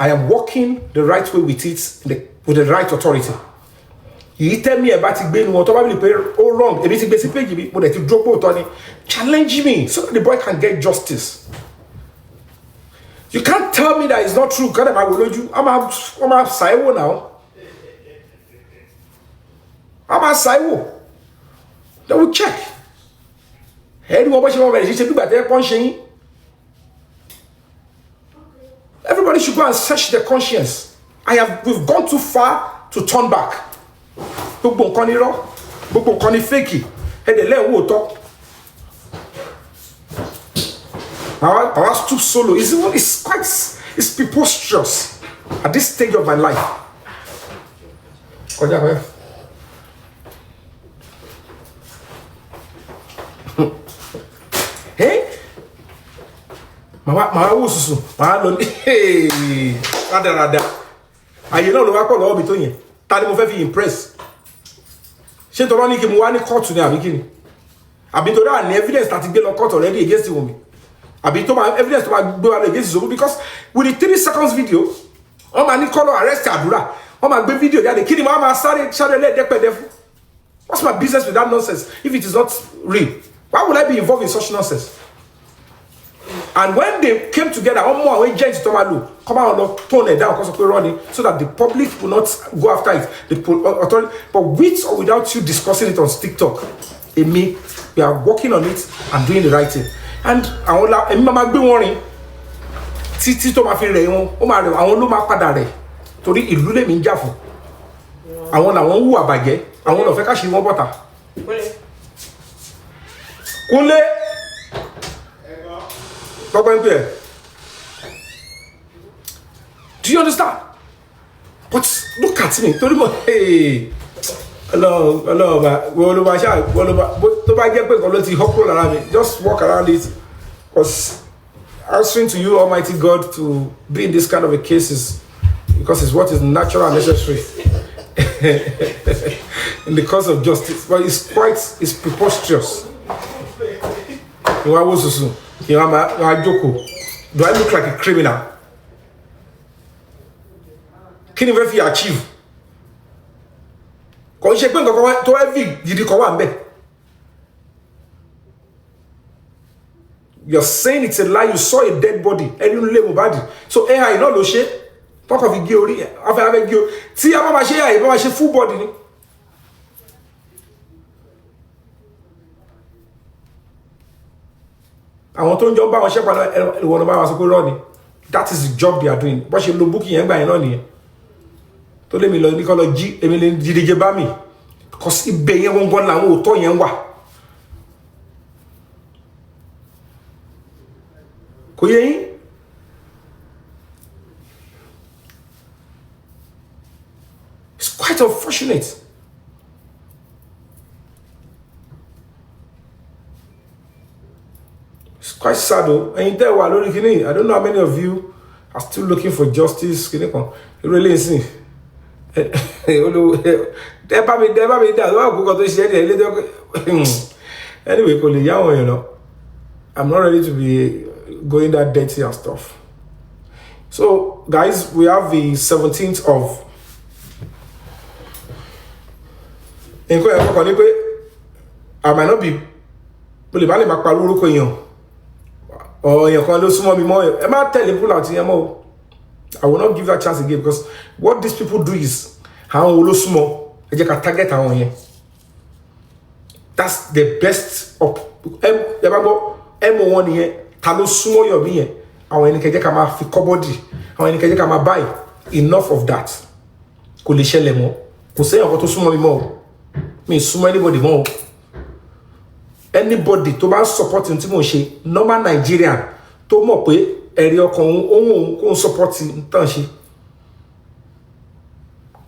am walking the right way with it with the right authority. You tell me about it being probably wrong. Challenge me so that the boy can get justice. You can't tell me that it's not true. I'm a Saiwo now. I'm a Saiwo. They will check. Everybody should go and search their conscience. We've gone too far to turn back. Fakey. Our stoop solo is preposterous at this stage of my life. Hey, my ususu, my lord, hey, rada. And you know the work all between you. Tani mo fẹ́ fi impress. Ṣé tó bá ní kí mo wá ní court ní àbí kíni? Àbí tó dá ní evidence that gbé lọ court already against the woman. Àbí tó bá evidence tó bá gbé wá against the woman because with the 3 seconds video, wọ́n máa ní kọ́lọ̀ arrest àdúrà. Wọ́n máa gbé video jáde kíni máa sáré lẹ́ẹ̀dẹ́pẹ̀dẹ́ fún. What's my business with that nonsense if it is not real? Why would I be involved in such nonsense? And when they came together, one more agents to come out and tone it down because of running, so that the public will not go after it. The authority, but with or without you discussing it on TikTok, we are working on it and doing the right thing. And I want mama be warning. Titi to ma fi re won, o ma re àwọn ló ma padà re. Torí ìlú le mi njà fún. Àwọn làwọn hu àbàjẹ́, àwọn ló fẹ́ ká ṣe wọ́n bọ́ta. Kúnlé. Do you understand? But look at me. Hey, just walk around it. Because answering to you, Almighty God, to be in this kind of a cases, because it's what is natural and necessary in the cause of justice. But it's preposterous. Do I look like a criminal? Can you ever achieve? You're saying it's a lie. You saw a dead body and you live body. So you know no shit. Talk of the see how full body. I want to jump on shepherd one of us go running. That is the job they are doing. But she look booking and buying on here. To let me learn Nicola G. Emily Didije Bami. Because if they won't go now, to Yangwa. Koye? It's quite unfortunate. Quite sad though. And I don't know how many of you are still looking for justice. It really is. Anyway, you know, I'm not ready to be going that dirty and stuff. So, guys, we have the 17th of I might not be. Oh, you can lose more. I will not give that chance again because what these people do is how lose more. They can target on here. That's the best of M1 here. Talo sumo your me. I want to get my body. I want to get my buy. Enough of that. Could share them more. Could say I want to sumo more. Me sumo anybody more. Anybody to ban support in Timoshe, normal Nigerian, to mo pe eri okon support ntan se.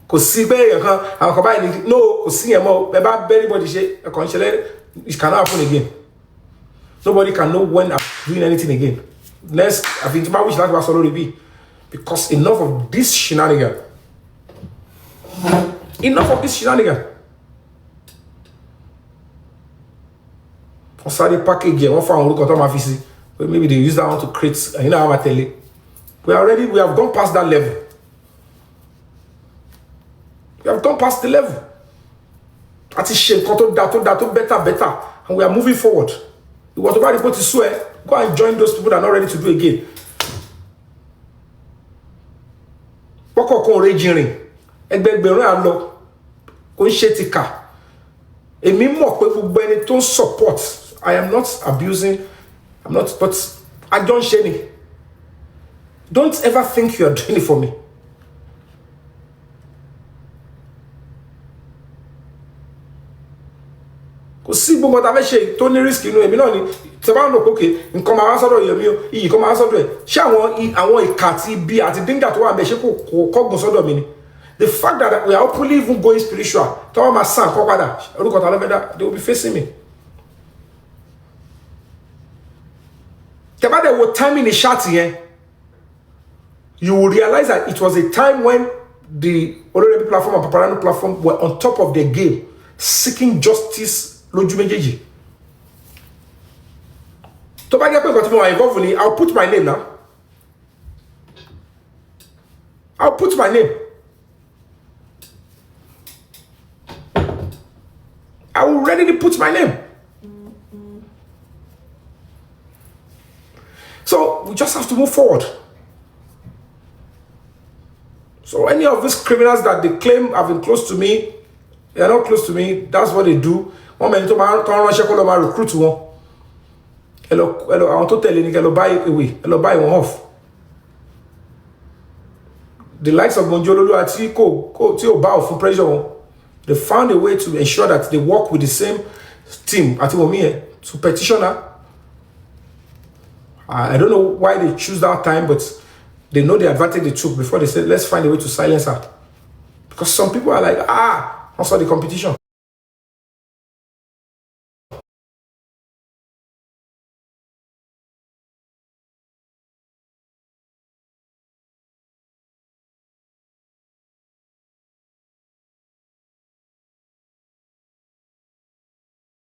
Kò sí be yan kan àwọn kan báyìí no kò sí yẹn mọ́ be ba anybody se e kon se le it cannot happen again. Nobody can know when I'm doing anything again. Let's I think my wish that was already be because enough of this shenanigan. Enough of this shenanigan. On started package one for look at my office. But maybe they use that one to create you know how I tell you. We have gone past that level. We have gone past the level. That is shame, better. And we are moving forward. You want to buy the to swear, go and join those people that are not ready to do again. Poko kon rejirin. Ẹgbẹgbẹ̀rún a lọ. Ko nse ti ka. Èmi mọ̀ pé gbogbo ẹni tó support I am not abusing. I'm not, but I don't share it. Don't ever think you are doing it for me. Kò sí gbogbo ta fẹ́ ṣe tó ní risk inú èmi náà ni tẹ́ bá ń lò pókè nǹkan máa wá sọ́dọ̀ Yomi o iyì kan máa wá sọ́dọ̀ ẹ̀ ṣé àwọn ìkà àti ibi àti díngà tó wà ń bẹ ṣé kò kọ́gbọ̀n sọ́dọ̀ mi ni. The fact that we are openly even going spiritual tọ́wọ́ máa sàn kọ́ padà orúkọ ta ló fẹ́ dá they will be facing me. Tẹ́ bá dẹ̀ wo timing ní ṣáàtì yẹn you will realize that it was a time when the Olórí platform and Paparano platform were on top of their game seeking justice lójú méjèèjì. Tó bá jẹ́ pé nǹkan tí mo wà involved ni I'll put my name now. I'll put my name. I will readily put my name. So we just have to move forward. So any of these criminals that they claim have been close to me, they are not close to me. That's what they do. One minute to recruit one. Hello, I want to tell you, hello, buy away, hello, buy one off. The likes of Monjolo and bow for pressure. They found a way to ensure that they work with the same team at Yomi to petition her. I don't know why they choose that time, but they know the advantage they took before they said, let's find a way to silence her. Because some people are like, I saw the competition.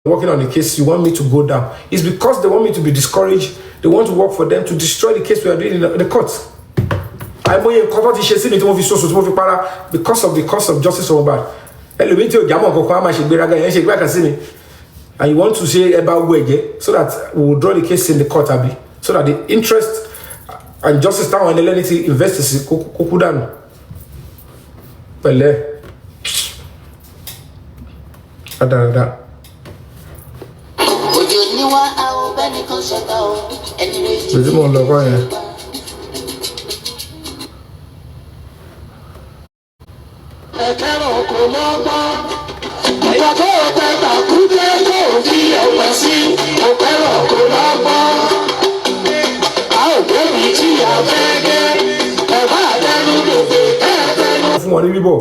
Working on the case, you want me to go down. It's because they want me to be discouraged. They want to work for them to destroy the case we are doing in the court. Because of the cause of justice so bad. And you want to say about Wege so that we will draw the case in the court, Abi, so that the interest and justice now and the lenity investors Kukudan. Well, c'est mon logo, hein. Fún wọn ní bíbọ̀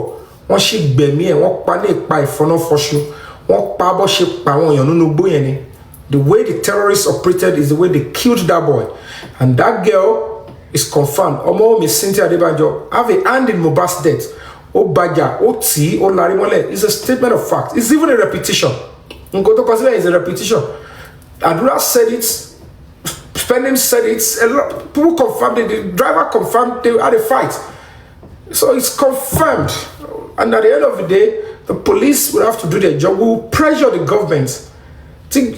wọ́n sì gbẹ̀mí ẹ̀ wọ́n pa ní ìpa ìfọ́nàfọ́ṣù wọ́n pa bọ́ ṣe pa àwọn èèyàn nínú igbó yẹn ni. The way the terrorists operated is the way they killed that boy. And that girl is confirmed. Omo mi Cynthia Adebanjo have a hand in Mohbad's death. O Baja, O T, O Larimole. It's a statement of fact. It's even a repetition. Ngoto consider is a repetition. Adura said it. Spending said it. A lot people confirmed it. The driver confirmed they had a fight. So it's confirmed. And at the end of the day, the police will have to do their job. We will pressure the government. And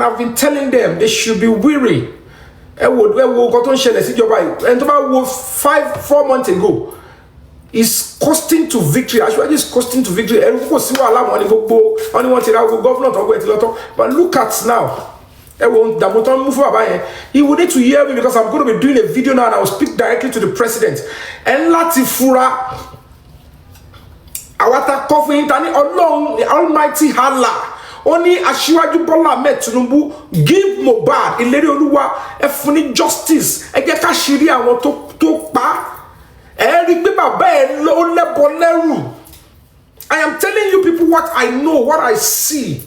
I've been telling them they should be weary. And 4 months ago, it's costing to victory. Actually, it's costing to victory. But look at now. He will need to hear me because I'm going to be doing a video now and I will speak directly to the president. And Latifura, Awata Kofi Intani, along the Almighty Allah. Only Asiwaju Bola Ahmed Tinubu give Mohbad ìlérí Olúwa ẹ fún ní justice ẹ jẹ́ ká ṣírí àwọn tó pa ẹ rí pé bàbá ẹ ló lẹ́bọ lẹ́rù. I am telling you people what I know, what I see.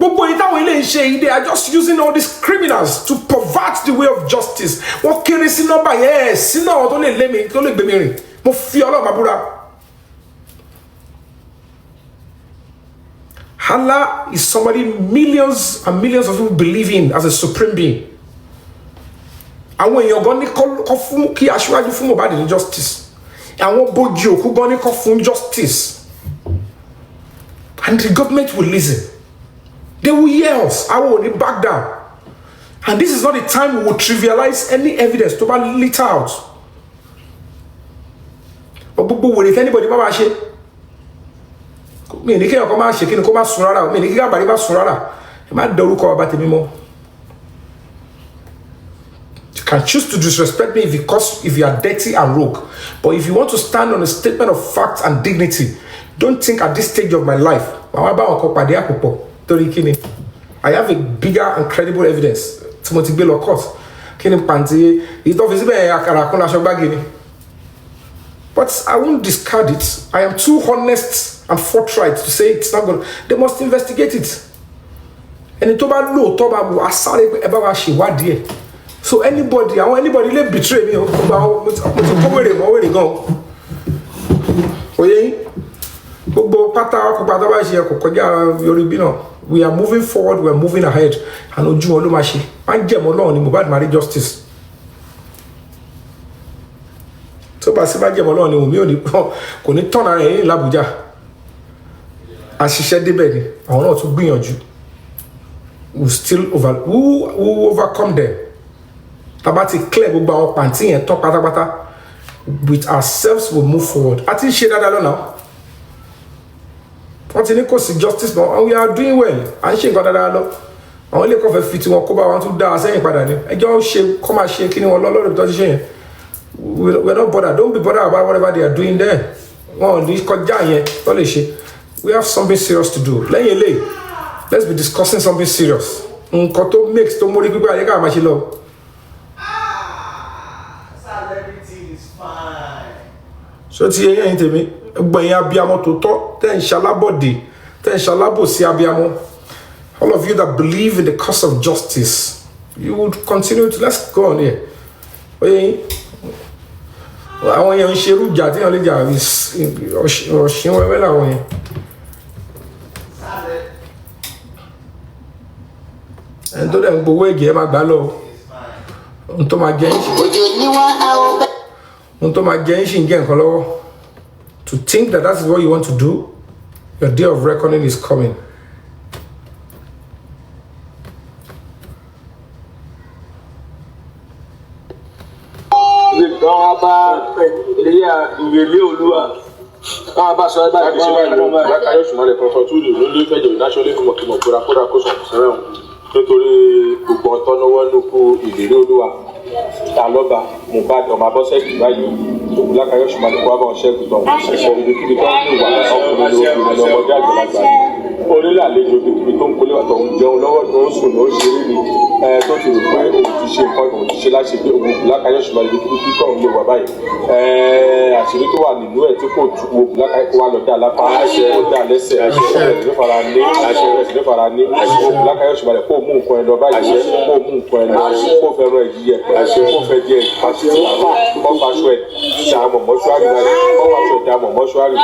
Gbogbo ìtàwọn ilé iṣẹ́ yìí they are just using all these criminals to pervert the way of justice. Wọ́n kéré sí nọ́mbà yẹn sínú àwọn tó lè lé mi tó lè gbé mi rìn. Mo fi Ọlọ́run àbúrà. Allah is somebody millions and millions of people believe in as a supreme being. And when you're going to call ki Asiwaju fún Mohbad ní justice. And what Bojo who going to call fún justice. And the government will listen. They will hear us. I will back down. And this is not the time we will trivialize any evidence to litter out. But will if anybody mama shit. mi ní kéèyàn kó má ṣe kíni kó má sùn rárá mi ní kí Gàmbàrí má sùn rárá ẹ má dọrúkọ bàbá tèmi mọ́. You can choose to disrespect me if you are dirty and rogue, but if you want to stand on a statement of fact and dignity, don't think at this stage of my life màá bá wọn kọ pàdé àpòpọ̀ torí kíni. I have a bigger and credible evidence tí mo ti gbé lọ court kíni pàǹtí ìtọ́fíìsì bẹ́ẹ̀ àkàrà kún aṣọ gbági ni. But I won't discard it. I am too honest and forthright to say it's not good. They must investigate it. Ẹni tó bá lóòótọ́ bá wù asáré ẹ bá wa ṣèwádìí ẹ̀. So anybody lè betray me o. Mo ti kó wèrè mọ́ wèrè gan o. Oyè yín gbogbo pátá tó bá ṣe ẹ̀kọ́ kọjá Yorùbá náà. We are moving forward, we are moving ahead. And ojú wọn ló máa ṣe. Má jẹ̀mọ́ Ọlọ́run ni Mohbad máa rí justice. So bá sí bá jẹ̀mọ́ Ọlọ́run ni Wùmí ò ní kò ní tọ́nà rẹ̀ ní l'Abuja. Àṣìṣe débẹ̀ ni àwọn náà tún gbìyànjú. We'll overcome them. Tàbá ti clear gbogbo àwọn pàǹtí yẹn tán pátápátá. With ourselves we'll move forward. A ti ń ṣe dáadáa lọ́nà. Wọ́n ti ní kò sí justice náà and we are doing well. À ń ṣe nǹkan dáadáa lọ. Àwọn ilé kọfẹ́ fi tiwọn kó bá wọn tún dá a sẹ́yìn padà ní. Ẹjọ́ ṣe kọ́ máa ṣe kí ni wọn lọ́lọ́rọ̀ tó ti ṣe yẹn. We're not bothered. Don't be bothered about whatever they are doing there. Well, we have something serious to do. Let's be discussing something serious. Everything is fine. So all of you that believe in the cause of justice, you would continue to let's go on here. Àwọn yẹn ń ṣerú ìjà tí wọ́n lè jà ọ̀ṣìn wẹ́wẹ́ làwọn yẹn. Ẹni tó dẹ̀ ń gbowó ẹ̀jẹ̀ máa gbà lọ. Ohun tó máa jẹ́ ń ṣì ń jẹ́ nǹkan lọ́wọ́. To think that is what you want to do, your day of reckoning is coming. Ìrèlé Olúwa káwọn bá sọ ẹ báyìí ṣe báyìí lọ lákàáyọ ṣùgbọ́n lè kọ́kọ́ túlù ló lé fẹ́jọ ìdáṣọ́ lé kúmọ̀kúmọ̀ kóra kó sọ̀kù sẹ́rẹ̀ nítorí gbogbo ọ̀tọ́ náwó nùkú ìrèlé Olúwa àlọ́ba Mohbad ọmọ abọ́sẹ̀kì báyìí òkú lákàáyọ ṣùgbọ́n lè kó wá bá wọn ṣẹ́gun tó ṣẹ̀ṣẹ̀ ibikíbi tó ń lò wá ọkùnrin lọ́mọdé àgbàlagbà onílẹ̀ àlejò ibikíbi tó ń polé wàtọ̀ ń jẹun lọ́wọ́ tó ń sùn ló ń ṣeré ni tó ti rò pé òun ti ṣe nǹkan òun ti ṣe láṣẹ pé òun lákàáyọ ṣùgbọ́n ibikíbi tó ń lò wá báyìí àṣírí tó wà nínú ẹ̀ tí kò tu wo lákàáyọ kó wá lọ dá lápá ó dá lẹ́sẹ̀ ẹ̀sìn ló fara ní lákàáyọ ṣùgbọ́n kó mú nǹkan ẹ̀ lọ báyìí kó mú nǹkan ẹ̀ lọ kó fẹ́ràn ẹ̀ yíyẹ kó fẹ́ díẹ̀ pàṣẹ kó faṣọ ẹ̀ dààmú mọ́ṣúárì kó faṣọ ẹ̀ dààmú mọ́ṣúárì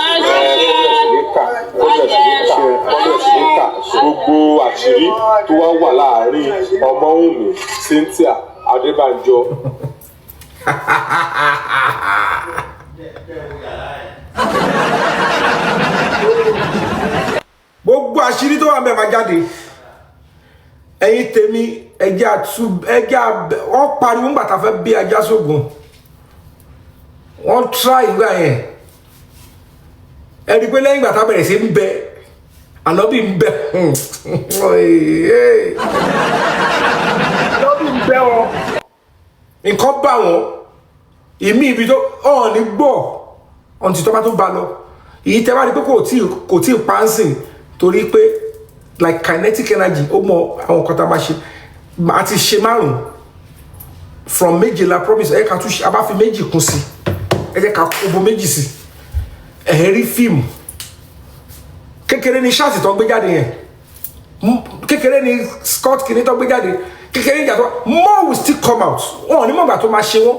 gbogbo àṣírí tó wá wà láàárín Ọmọ́wùnmí Cynthia Adébánjọ. Gbogbo àṣírí tó wà ń bẹ máa jáde. Ẹ̀yin tèmi wọ́n pariwo ńgbà tá fẹ́ bí ajá sógun. Wọ́n try ìgbà yẹn. Ẹni pé lẹ́yìn ìgbà tá bẹ̀rẹ̀ sí ń bẹ ànábì ń bẹ. Ànábì ń bẹ wọn. Nǹkan bá wọn. Ìmí ibi tó ọ̀hún ní gbọ́. Ọ̀hún ti tọ́ bá tó bá lọ. Ìyí tẹ́ bá rí pé kò tí ì pánsìn torí pé like kinetic energy ó mọ àwọn nǹkan tá a máa ṣe àti ṣe márùn from méjìlá promise ẹ ká tún ṣe abáfi méjì kún sí ẹ jẹ́ ká kóbo méjì sí ẹ rí fíìmù kékeré ní ṣáàtì tó gbé jáde yẹn kékeré ní scott kìíní tó gbé jáde kékeré ní ìjà tó more will still come out wọn ò ní mọ̀gbà tó máa ṣe wọ́n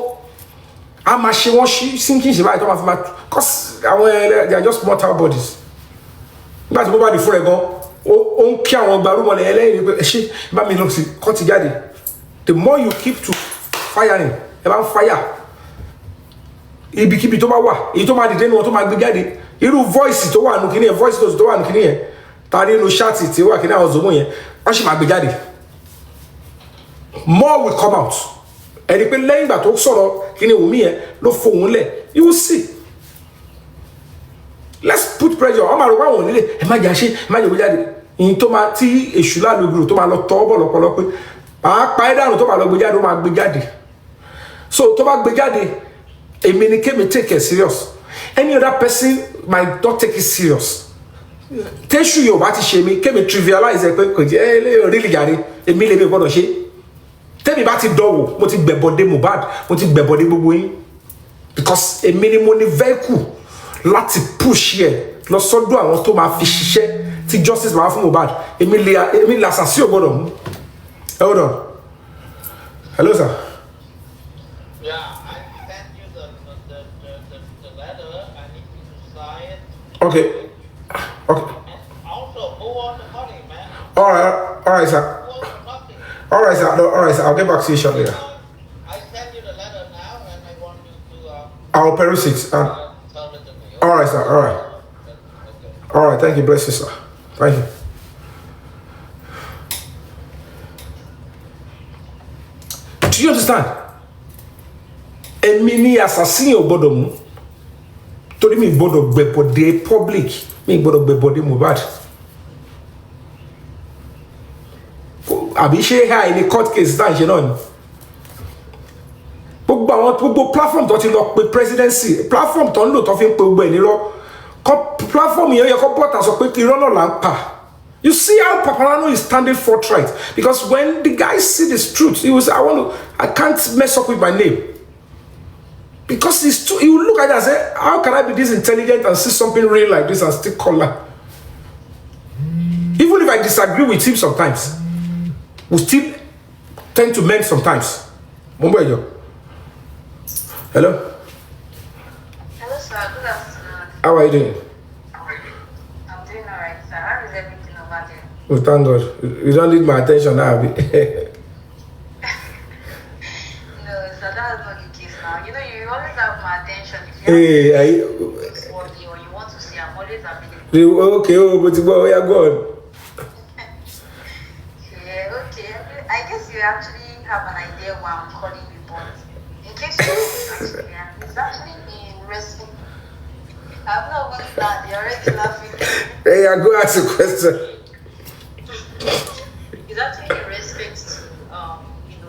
a máa ṣe wọ́n sinking ṣe báyìí tó máa fi máa cause àwọn they are just mortal bodies nígbà tí mo bá di fún ẹ gan ó ń kí àwọn gbarumọlẹ ẹlẹ́yìn pé ẹ ṣe bá mi lọ sí kọ́ ti jáde the more you keep to firing ẹ bá ń fire ibikíbi tó bá wà èyí tó máa dìde ní wọn tó máa gbé jáde irú voice tó wà nù kíní yẹn voice note tó wà nù kíní yẹn tàbí inú ṣáàtì tí ó wà kíní àwọn zomo yẹn wọ́n sì máa gbé jáde more will come out ẹni pé lẹ́yìn ìgbà tó sọ̀rọ̀ kíní Wùmí yẹn ló fohùn lẹ̀ you will see Let's put pressure. I'm a one one. Imagine, imagine. In tomati eshula lugru to ma lo tobo lopolope. Ah, pa down to ma lo gbejade o ma gbejade. So to ma gbejade, èmi ni ke me take it serious. Any other person might not take it serious. Teshu yo ba ti ṣe mi ke me trivialize e pe ko je really jare. Èmi le me gbọ́dọ̀ ṣe. Temi ba ti dowo, mo ti gbebode Mohbad, mo ti gbebode gbogbo yin. Because èmi ni mo ni vehicle láti push here lọ sọ́dọ̀ àwọn tó máa fi ṣiṣẹ́ tí justice máa fún Mohbad. Èmi la assassin gbọ́dọ̀ mú. Hold on. Hello sir. Yeah, I sent you the letter. I need you to sign it. Okay. Okay. And also, who won the money, man? All right, sir. Who won the money? All right, sir. No, all right, sir. I'll get back to you shortly. I sent you the letter now, and I want you to I'll peruse it. tell it to me. All right, sir. All right. Okay. All right. Thank you. Bless you, sir. Thank you. Do you understand? Èmi ni assassin ò gbọ́dọ̀ mú. Torí mi gbọ́dọ̀ gbẹ̀bọ̀dé public. Mi gbọ́dọ̀ gbẹ̀bọ̀dé Mohbad. Àbí ṣe ha ní court case tá ń ṣe náà ni. Gbogbo platform tó ti lọ pe presidency, platform tó ń lò tó fi ń pe gbogbo ẹ̀ nírọ́. Platform yẹn yẹ kó bọ́ta sọ pé irọ́ náà là ń pa. You see how Paparano is standing forthright, because when the guys see this truth, he will say, I can't mess up with my name. Because he will look at it and say, how can I be this intelligent and see something real like this and still call her? Even if I disagree with him sometimes, we still tend to mend sometimes. Hello? Hello, sir. Good afternoon. How are you doing? I'm doing alright, sir. How is everything over there? Oh, thank God. You don't need my attention now, Abby. No, sir, that's not the case now. You know, you always have my attention. If you have anything or you want to see, I'm always available. Okay, but go on. Yeah, okay. I guess you actually have an idea why I'm calling you, but in case you don't actually, it's actually in response. I've not even started. You're already laughing. Hey, I go ask a question. It's actually in respect to,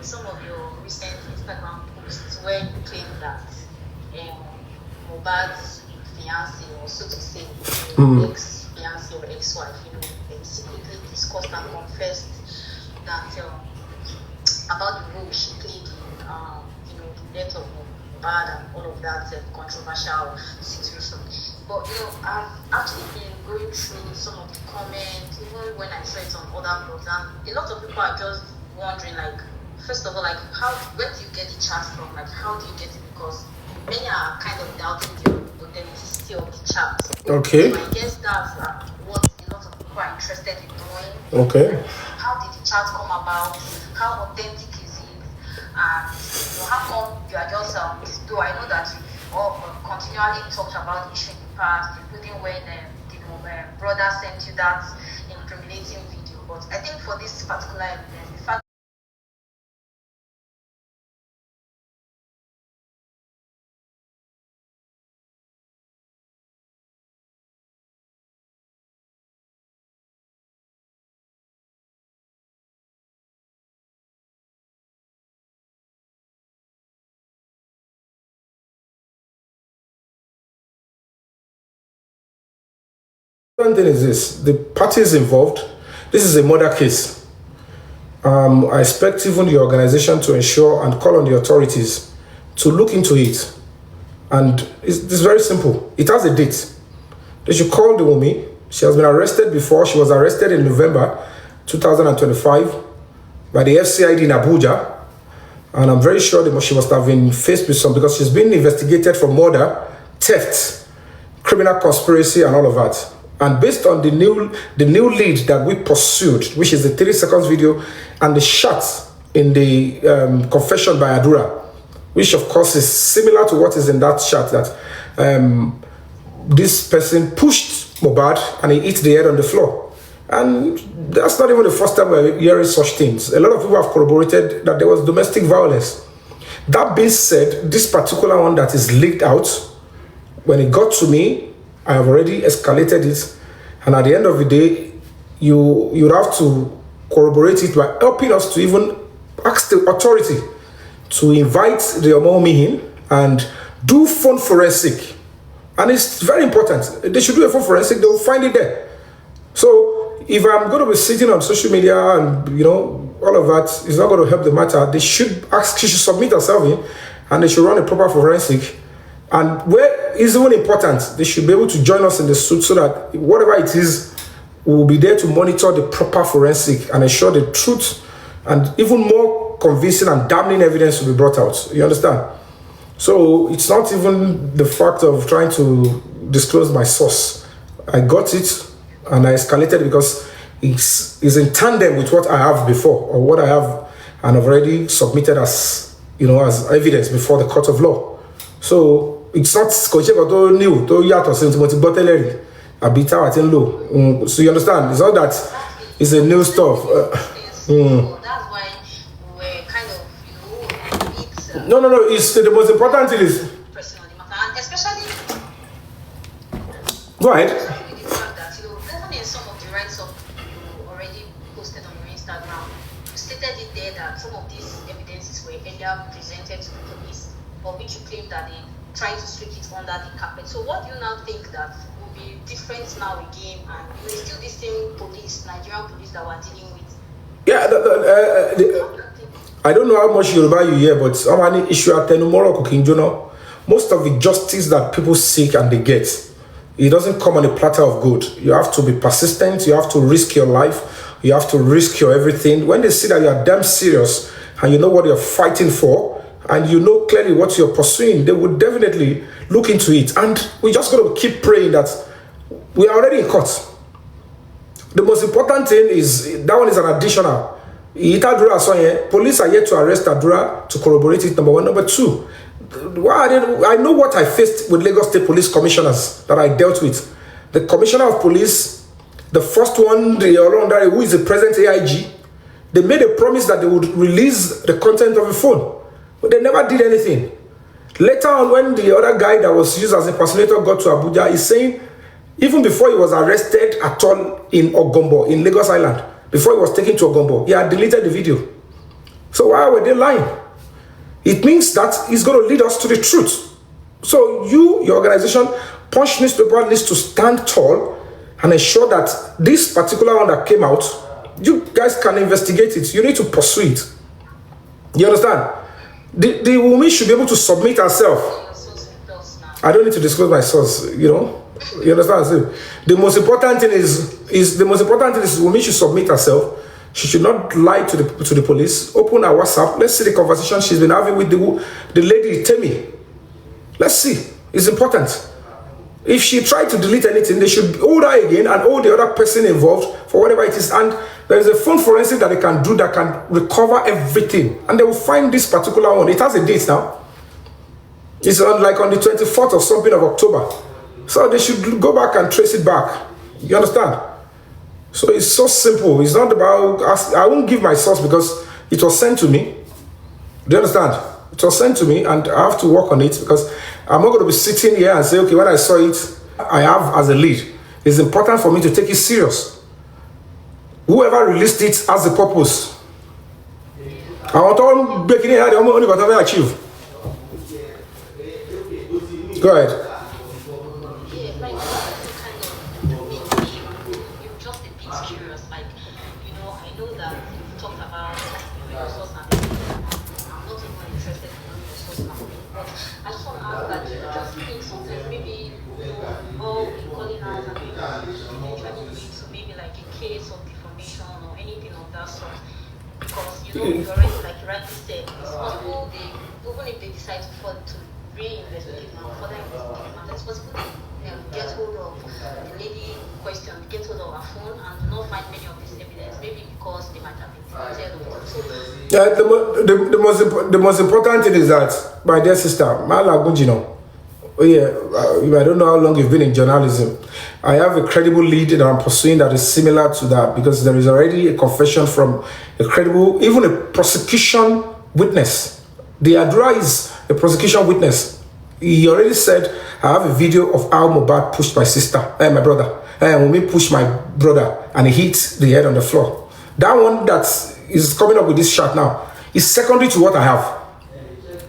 some of your recent Instagram posts where you claim that Mohbad's fiance, or so to say, ex-fiance or ex-wife, secretly discussed and confessed that about the role she played in, the death of Mohbad and all of that controversial situation. But I've actually been going through some of the comments, even when I saw it on other blogs, and a lot of people are just wondering, like, first of all, like, where do you get the chat from? Like, how do you get it? Because many are kind of doubting the authenticity of the chat. Okay. So I guess that's what a lot of people are interested in knowing. Okay. How did the chat come about? How authentic is it? And how come you are just though I know that you all continually talked about the issue in the past, including when the brother sent you that incriminating video. But I think for this particular evidence, the fact One thing is this: the parties involved. This is a murder case. I expect even the organization to ensure and call on the authorities to look into it. And it's very simple. It has a date. They should call the Yomi. She has been arrested before. She was arrested in November 2025 by the FCID in Abuja. And I'm very sure that she must have been faced with some, because she's been investigated for murder, theft, criminal conspiracy, and all of that. And based on the new lead that we pursued, which is the 3 seconds video and the shot in the confession by Adura, which of course is similar to what is in that shot, that this person pushed Mohbad and he hit the head on the floor. And that's not even the first time we're hearing such things. A lot of people have corroborated that there was domestic violence. That being said, this particular one that is leaked out, when it got to me, I have already escalated it, and at the end of the day, you have to corroborate it by helping us to even ask the authority to invite the Omomi in and do phone forensic. And it's very important. They should do a phone forensic, they will find it there. So if I'm going to be sitting on social media and, you know, all of that is not going to help the matter, they should ask, she should submit herself in, and they should run a proper forensic. And where is even important, they should be able to join us in the suit so that whatever it is, we will be there to monitor the proper forensic and ensure the truth and even more convincing and damning evidence will be brought out. You understand? So it's not even the fact of trying to disclose my source. I got it and I escalated because it's in tandem with what I have before, or what I have and I've already submitted as, you know, as evidence before the court of law. So it's not new to yato since multi-bottlery abita at low. So you understand? It's not that it's a new stuff. That's why we're kind of, you know, No. It's the most important thing is personal matter, and especially go ahead. with the fact that, you know, even in some of the writes-up you already posted on your Instagram, you stated it there that some of these evidences were earlier presented to the police, or which you claim that they tried to sweep it under the carpet. So what do you now think that will be different now again, and it's still the same police, Nigerian police that we're dealing with? Yeah, I don't know how much Yoruba you hear, but any issue at Tenumoro cooking, you know, most of the justice that people seek and they get, it doesn't come on a platter of gold. You have to be persistent. You have to risk your life. You have to risk your everything. When they see that you are damn serious and you know what you're fighting for, and you know clearly what you're pursuing, they would definitely look into it. And we just got to keep praying that we are already in court. The most important thing is that one is an additional. Police are yet to arrest Adura to corroborate it, number one. Number two, I know what I faced with Lagos State Police commissioners that I dealt with. The commissioner of police, the first one, who is the present AIG, they made a promise that they would release the content of the phone, but they never did anything. Later on, when the other guy that was used as a impersonator got to Abuja, he's saying, even before he was arrested at all in Ogombo, in Lagos Island, before he was taken to Ogombo, he had deleted the video. So why were they lying? It means that it's going to lead us to the truth. So your organization, Punch newspaper, needs to stand tall and ensure that this particular one that came out, you guys can investigate it. You need to pursue it. You understand? The woman should be able to submit herself. I don't need to disclose my source, you know. You understand? So the most important thing is the woman should submit herself. She should not lie to the police. Open her WhatsApp. Let's see the conversation she's been having with the lady Temi. Let's see. It's important. If she tried to delete anything, they should hold her again and hold the other person involved for whatever it is. And there is a phone forensic that they can do that can recover everything. And they will find this particular one. It has a date now. It's on the 24th or something of October. So they should go back and trace it back. You understand? So it's so simple. It's not about, I won't give my source because it was sent to me. Do you understand? It was sent to me and I have to work on it because I'm not going to be sitting here and say, okay, when I saw it, I have as a lead. It's important for me to take it serious. Whoever released it has a purpose. I want to break it in, I only got to achieve. Go ahead. You already, like you rightly said, it's possible even if they decide to reinvestigate now, further investigate matter, it's possible they get hold of the lady question, get hold of her phone and do not find many of this evidence, maybe because they might have been deleted or so. Yeah, the most important thing is that, my dear sister, I don't know how long you've been in journalism. I have a credible lead that I'm pursuing that is similar to that because there is already a confession from a credible, even a prosecution witness. The Adra is a prosecution witness. He already said, I have a video of how Mohbad pushed my sister, my brother. And when we pushed my brother and he hit the head on the floor. That one that is coming up with this shot now is secondary to what I have.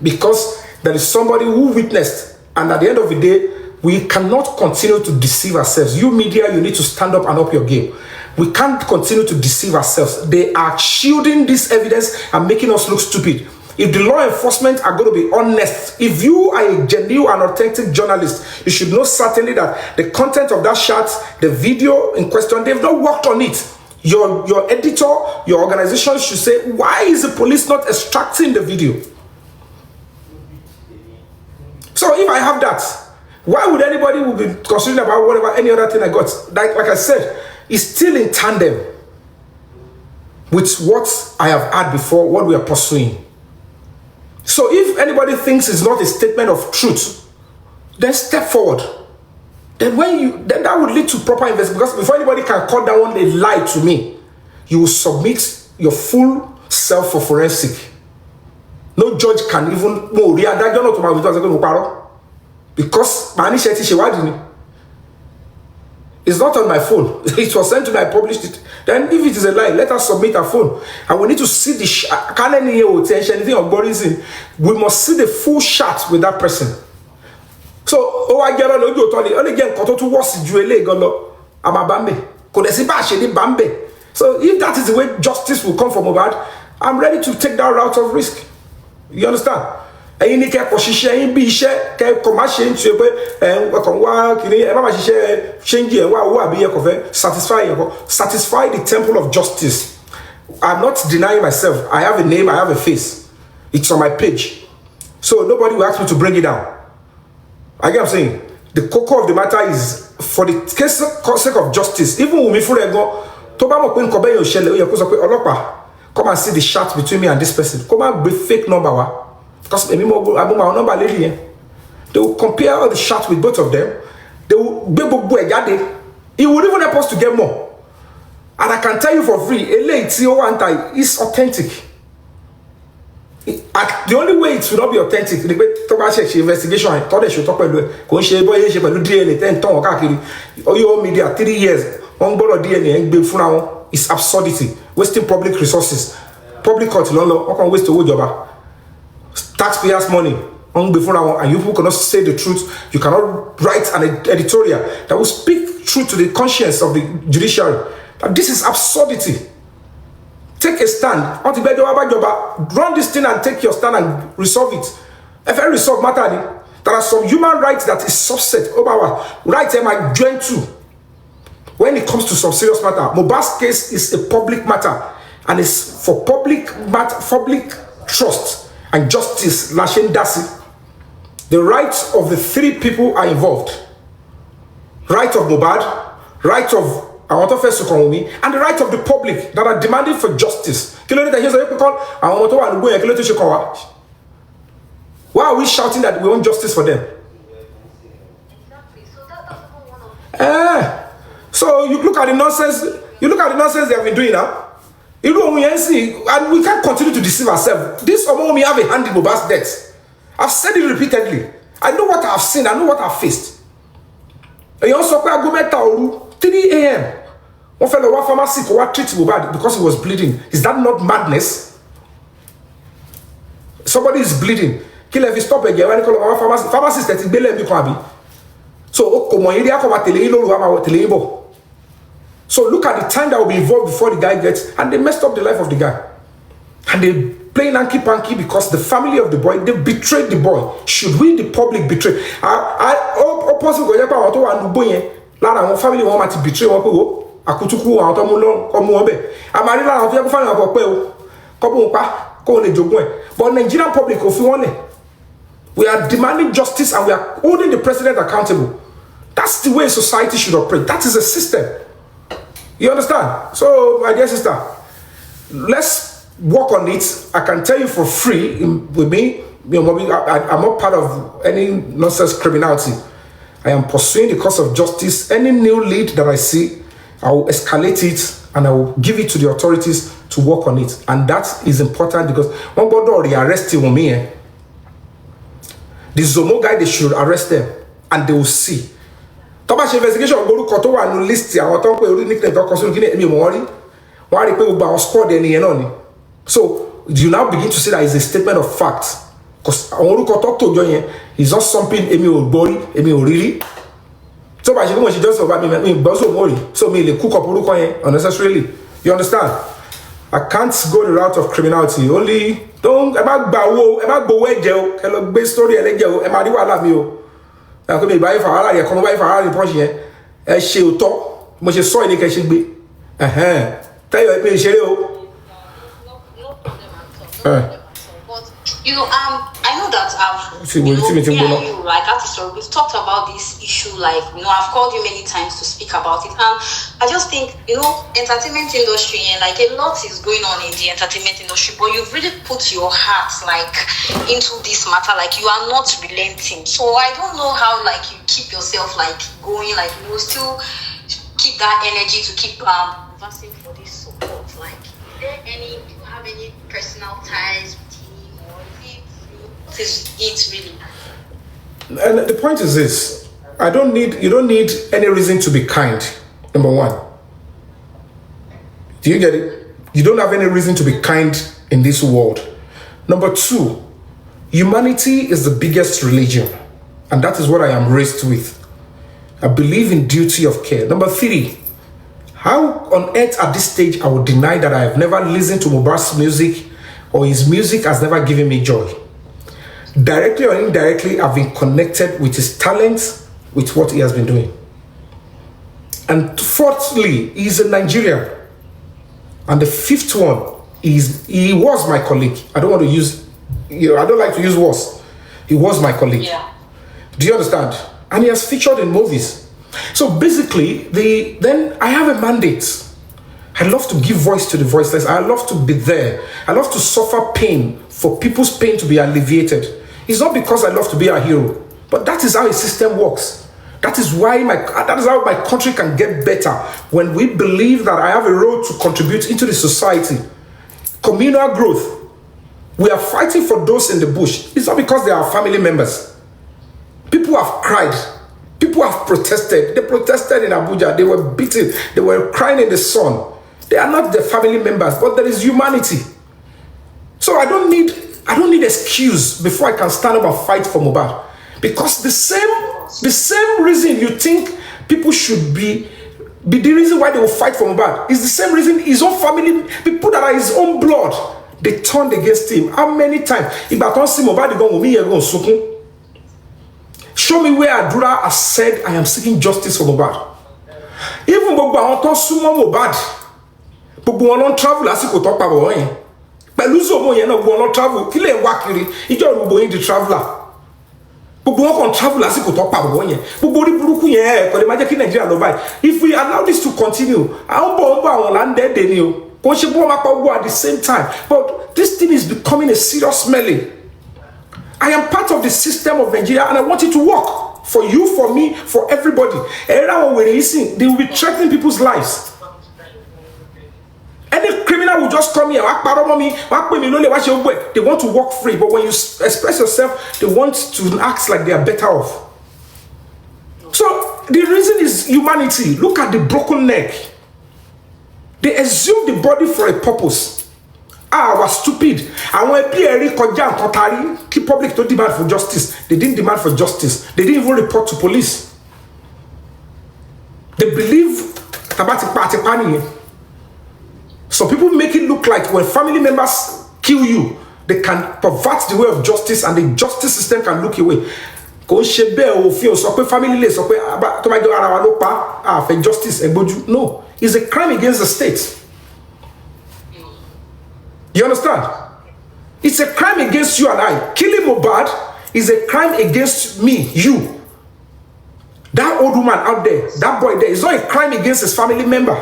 Because there is somebody who witnessed, and at the end of the day, we cannot continue to deceive ourselves. You media, you need to stand up and up your game. We can't continue to deceive ourselves. They are shielding this evidence and making us look stupid. If the law enforcement are going to be honest, if you are a genuine and authentic journalist, you should know certainly that the content of that shot, the video in question, they've not worked on it. Your editor, your organization should say, why is the police not extracting the video? So if I have that, why would anybody will be concerned about whatever any other thing I got? Like I said, it's still in tandem with what I have had before, what we are pursuing. So if anybody thinks it's not a statement of truth, then step forward. Then then that would lead to proper investigation. Because before anybody can call that one a lie to me, you will submit your full self for forensic. No judge can even because it's not on my phone. It was sent to me, I published it. Then if it is a lie, let us submit our phone. And we need to see anything of Borising. We must see the full shot with that person. So, I get on the only again, to watch Juele Golo, Amabambe. Bambe. So if that is the way justice will come from Mohbad, I'm ready to take that route of risk. You understand? Satisfy the temple of justice. I'm not denying myself. I have a name, I have a face. It's on my page. So nobody will ask me to bring it down. I get what I'm saying. The core of the matter is for the sake of justice. Even when we come and see the shot between me and this person. Come and be fake number. Because they will compare all the shots with both of them. They will be it would even help us to get more. And I can tell you for free, is authentic. The only way it will not be authentic, the investigation, I thought they should talk about media 3 years. One board of DNA is absurdity, wasting public resources. Public court, no can waste the job. Taxpayers' money and you people cannot say the truth. You cannot write an editorial that will speak truth to the conscience of the judiciary. That this is absurdity. Take a stand. Run this thing and take your stand and resolve it. If I resolve matter, there are some human rights that is subset over our rights am I joined to. When it comes to some serious matter, Mohbad's case is a public matter and it's for public trust and justice. Lashin Dasi. The rights of the 3 people are involved. Right of Mohbad, right of our Sukomi, and the right of the public that are demanding for justice. Why are we shouting that we want justice for them? Exactly. So that doesn't go one of So you look at the nonsense. You look at the nonsense they have been doing now. And we can't continue to deceive ourselves. This Omomi have a hand in Mohbad's death. I've said it repeatedly. I know what I've seen. I know what I've faced. And you also go 3 a.m. One fellow, one pharmacy, treat Mohbad because he was bleeding. Is that not madness? Somebody is bleeding. Kill if you stop again. When you call one pharmacist that is bleeding, so so look at the time that will be involved before the guy gets, and they messed up the life of the guy. And they play hanky-panky because the family of the boy, they betrayed the boy. Should we, the public, betray? Family want to betray but Nigerian public, we are demanding justice and we are holding the president accountable. That's the way society should operate. That is a system. You understand? So, my dear sister, let's work on it. I can tell you for free, with me, I'm not part of any nonsense criminality. I am pursuing the cause of justice. Any new lead that I see, I will escalate it and I will give it to the authorities to work on it. And that is important because one God already arrested me. The Zomo guy, they should arrest them and they will see. Tobashi investigation orúkọ tó wà ní list àwọn tó ń pè orí nickname tó kọ sínú kíní èmi mọ̀ rí. Wọ́n á rí pé gbogbo àwọn squad ẹni yẹn náà ni. So you now begin to see that it's a statement of fact. Because àwọn orúkọ tó tòjọ yẹn is not something èmi ò gbọ́ rí, èmi ò rí rí. So by she just about me but so worry. So me they cook up uruko yen unnecessarily. You understand? I can't go the route of criminality. Only don't about go jail. Hello, base story eleje o. E ma ri wala mi o. Na ko me buy for ara ye, come buy for ara report yen. E se oto. Mo se so ni ke se gbe. Tell you pe sere o. No problem at all. But I know that like artists, we've talked about this issue, like, I've called you many times to speak about it, and I just think, entertainment industry, and like a lot is going on in the entertainment industry, but you've really put your heart like into this matter, like you are not relenting. So I don't know how like you keep yourself like going, like you will still keep that energy to keep advancing for this support. Like, do you have any personal ties with him, or is it really? And the point is this: you don't need any reason to be kind. Number one, do you get it? You don't have any reason to be kind in this world. Number two, humanity is the biggest religion, and that is what I am raised with. I believe in duty of care. Number three, how on earth at this stage I would deny that I have never listened to Mohbad's music, or his music has never given me joy? Directly or indirectly, I've been connected with his talents, with what he has been doing. And fourthly, he's a Nigerian. And the fifth one is he was my colleague. I don't like to use was. He was my colleague. Yeah. Do you understand? And he has featured in movies. So basically, then I have a mandate. I love to give voice to the voiceless. I love to be there. I love to suffer pain for people's pain to be alleviated. It's not because I love to be a hero, but that is how a system works. That is how my country can get better, when we believe that I have a role to contribute into the society. Communal growth. We are fighting for those in the bush. It's not because they are family members. People have cried. People have protested. They protested in Abuja. They were beaten. They were crying in the sun. They are not the family members, but there is humanity. So I don't need excuse before I can stand up and fight for Mohbad. Because the same reason you think people should be the reason why they will fight for Mohbad is the same reason his own family, people that are his own blood, they turned against him. How many times? If I don't see Mohbad, show me where Adura has said, I am seeking justice for Mohbad. Even Mohbad, gbogbo wọn lọ travel lásìkò tó pa bọ̀ yẹn pẹ̀lú Zomo yẹn náà gbogbo wọn lọ travel kí lè wá kiri ìjọ gbogbo yín di traveller gbogbo wọn kàn travel lásìkò tó pa bọ̀ yẹn gbogbo orí burúkú yẹn kò lè má jẹ́ kí Nàìjíríà lọ báyìí. If we allow this to continue àwọn bọ̀ àwọn là ń dẹ́ẹ̀dẹ̀ ni o kò ṣe bí wọ́n máa pa owó at the same time, but this thing is becoming a serious smelling. I am part of the system of Nigeria and I want it to work for you, for me, for everybody. They will be threatening people's lives. Any criminal will just come here, they want to walk free, but when you express yourself, they want to act like they are better off. So the reason is humanity. Look at the broken neck. They assume the body for a purpose. Was stupid. And when keep public to demand for justice, they didn't demand for justice. They didn't even report to police. They believe so people make it look like when family members kill you, they can pervert the way of justice and the justice system can look away. No, it's a crime against the state. You understand? It's a crime against you and I. Killing Mohbad is a crime against me, you. That old woman out there, that boy there, is not a crime against his family member.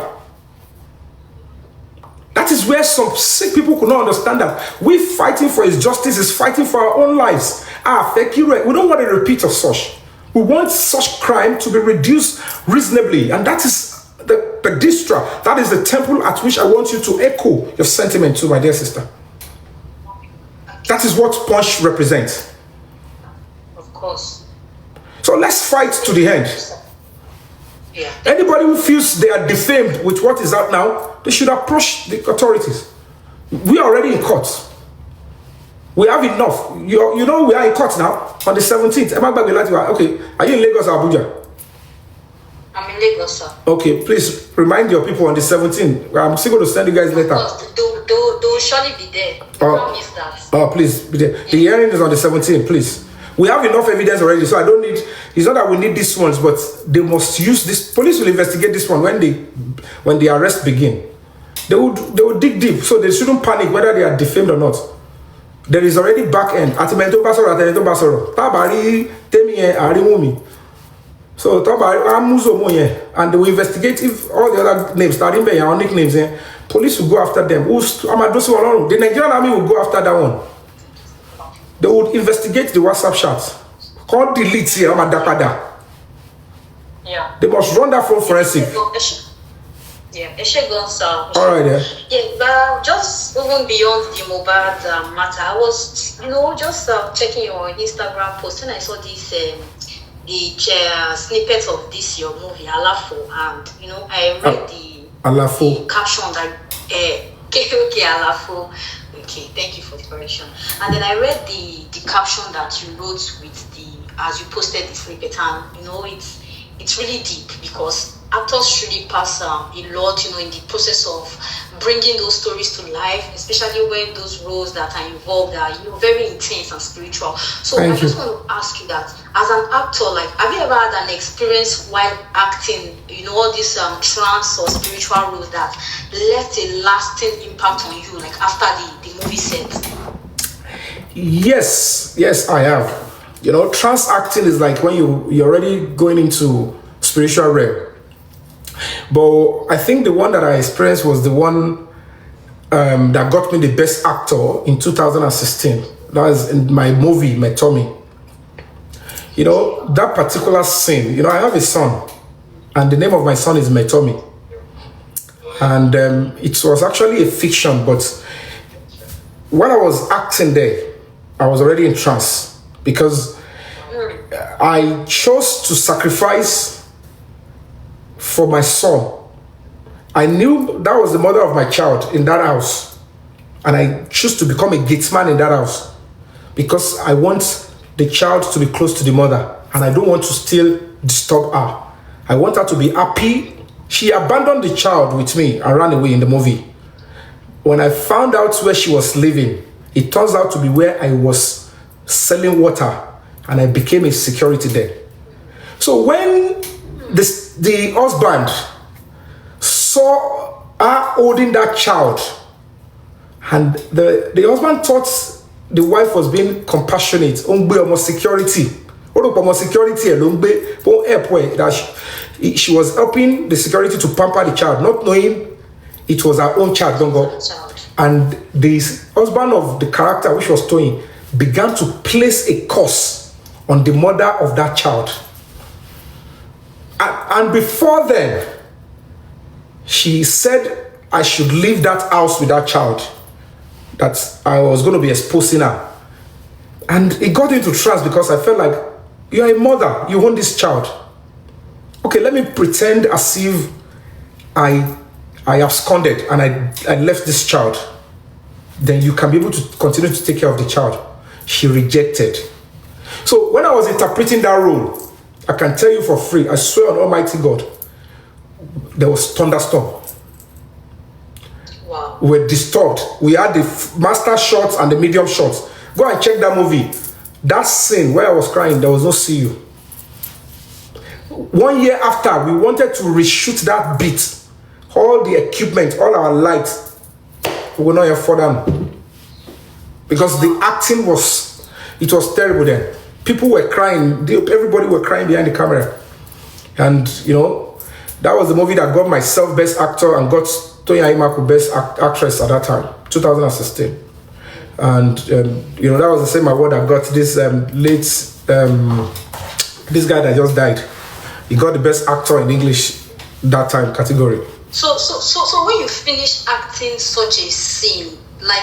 That is where some sick people could not understand that. We fighting for his justice is fighting for our own lives. We don't want a repeat of such. We want such crime to be reduced reasonably. And that is the Pedistra. That is the temple at which I want you to echo your sentiment to, my dear sister. That is what Punch represents. course. So let's fight to the end. Yeah. Anybody who feels they are defamed with what is out now, they should approach the authorities. We are already in court. We have enough. You know we are in court now on the 17th. Okay, are you in Lagos or Abuja? I'm in Lagos, sir. Okay, please remind your people on the 17th. I'm still going to send you guys later. Of course, they will surely be there. Don't miss that. Oh, please be there. The hearing is on the 17th, please. We have enough evidence already, so I don't need. It's not that we need these ones, but they must use this. Police will investigate this one when the arrest begin. They will dig deep, so they shouldn't panic whether they are defamed or not. There is already back end. Atimento basoro. Tabari temi arimumi. So and they will investigate if all the other names, Tarimbe or nicknames, police will go after them. The Nigerian army will go after that one. They would investigate the WhatsApp chats. Call delete here, Yeah. They must run that from forensic. Yeah, sir. All right, yeah. Yeah, but just even beyond the mobile matter, I was, just checking your Instagram post, and I saw this the snippet of this your movie Alafo, and I read the caption that okay Alafo. Okay, thank you for the correction. And then I read the caption that you wrote with as you posted the snippet, and it's really deep, because actors really pass a lot, in the process of bringing those stories to life, especially when those roles that are involved are very intense and spiritual. So I just want to ask you that, as an actor, have you ever had an experience while acting, all these trance or spiritual roles that left a lasting impact on you, after the movie set? Yes, I have. Trance acting is like when you're already going into spiritual realm. But I think the one that I experienced was the one that got me the best actor in 2016. That was in my movie, My Tommy. That particular scene, I have a son, and the name of my son is My Tommy. And it was actually a fiction, but when I was acting there, I was already in trance, because I chose to sacrifice for my son. I knew that was the mother of my child in that house, and I chose to become a gatesman in that house, because I want the child to be close to the mother, and I don't want to still disturb her. I want her to be happy. She abandoned the child with me and ran away in the movie. When I found out where she was living, it turns out to be where I was selling water, and I became a security there. So when the husband saw her holding that child, and the husband thought the wife was being compassionate, security, that she was helping the security to pamper the child, not knowing it was her own child. And the husband of the character which was towing began to place a curse on the mother of that child. And before then, she said I should leave that house with that child, that I was going to be exposing her. And it got into trance, because I felt like, you are a mother, you want this child. Okay, let me pretend as if I absconded and I left this child. Then you can be able to continue to take care of the child. She rejected. So when I was interpreting that role, I can tell you for free, I swear on Almighty God, there was thunderstorm. Wow. We were disturbed. We had the master shots and the medium shots. Go and check that movie. That scene where I was crying, there was no see you. 1 year after, we wanted to reshoot that beat. All the equipment, all our lights, we were not here for them. Because the acting was terrible then. People were crying. Everybody were crying behind the camera. And, that was the movie that got myself Best Actor and got Toyin Ayimaku Best Actress at that time, 2016. And, that was the same award that got this this guy that just died. He got the Best Actor in English that time category. So when you finish acting such a scene,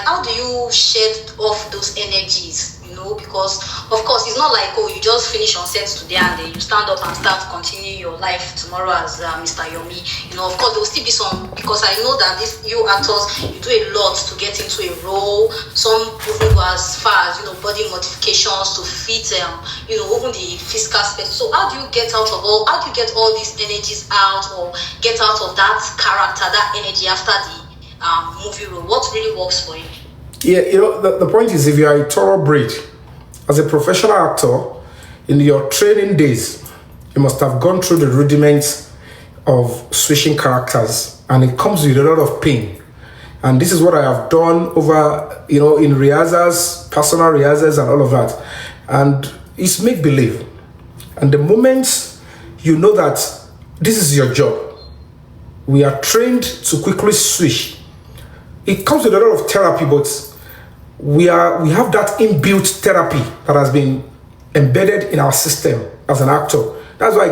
how do you shed off those energies, you know, because of course it's not like, oh, you just finish on set today and then you stand up and start continuing your life tomorrow as Mr. Yomi. You know, of course there will still be some, because I know that you actors, you do a lot to get into a role. Some even go as far as, you know, body modifications to fit you know, even the physical space. So how do you get all these energies out, or get out of that character, that energy after the movie role? What really works for you? Yeah, you know, the point is, if you are a thoroughbred, as a professional actor, in your training days, you must have gone through the rudiments of switching characters, and it comes with a lot of pain. And this is what I have done over, you know, in rehearsals, personal rehearsals and all of that. And it's make-believe. And the moment you know that this is your job, we are trained to quickly switch. It comes with a lot of therapy, but we have that inbuilt therapy that has been embedded in our system as an actor. That's why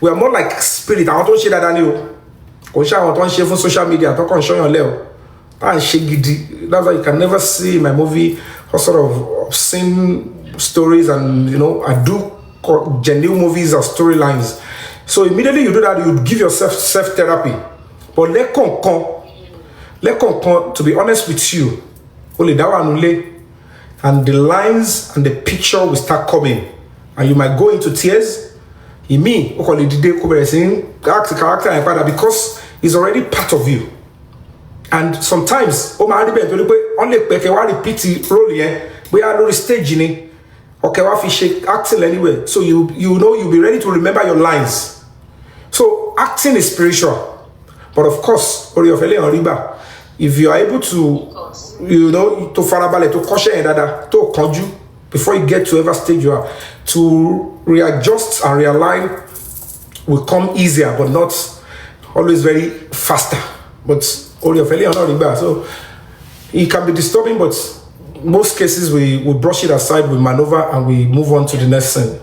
we are more like spirit. I don't share that anymore. I don't share on social media. I don't show you. That's why you can never see my movie or sort of obscene stories, and you know, I do genuine movies or storylines. So immediately you do that, you give yourself self-therapy. But to be honest with you, only that one only, and the lines and the picture will start coming, and you might go into tears. In me, because it's already part of you. And sometimes, only repeat role we are on stage okay, acting anyway. So you know, you'll be ready to remember your lines. So acting is spiritual. But of course, if you are able to, you know, to farabale, to caution to conjure before you get to whatever stage you are, to readjust and realign will come easier, but not always very faster. But so it can be disturbing, but most cases we brush it aside, we maneuver, and we move on to the next scene.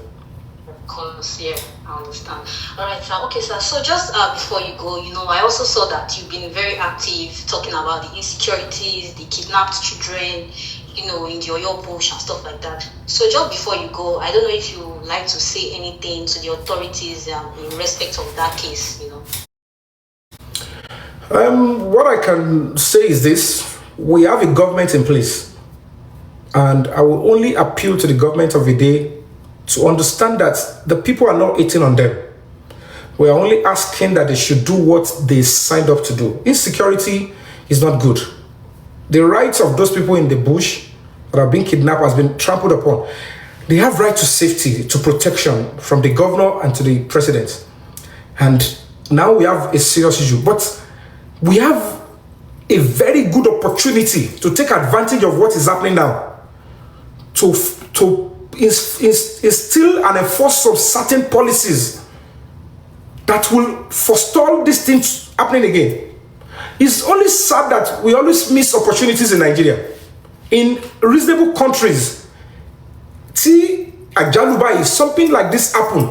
Of course, yeah, I understand. All right, sir. Okay, sir. So just before you go, you know, I also saw that you've been very active talking about the insecurities, the kidnapped children, you know, in the Oyo bush and stuff like that. So just before you go, I don't know if you would like to say anything to the authorities in respect of that case, you know. What I can say is this: we have a government in place, and I will only appeal to the government of the day to understand that the people are not eating on them. We are only asking that they should do what they signed up to do. Insecurity is not good. The rights of those people in the bush that are being kidnapped has been trampled upon. They have right to safety, to protection from the governor and to the president. And now we have a serious issue. But we have a very good opportunity to take advantage of what is happening now, to instill and enforce some certain policies that will forestall these things happening again. It's only sad that we always miss opportunities in Nigeria. In reasonable countries, Ajaluba, if something like this happen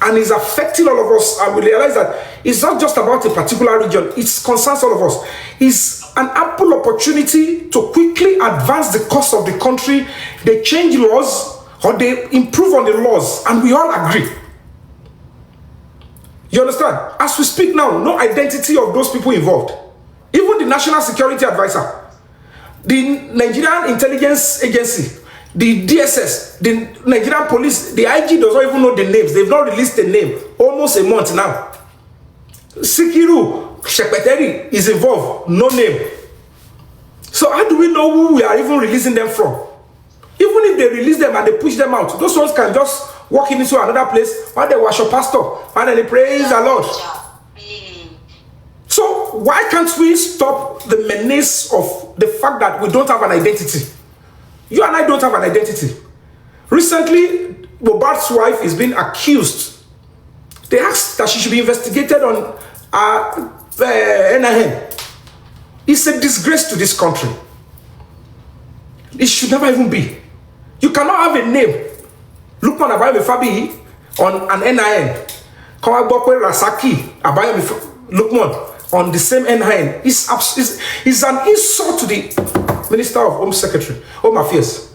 and is affecting all of us, and we realize that it's not just about a particular region, it concerns all of us. It's an ample opportunity to quickly advance the course of the country. They change laws or they improve on the laws, and we all agree. You understand? As we speak now, no identity of those people involved. Even the National Security Advisor, the Nigerian Intelligence Agency, the DSS, the Nigerian Police, the IG does not even know the names. They've not released the name almost a month now. Sikiru Shekpeteri is involved, no name. So how do we know who we are even releasing them from? Even if they release them and they push them out, those ones can just walk into another place while they worship pastor and then they praise the Lord. So why can't we stop the menace of the fact that we don't have an identity? You and I don't have an identity. Recently, Bobart's wife is being accused. They asked that she should be investigated on NIN. It's a disgrace to this country. It should never even be. You cannot have a name. Lukman Abayomi Fabiyi on an NIN. Kawabokwe Rasaki Abayomi Lukman on the same NIN. It's an insult to the Minister of Home Secretary, Home Affairs.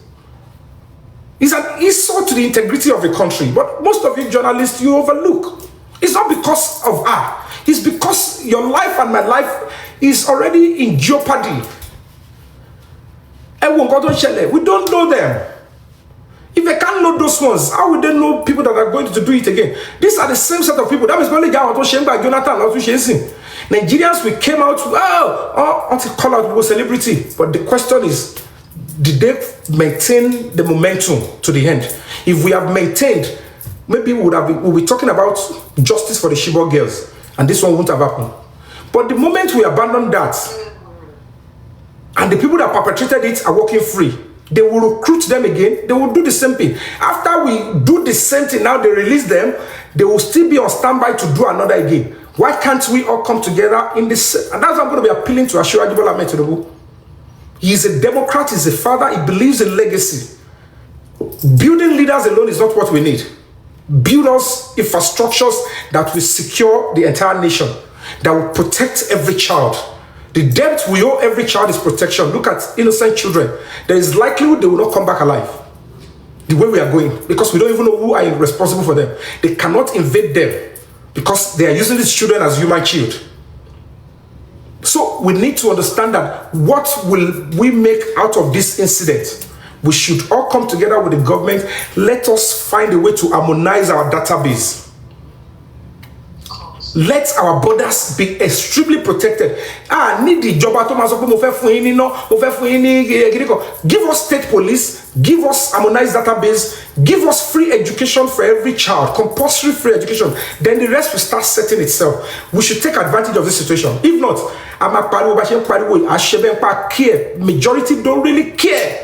It's an insult to the integrity of the country. But most of you journalists, you overlook. It's not because of her. It's because your life and my life is already in jeopardy. We don't know them. If they can't know those ones, how would they know people that are going to do it again? These are the same set of people. That was only Jonathan. Nigerians, we came out, to call out people celebrity. But the question is, did they maintain the momentum to the end? If we have maintained, maybe we'll be talking about justice for the Chibok girls, and this one won't have happened. But the moment we abandon that, and the people that perpetrated it are walking free, they will recruit them again. They will do the same thing. After we do the same thing, now they release them, they will still be on standby to do another again. Why can't we all come together in this? And that's what I'm going to be appealing to Asiwaju Bola Ahmed Tinubu. He is a Democrat, he's a father, he believes in legacy. Building leaders alone is not what we need. Build us infrastructures that will secure the entire nation, that will protect every child. The debt we owe every child is protection. Look at innocent children. There is likelihood they will not come back alive. The way we are going, because we don't even know who are responsible for them. They cannot invade them because they are using these children as human shield. So we need to understand that what will we make out of this incident? We should all come together with the government. Let us find a way to harmonize our database. Let our borders be extremely protected. Need the job. Give us state police, give us harmonized database, give us free education for every child, compulsory free education. Then the rest will start setting itself. We should take advantage of this situation. If not, majority don't really care.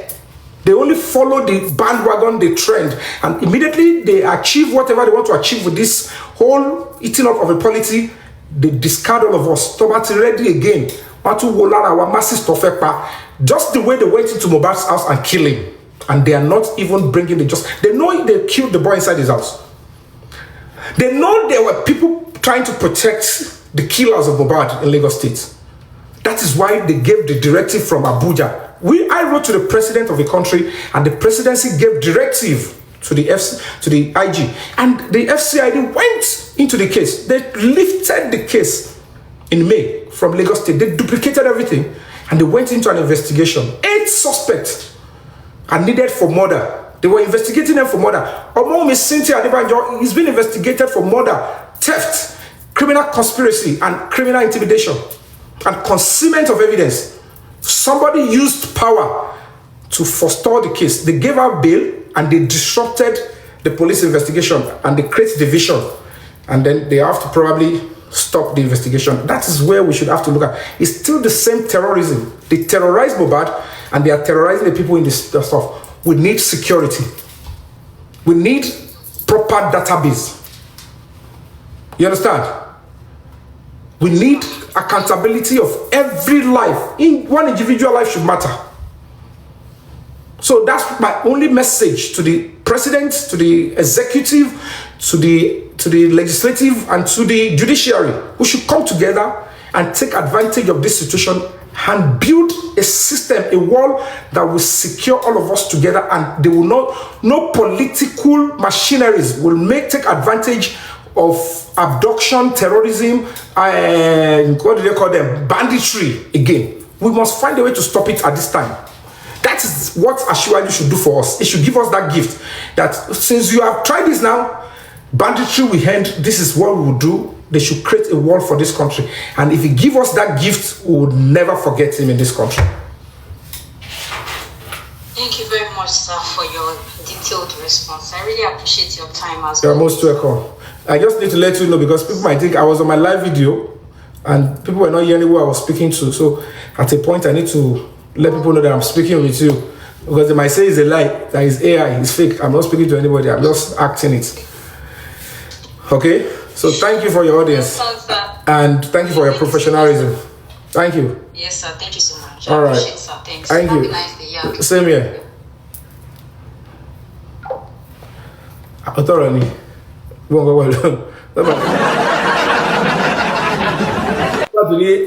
They only follow the bandwagon, the trend, and immediately they achieve whatever they want to achieve with this whole eating up of a polity. They discard all of us. Tomati ready again. Just the way they went into Mohbad's house and killed him, and they are not even bringing the justice. They know they killed the boy inside his house. They know there were people trying to protect the killers of Mohbad in Lagos State. That is why they gave the directive from Abuja. I wrote to the president of the country, and the presidency gave directive to the IG, and the FCID went into the case. They lifted the case in May from Lagos State. They duplicated everything, and they went into an investigation. 8 suspects are needed for murder. They were investigating them for murder. Omo Cynthia Adebanjo is being investigated for murder, theft, criminal conspiracy, and criminal intimidation, and concealment of evidence. Somebody used power to forestall the case. They gave out bail and they disrupted the police investigation and they create division. And then they have to probably stop the investigation. That is where we should have to look at. It's still the same terrorism. They terrorize Mohbad and they are terrorizing the people in this stuff. We need security. We need proper database. You understand? We need accountability of every life. In one individual life should matter. So that's my only message to the president, to the executive, to the legislative, and to the judiciary. We should come together and take advantage of this situation and build a system, a wall that will secure all of us together, and they will not, no political machineries will take advantage of abduction, terrorism, and what do they call them? Banditry again. We must find a way to stop it at this time. That is what Asiwaju should do for us. It should give us that gift. That since you have tried this now, banditry will end. This is what we will do. They should create a wall for this country. And if he give us that gift, we will never forget him in this country. Thank you very much, sir, for your detailed response. I really appreciate your time as well. You're most welcome. I just need to let you know, because people might think I was on my live video and people were not hearing who I was speaking to. So at a point, I need to let people know that I'm speaking with you, because they might say it's a lie, that is AI, it's fake. I'm not speaking to anybody, I'm just acting it. Okay? So thank you for your audience. Yes, sir. And thank you for your professionalism. Thank you. Yes, sir. Thank you so much. All right. Appreciate it, sir. Thanks. Thank Have you. a nice day. Yeah. Same here. Authority.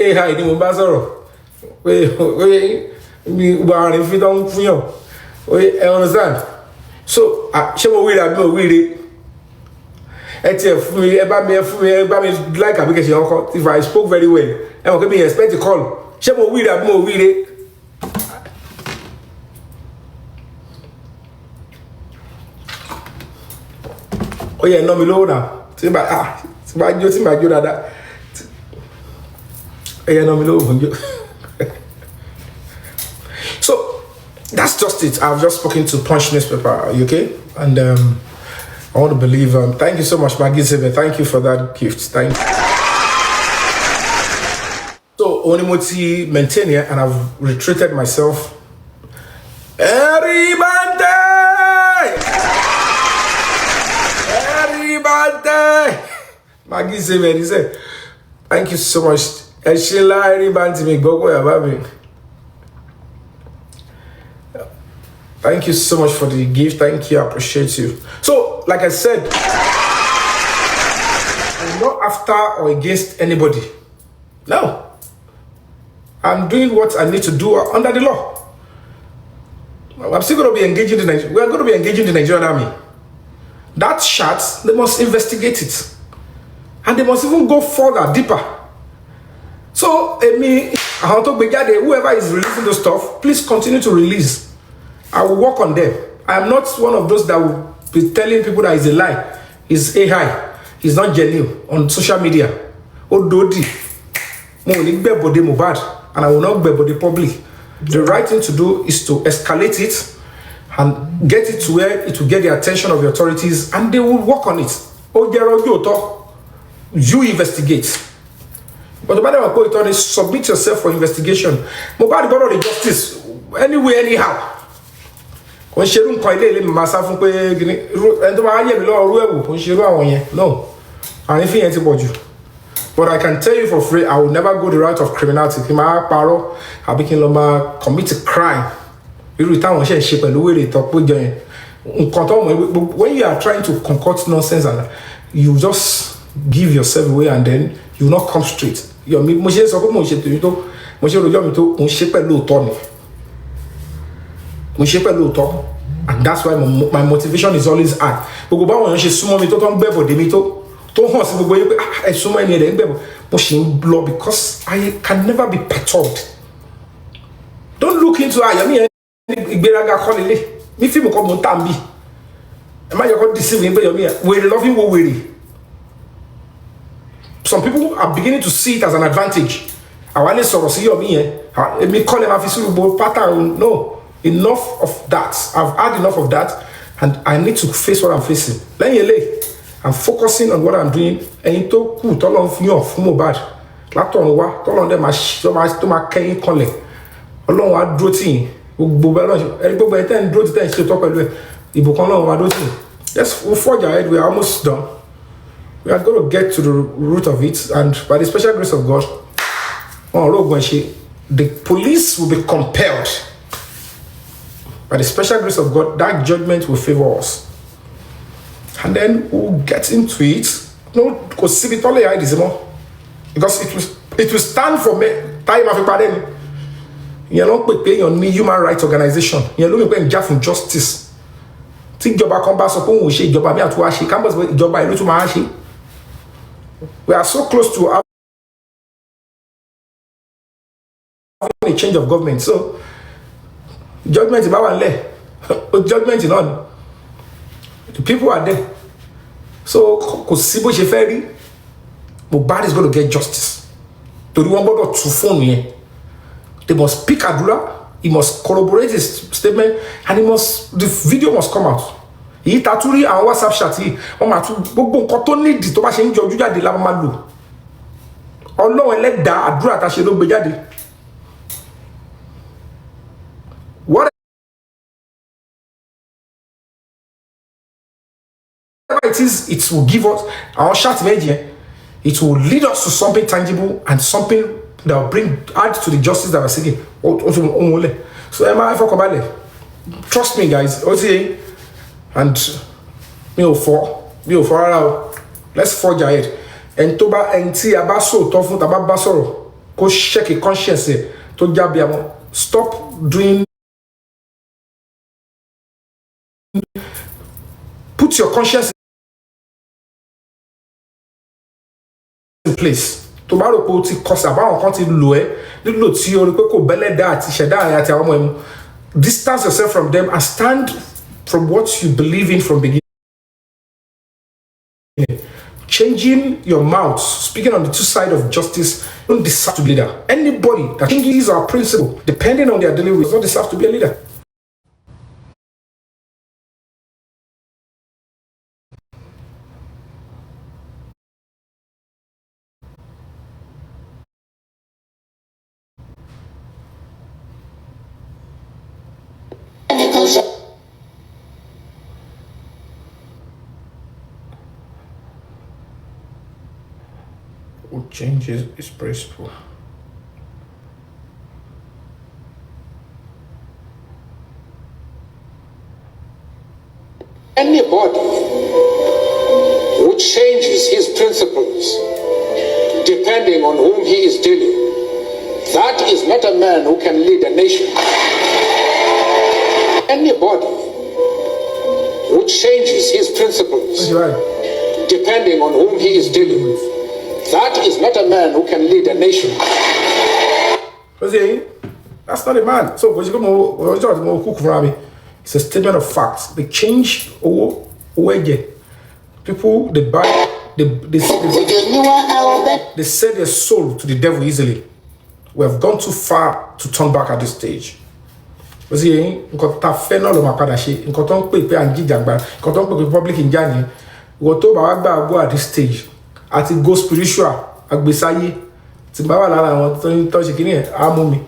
AI ni mo bá sọ̀rọ̀. We are if you don't feel. I understand. So, she will read that, no, read it. Like if I spoke very well, I'm going to expect a call. She will read that, no, read it. Oh, yeah, no, me low now. See, but you see, my good at that. Yeah, no, me low. So that's just it. I've just spoken to Punch newspaper. Are you okay? And I want to believe. Thank you so much, Maggie Zebe. Thank you for that gift. Thank you. So Onimoti maintain here, and I've retreated myself. Everybody, Maggie Zebe, he said, thank you so much. And she lied about me. Go where about me. Thank you so much for the gift. Thank you. I appreciate you. So, like I said, I'm not after or against anybody. No. I'm doing what I need to do under the law. I'm still going to be engaging the Nigerian. We're going to be engaging the Nigerian army. That shot, they must investigate it. And they must even go further, deeper. So, whoever is releasing those stuff, please continue to release. I will work on them. I am not one of those that will be telling people that it's a lie. It's AI. It's not genuine on social media. Ododi. And I will not be the public. The right thing to do is to escalate it and get it to where it will get the attention of the authorities, and they will work on it. You investigate. But the matter of it is submit yourself for investigation. Mobile got the justice anyway, anyhow. When she don't quite let myself and no, and if he about you. But I can tell you for free, I will never go the route of criminality. I became commit a crime. You return when she and the way they talk with you. When you are trying to concoct nonsense and you just give yourself away and then you will not come straight. Your and that's why my motivation is always high. Because I can never be perturbed. Don't look into I some people are beginning to see it as an advantage. No, enough of that. I've had enough of that, and I need to face what I'm facing. I'm focusing on what I'm doing. And into cool, tell on you off bad. Laton wa, tell on them my cane calling. Along what droting. Everybody then drove the to talk about it. Yes, we'll forge ahead. We're almost done. We are going to get to the root of it, and by the special grace of God, the police will be compelled. By the special grace of God, that judgment will favor us. And then we'll get into it. Because it will stand for me. Time of a you're not paying on human rights organization. You're looking at from justice. Think job come back so we are so close to having a change of government. So judgment is about judgment is on. The people are there. So Mohbad is going to get justice. To the one about to phone here. They must speak Adula, he must corroborate his statement, and the video must come out. He taturi and WhatsApp chat he gbogbo nǹkan tó need tó bá ṣe ń jọjú jáde la máa lò. Ọlọ́run ẹlẹ́dàá àdúrà tá ṣe ló gbé jáde. Whatever it is, it will give us our chat media. It will lead us to something tangible and something that will add to the justice that we're seeking. So trust me, guys. And let's forge ahead. And toba enti abaso tofu taba basoro ko check conscience to jabiamo Stop doing. Put your conscience in place. To bá rò pé o ti kọsà báwọn kan ti lò ẹ́ nílò tí o rí pé kò bẹ́lẹ̀ dá àti ṣẹ̀dá àyà àti àwọn ọmọ ẹ̀mú. Distance yourself from them and stand from what you believe in from beginning. Changing your mouth, speaking on the two sides of justice, don't deserve to be a leader. Anybody that changes our principle, depending on their daily rules, don't deserve to be a leader. Who changes his principle? Anybody who changes his principles depending on whom he is dealing, that is not a man who can lead a nation. Anybody who changes his principles depending on whom he is dealing with, that is not a man who can lead a nation. That's not a man. So, it's a statement of facts. They change people, they buy, they sell their soul to the devil easily. We have gone too far to turn back at this stage. Public in at this stage. At it go spiritual, agbesaye, timbawa lara àwọn tó ṣe kíní ẹ̀ á mú mi.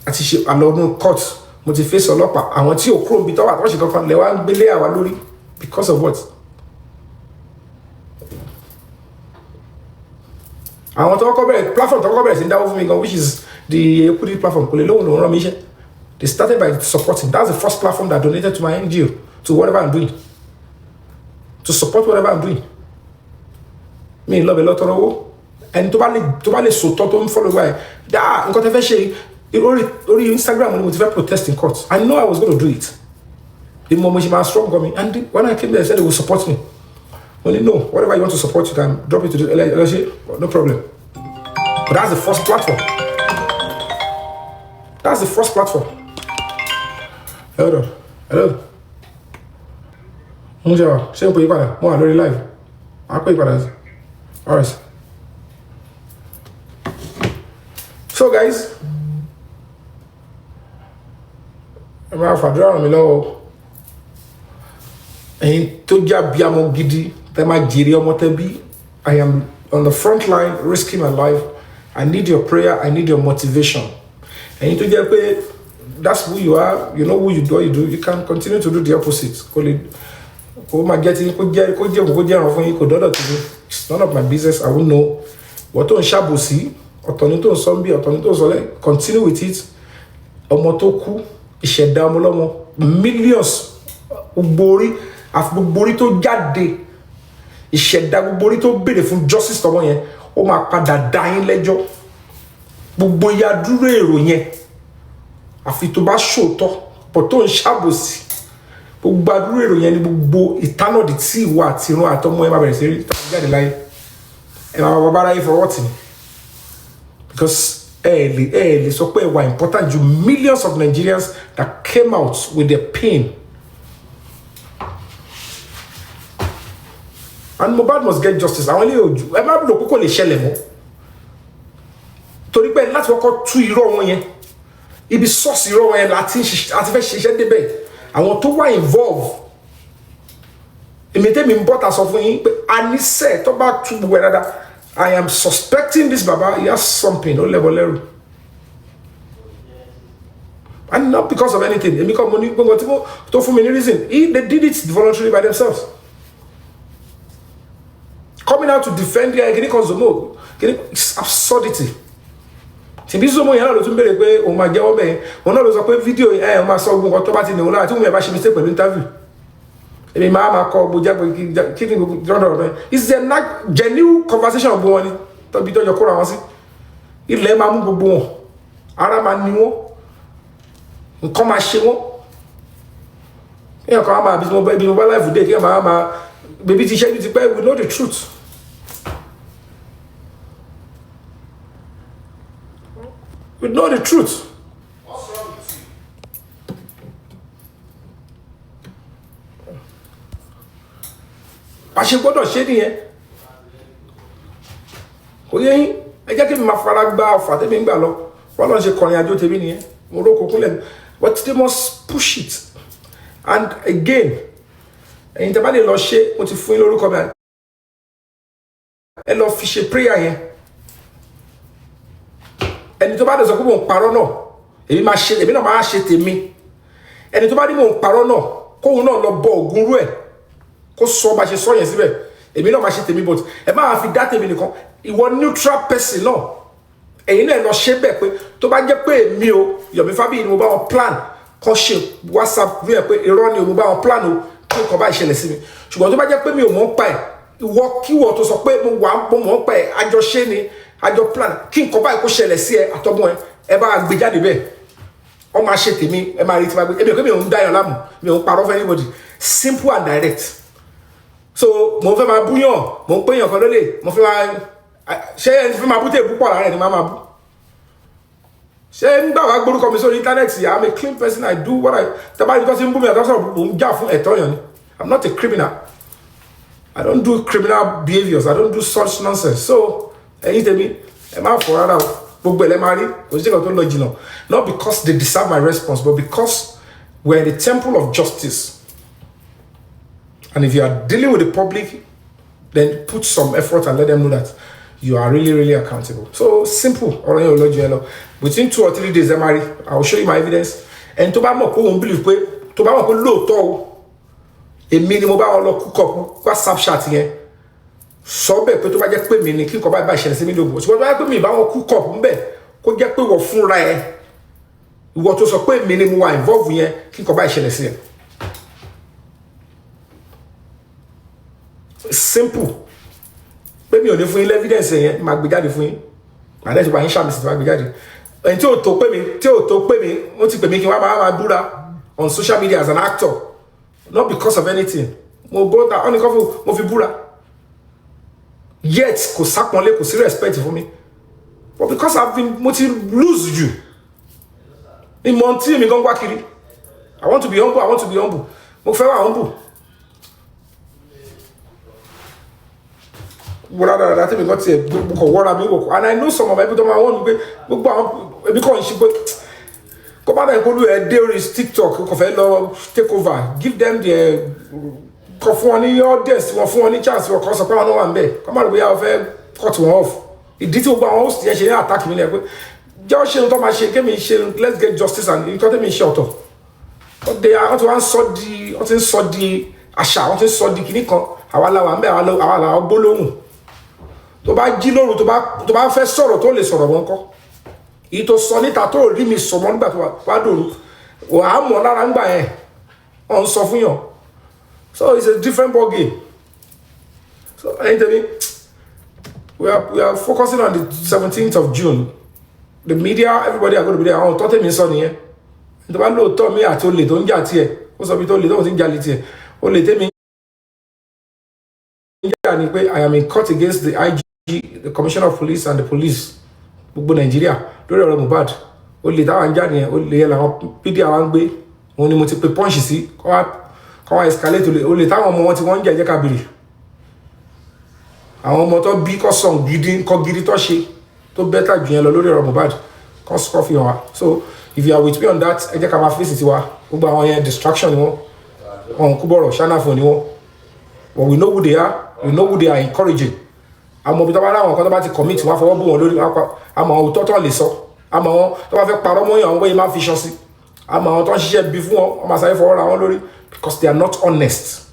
Àti ṣe àlọ́nù court, mo ti face ọlọ́pàá, àwọn tí ò kúrò níbi tó wà tó ṣe kankan lè wá ń gbélé àwa lórí because of what? Àwọn tó kọ́kọ́ bẹ̀rẹ̀ platform tó kọ́kọ́ bẹ̀rẹ̀ sí ń dáwọ́ fún mi gan, which is the equity platform, kò lè lóhùn lòún rán mi iṣẹ́. They started by supporting. That's the first platform that donated to my NGO, to whatever I'm doing, to support whatever I'm doing. Me love a lot of owó ẹni tó bá lè sòtọ́ tó ń follow by nǹkan tẹ́ fẹ́ ṣe orí Instagram ni mo ti fẹ́ protest in court. I know I was going to do it. The moment she was strong on me, and when I came there, they said they will support me. Only no, whatever you want to support, you can drop it to the LSA, no problem. But that's the first platform. That's the first platform. Hello. Bonjour. C'est un peu igual. Moi, le live. Après, igual. All right. So, guys, I'm going to draw me low. And to Biamo Gidi, I am on the front line, risking my life. I need your prayer. I need your motivation. And to that's who you are. You know who you do. You can continue to do the opposite. It's none of my business. I won't know. What on Shabusi, Otonito Zombie, Otonito Zole, continue with it. Omotoku, Ishedamolomo, millions Ubori, Afbuborito Jade, Ishedabuborito bid from justice to one, O Mapada dying ledger, Buboya Dure Roye, Afituba Shoto, Poton Shabusi. Gbadure royen gbogbo itano di ti wa ti run atomo e ma bere se jáde láyé e ma baba láyé for what? Because le sọ pé were important to millions of Nigerians that came out with their pain. And Mohbad must get justice. Àwọn ilé ojú ẹ má lò kókó lè ṣẹlẹ̀ mọ́ torí pé láti wọ́kọ́ tú irọ́ wọn yẹn ibi source irọ́ wọn yẹn láti fẹ́ ṣiṣẹ́ débẹ̀. Àwọn tó wà involve èmi tẹ́mi ń bọ́ta sọ fún yín pé a ní sẹ́ẹ̀ tó bá tú gbogbo ẹ̀ dáadáa I am suspecting this baba he has something ó lẹ́bọ̀ lẹ́rù and not because of anything èmi kọ́ mo ní gbogbo tí mo tó fún mi ní reason they did it voluntarily by themselves coming out to defend their kìnnì kan zomo kìnnì absurdity. Tìbí Zomo yẹn náà ló tún béèrè pé òun máa jẹ́wọ́ bẹ́ẹ̀ òun náà ló sọ pé fídíò ẹ̀ òun máa sọ ogun kan tó bá ti nìhun náà tí òun yẹn bá ṣe mistake pẹ̀lú interview èmi máa kọ gbogbo jágbe kí ni gbogbo jọ́dọ̀ rẹ̀ it's a genuine conversation gbogbo wọn ni tọ́bi tọ́jọ́ kóra wọn sí ilẹ̀ máa mú gbogbo wọn ara máa ní wọn nǹkan máa ṣe wọ́n èèyàn kan máa bí mo bá láìfù dé kí ẹ máa bèbí ti ṣe ní ti pẹ́ we know the truth. We know the truth. What's wrong with you? Bá ṣe gbọ́dọ̀ ṣe nìyẹn. Kò yẹ yín ẹ jẹ́ kí mi máa fara gba ọ̀fà tẹ́mi ń gbà lọ wọ́n lọ́n ṣe kọrin àjò tèmi nìyẹn mo ró kókó lẹ́nu but they must push it and again ẹ̀yin tẹ́ bá lè lọ ṣe mo ti fún yín lórúkọ mi ẹ lọ fi ṣe prayer yẹn ẹni tó bá dẹ̀ sọ pé mò ń parọ́ náà èmi náà máa ṣe tèmi ẹni tó bá ní mò ń parọ́ náà kóun náà lọ bọ ògùn rú ẹ̀ kó sọ bá ṣe sọ yẹn síbẹ̀ èmi náà máa ṣe tèmi but ẹ máa fi dá tèmi nìkan ìwọ neutral person náà ẹ̀yin náà lọ ṣe bẹ́ẹ̀ pé tó bá jẹ́ pé èmi o Yomi Fabiyi ni mo bá wọn plan kan ṣe WhatsApp rí ẹ pé irọ́ ni mo bá wọn plan o kí nǹkan bá ìṣẹ̀lẹ̀ sí mi ṣùgbọ́n tó bá jẹ́ pé mi ò mọ̀ ń pa ẹ̀ ìwọ kíwọ tó sọ pé mo mọ̀ ń pa ẹ̀ àjọṣe ni àjọ plan kí nǹkan báyìí kó ṣẹlẹ̀ sí ẹ àtọ́gbọ́n ẹ bá gbé jáde bẹ́ẹ̀ ọ máa ṣe tèmi ẹ máa rí tí máa gbé èmi ò ń dáyàn láàmú mi ò ń parọ́ fún anybody simple and direct so mo fẹ́ máa búyàn mo ń péyàn kan lólè mo fẹ́ máa ṣé ẹni fẹ́ máa bú tèbú pọ̀ lára ẹni máa bú ṣé ń gbà wá gbórúkọ mi sórí íńtánẹ́ẹ̀tì I'm a clean person I do what I tẹ́bá ní tó ti ń bú mi àtọ́sọ̀ mo ń jà fún ẹ̀tọ́ yàn ni I'm not a criminal I don't do criminal behaviours I don't do such nonsense so ẹ̀yin tèmi ẹ má fọ rárá o gbogbo ẹ̀ lẹ́ máa rí kò sí ìkan tó lọ jìnnà not because they deserve my response but because we're in the temple of justice and if you are dealing with the public then put some effort and let them know that you are really accountable so simple ọ̀rọ̀ yẹn ò lọ jù ẹ lọ within 2 or 3 days ẹ máa rí I will show you my evidence ẹni tó bá mọ̀ pé òun believe pé tó bá mọ̀ pé lóòótọ́ o èmi ni mo bá wọn lọ kúkọ̀ WhatsApp chat yẹn sọ bẹ́ẹ̀ pé tó bá jẹ́ pé mi ni kí nǹkan bá ìṣẹ̀lẹ̀ sí mi lóògùn ṣùgbọ́n tó bá jẹ́ pé mi ìbá wọn kúkọ̀ ń bẹ̀ kó jẹ́ pé wọ́n fúnra ẹ ìwọ tó sọ pé mi ni mo wà involve yẹn kí nǹkan bá ìṣẹ̀lẹ̀ sí ẹ simple pé mi ò ní fún yín evidence yẹn máa gbé jáde fún yín màá dẹ̀ ti wá yín ṣàmì sí ti máa gbé jáde ẹni tí ò tó pé mi wọ́n ti pè mí kí wọ́n máa búra on social media as an actor not because of anything mo bọ́ta ọ́nìkan fún mo fi búra yet kò sápọnlé kò sí respect fún mi but because mo ti lose you ni mo tí mi gan wá kiri I want to be humble mo fẹ́ wà humble wọ́n dáadáa tí mi kàn tiẹ̀ kò wọ́ra mi wò and I know some of my people tó máa wọ́n mi pé gbogbo àwọn ẹbí kan ṣe pé kó bá dẹ̀ kó lù ẹ́ dé orí TikTok kò fẹ́ lọ take over give them the kọ fún wọn ní audience wọn fún wọn ní chance wọn kọ sọ pé wọn náà wà ń bẹ̀ kọ́ máa rò bóyá wọn fẹ́ cut wọn off ìdí tí gbogbo àwọn host yẹn ṣe ní attack mi lẹ pé jẹ́ ọ́ ṣe ní tó máa ṣe kémi ṣe let's get justice and nǹkan tẹ́mi ṣe ọ̀tọ̀ wọ́n ti wá ń sọ di àṣà wọ́n ti ń sọ di kìíní kan àwa làwà ń bẹ̀ àwa làwà gbólóhùn tó bá jí lóru tó bá fẹ́ sọ̀rọ̀ tó lè sọ̀rọ̀ wọn kọ́ èyí tó sọ níta tó rí mi sọmọ nígbà tó wá dòru wà á mọ̀ lára ń gbà yẹn ọ̀ ń sọ fún yàn so it's a different ball game so ẹ̀yin tẹ̀mí we are focusing on the 17th of June the media everybody are going to be there àwọn tó tẹ̀mí sọ nìyẹn tó bá lóòótọ́ mi àti olè tó ń jà tiẹ̀ ó sọ bí tó olè tó ń jà lè tiẹ̀ olè tẹ̀mí jà ni pé I am in court against the IG the Commissioner of Police and the police gbogbo Nàìjíríà lórí ọ̀rọ̀ Mohbad olè táwọn jà nìyẹn olè yẹn làwọn pd àwọn gbé òun ni mo ti pe punch sí kọ́ wá escalate olè táwọn ọmọ wọn tí wọ́n ń jẹ́ kábìrì àwọn ọmọ tó bí kọ́ sọ̀n gidi tó ṣe tó bẹ́tà jù yẹn lọ lórí ọ̀rọ̀ Mohbad kọ́ sọ́ fi hàn wá so if you are with me on that ẹ jẹ́ ká máa fèsì tiwa gbogbo àwọn yẹn distraction ni wọ́n kú bọ̀rọ̀ ṣánáfọ̀ ni wọ́n but we know who they are encouraging àmọ́ bí tó bá láwọn kan tó bá ti commit wọ́n fọwọ́ bù wọn lórí àmọ́ àwọn òótọ́ lè sọ àmọ́ àwọn tó bá fẹ́ parọ́ mọ́ àwọn wọ́n yìí máa fi ṣan sí àmọ́ àwọn tó ń ṣiṣẹ́ bí fún wọn wọ́n máa sáré fọwọ́ ra wọn lórí because they are not honest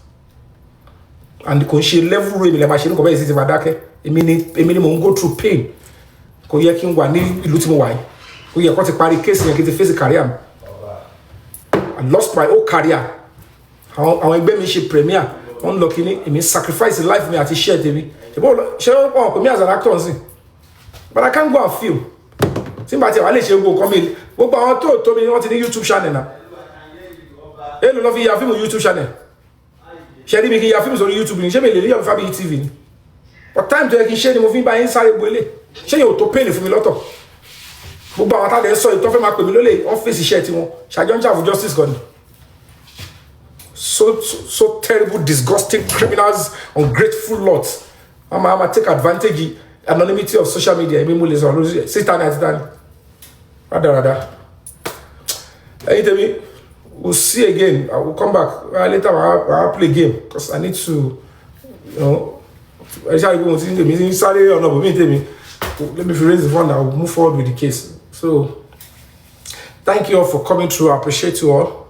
and kò ń ṣe level rate lè máa ṣe nǹkan bẹ́ẹ̀ sí ti máa dákẹ́ èmi ni mò ń go through pain kò yẹ kí n wà ní ìlú tí mo wà yìí kò yẹ kó ti parí case yẹn kí n ti face career mi I lost my whole career àwọn ẹgbẹ́ mi ṣe premier wọ́n lọ kíní èmi sacrifice life mi àti share tèmi ṣé wọ́n pè mí as an actor nsìn but I can't go and film tí n bá tiẹ̀ wà lè ṣe gbogbo nǹkan mi gbogbo àwọn tó mi wọ́n ti ní YouTube channel náà èlò lọ fi ya fíìmù YouTube channel ṣe rí mi kí ya fíìmù sórí YouTube ni ṣé mi lè rí Yomi Fabiyi TV ni but time tó yẹ kí n ṣe ni mo fi ń bá yín sáré gbélé ṣé yóò tó pèlè fún mi lọ́tọ̀ gbogbo àwọn táwọn ẹ̀ sọ ìtọ́ fẹ́ máa pè mí lólè ọ́fíìsì iṣẹ́ tiwọn ṣàjọ ń jà fún justice gan ni so terrible disgusting criminals ungrateful lots I'm take advantage anonymity of social media èmi mo lè sọ lórí síta ní àti tani rádaràda ẹ̀yin tèmi we'll see again. I will come back later. I'll play game because I need to, you know. Let me raise the fund. I will move forward with the case. So, thank you all for coming through. I appreciate you all.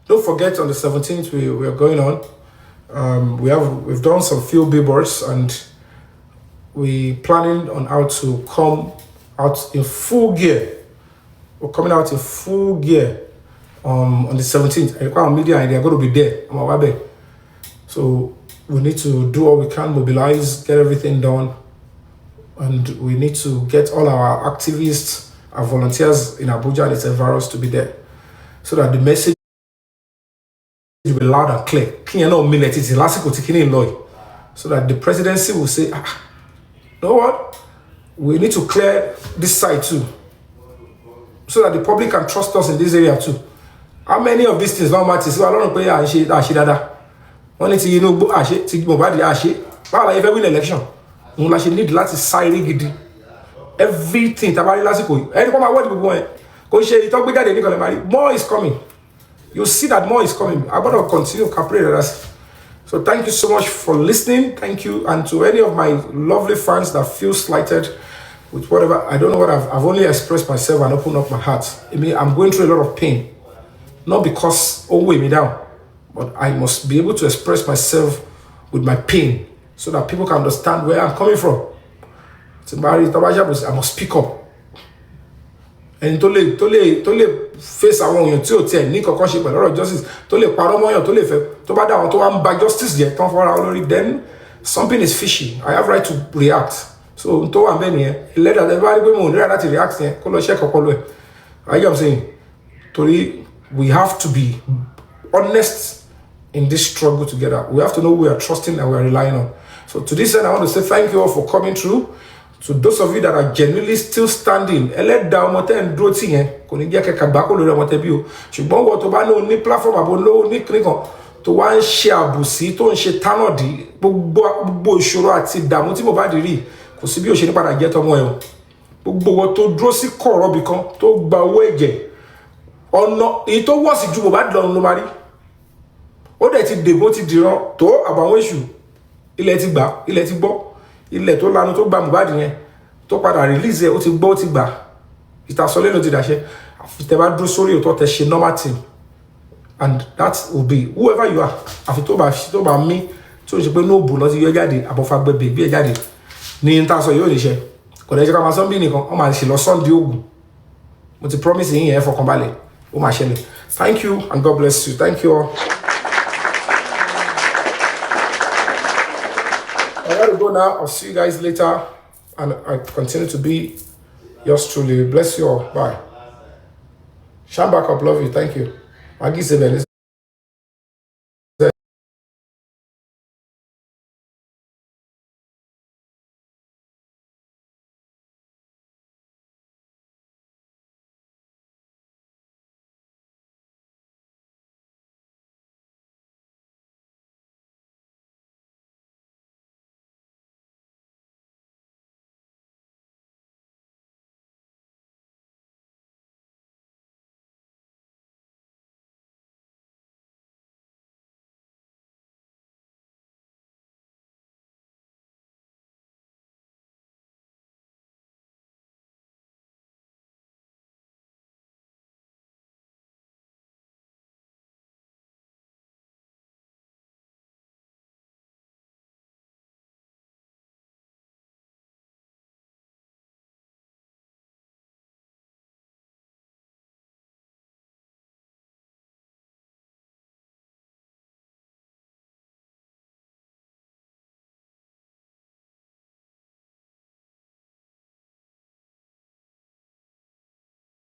Don't forget on the 17th we are going on. We've done some few billboards and we planning on how to come out in full gear. We're coming out in full gear on the 17th. I require media and they are going to be there. I'm aware. So we need to do all we can, mobilize, get everything done. And we need to get all our activists, our volunteers in Abuja and its environs to be there. So that the message will be loud and clear. So that the presidency will say, you know what? We need to clear this side too, so that the public can trust us in this area too. How many of these things don't matter? So I don't know where I should Only to you know, I should take my body. Well, if I win election, I should need lots of side gidi. Everything. Tabari lasiko. Anyone my word going. Go share it. Talk with that. More is coming. You see that more is coming. I'm gonna continue campaigning. So thank you so much for listening. Thank you. And to any of my lovely fans that feel slighted with whatever, I don't know what I've only expressed myself and opened up my heart. I mean, I'm going through a lot of pain. Not because, weigh me down, but I must be able to express myself with my pain so that people can understand where I'm coming from. I must speak up. And to face àwọn èèyàn tí ò tiẹ̀ ní kankan ṣe pẹ̀lú ọ̀rọ̀ justice tó lè parọ́ mọ́yàn tó lè fẹ́ tó bá dá àwọn tó wá ń ba justice jẹ́ tán fọ́ra olórí, then something is fishy. I have right to react. So tó wà bẹ́ẹ̀ nìyẹn ẹlẹ́dàá ẹ bá rí pé mo ò ní right láti react yẹn kó lọ ṣẹ́ kọ́kọ́ lọ ẹ̀. I get what I'm saying. Torí we have to be honest in this struggle together. We have to know who we are trusting and we are relying on. So to this end, I want to say thank you all for coming through. To those of you that are genuinely still standing, ẹlẹ́dàá ọmọ tẹ́ ń dúró tì yẹn kò ní jẹ́ kẹ́kẹ́ gbá kó lórí ọmọ tẹ́ bí o. Ṣùgbọ́n wọ́n tó bá ní platform àbò ní kíní kan tó wá ń ṣe àbùsí tó ń ṣe tánàdì gbogbo ìṣòro àti ìdààmú tí mo bá dì rí kò sí bí ó ṣe ní padà jẹ́ tọmọ ẹ̀ o. Gbogbo wọn tó dúró sí kọ̀rọ̀ bì kan tó gba owó ẹ̀jẹ̀ ọ̀nà èyí tó wọ̀ sí ju mo bá dìlọ́run ló máa rí. Ó dẹ̀ ti dèbò ti dìran tó àbàwọn èṣù ilẹ̀ ti gbà ilẹ̀ ti gbọ́. Ilẹ̀ tó lanu tó gba Mohbad yẹn tó padà release ẹ̀ ó ti gbọ́ ó ti gbà ìtasọ́lé ló ti dàṣẹ àfi tẹ́ bá dúró sórí òótọ́ tẹ́ ṣe normal thing and that will be whoever you are àfi tó bá mí tí ó ṣe pé nóòbù lọ ti yọ jáde àbọ̀fagbẹ́bẹ̀ gbé jáde ní ìtasọ yóò lè ṣe kò lè ṣe ká máa sọ́n bí nìkan wọ́n máa ṣe lọ Sunday ogun mo ti promise yín yẹn fọkànbalẹ̀ ó máa ṣẹlẹ̀. Thank you and God bless you. Thank you all. I gotta go now. I'll see you guys later. And I continue to be yours truly. Bless you all. Bye. Shine back up. Love you. Thank you. Maggie Sebenis.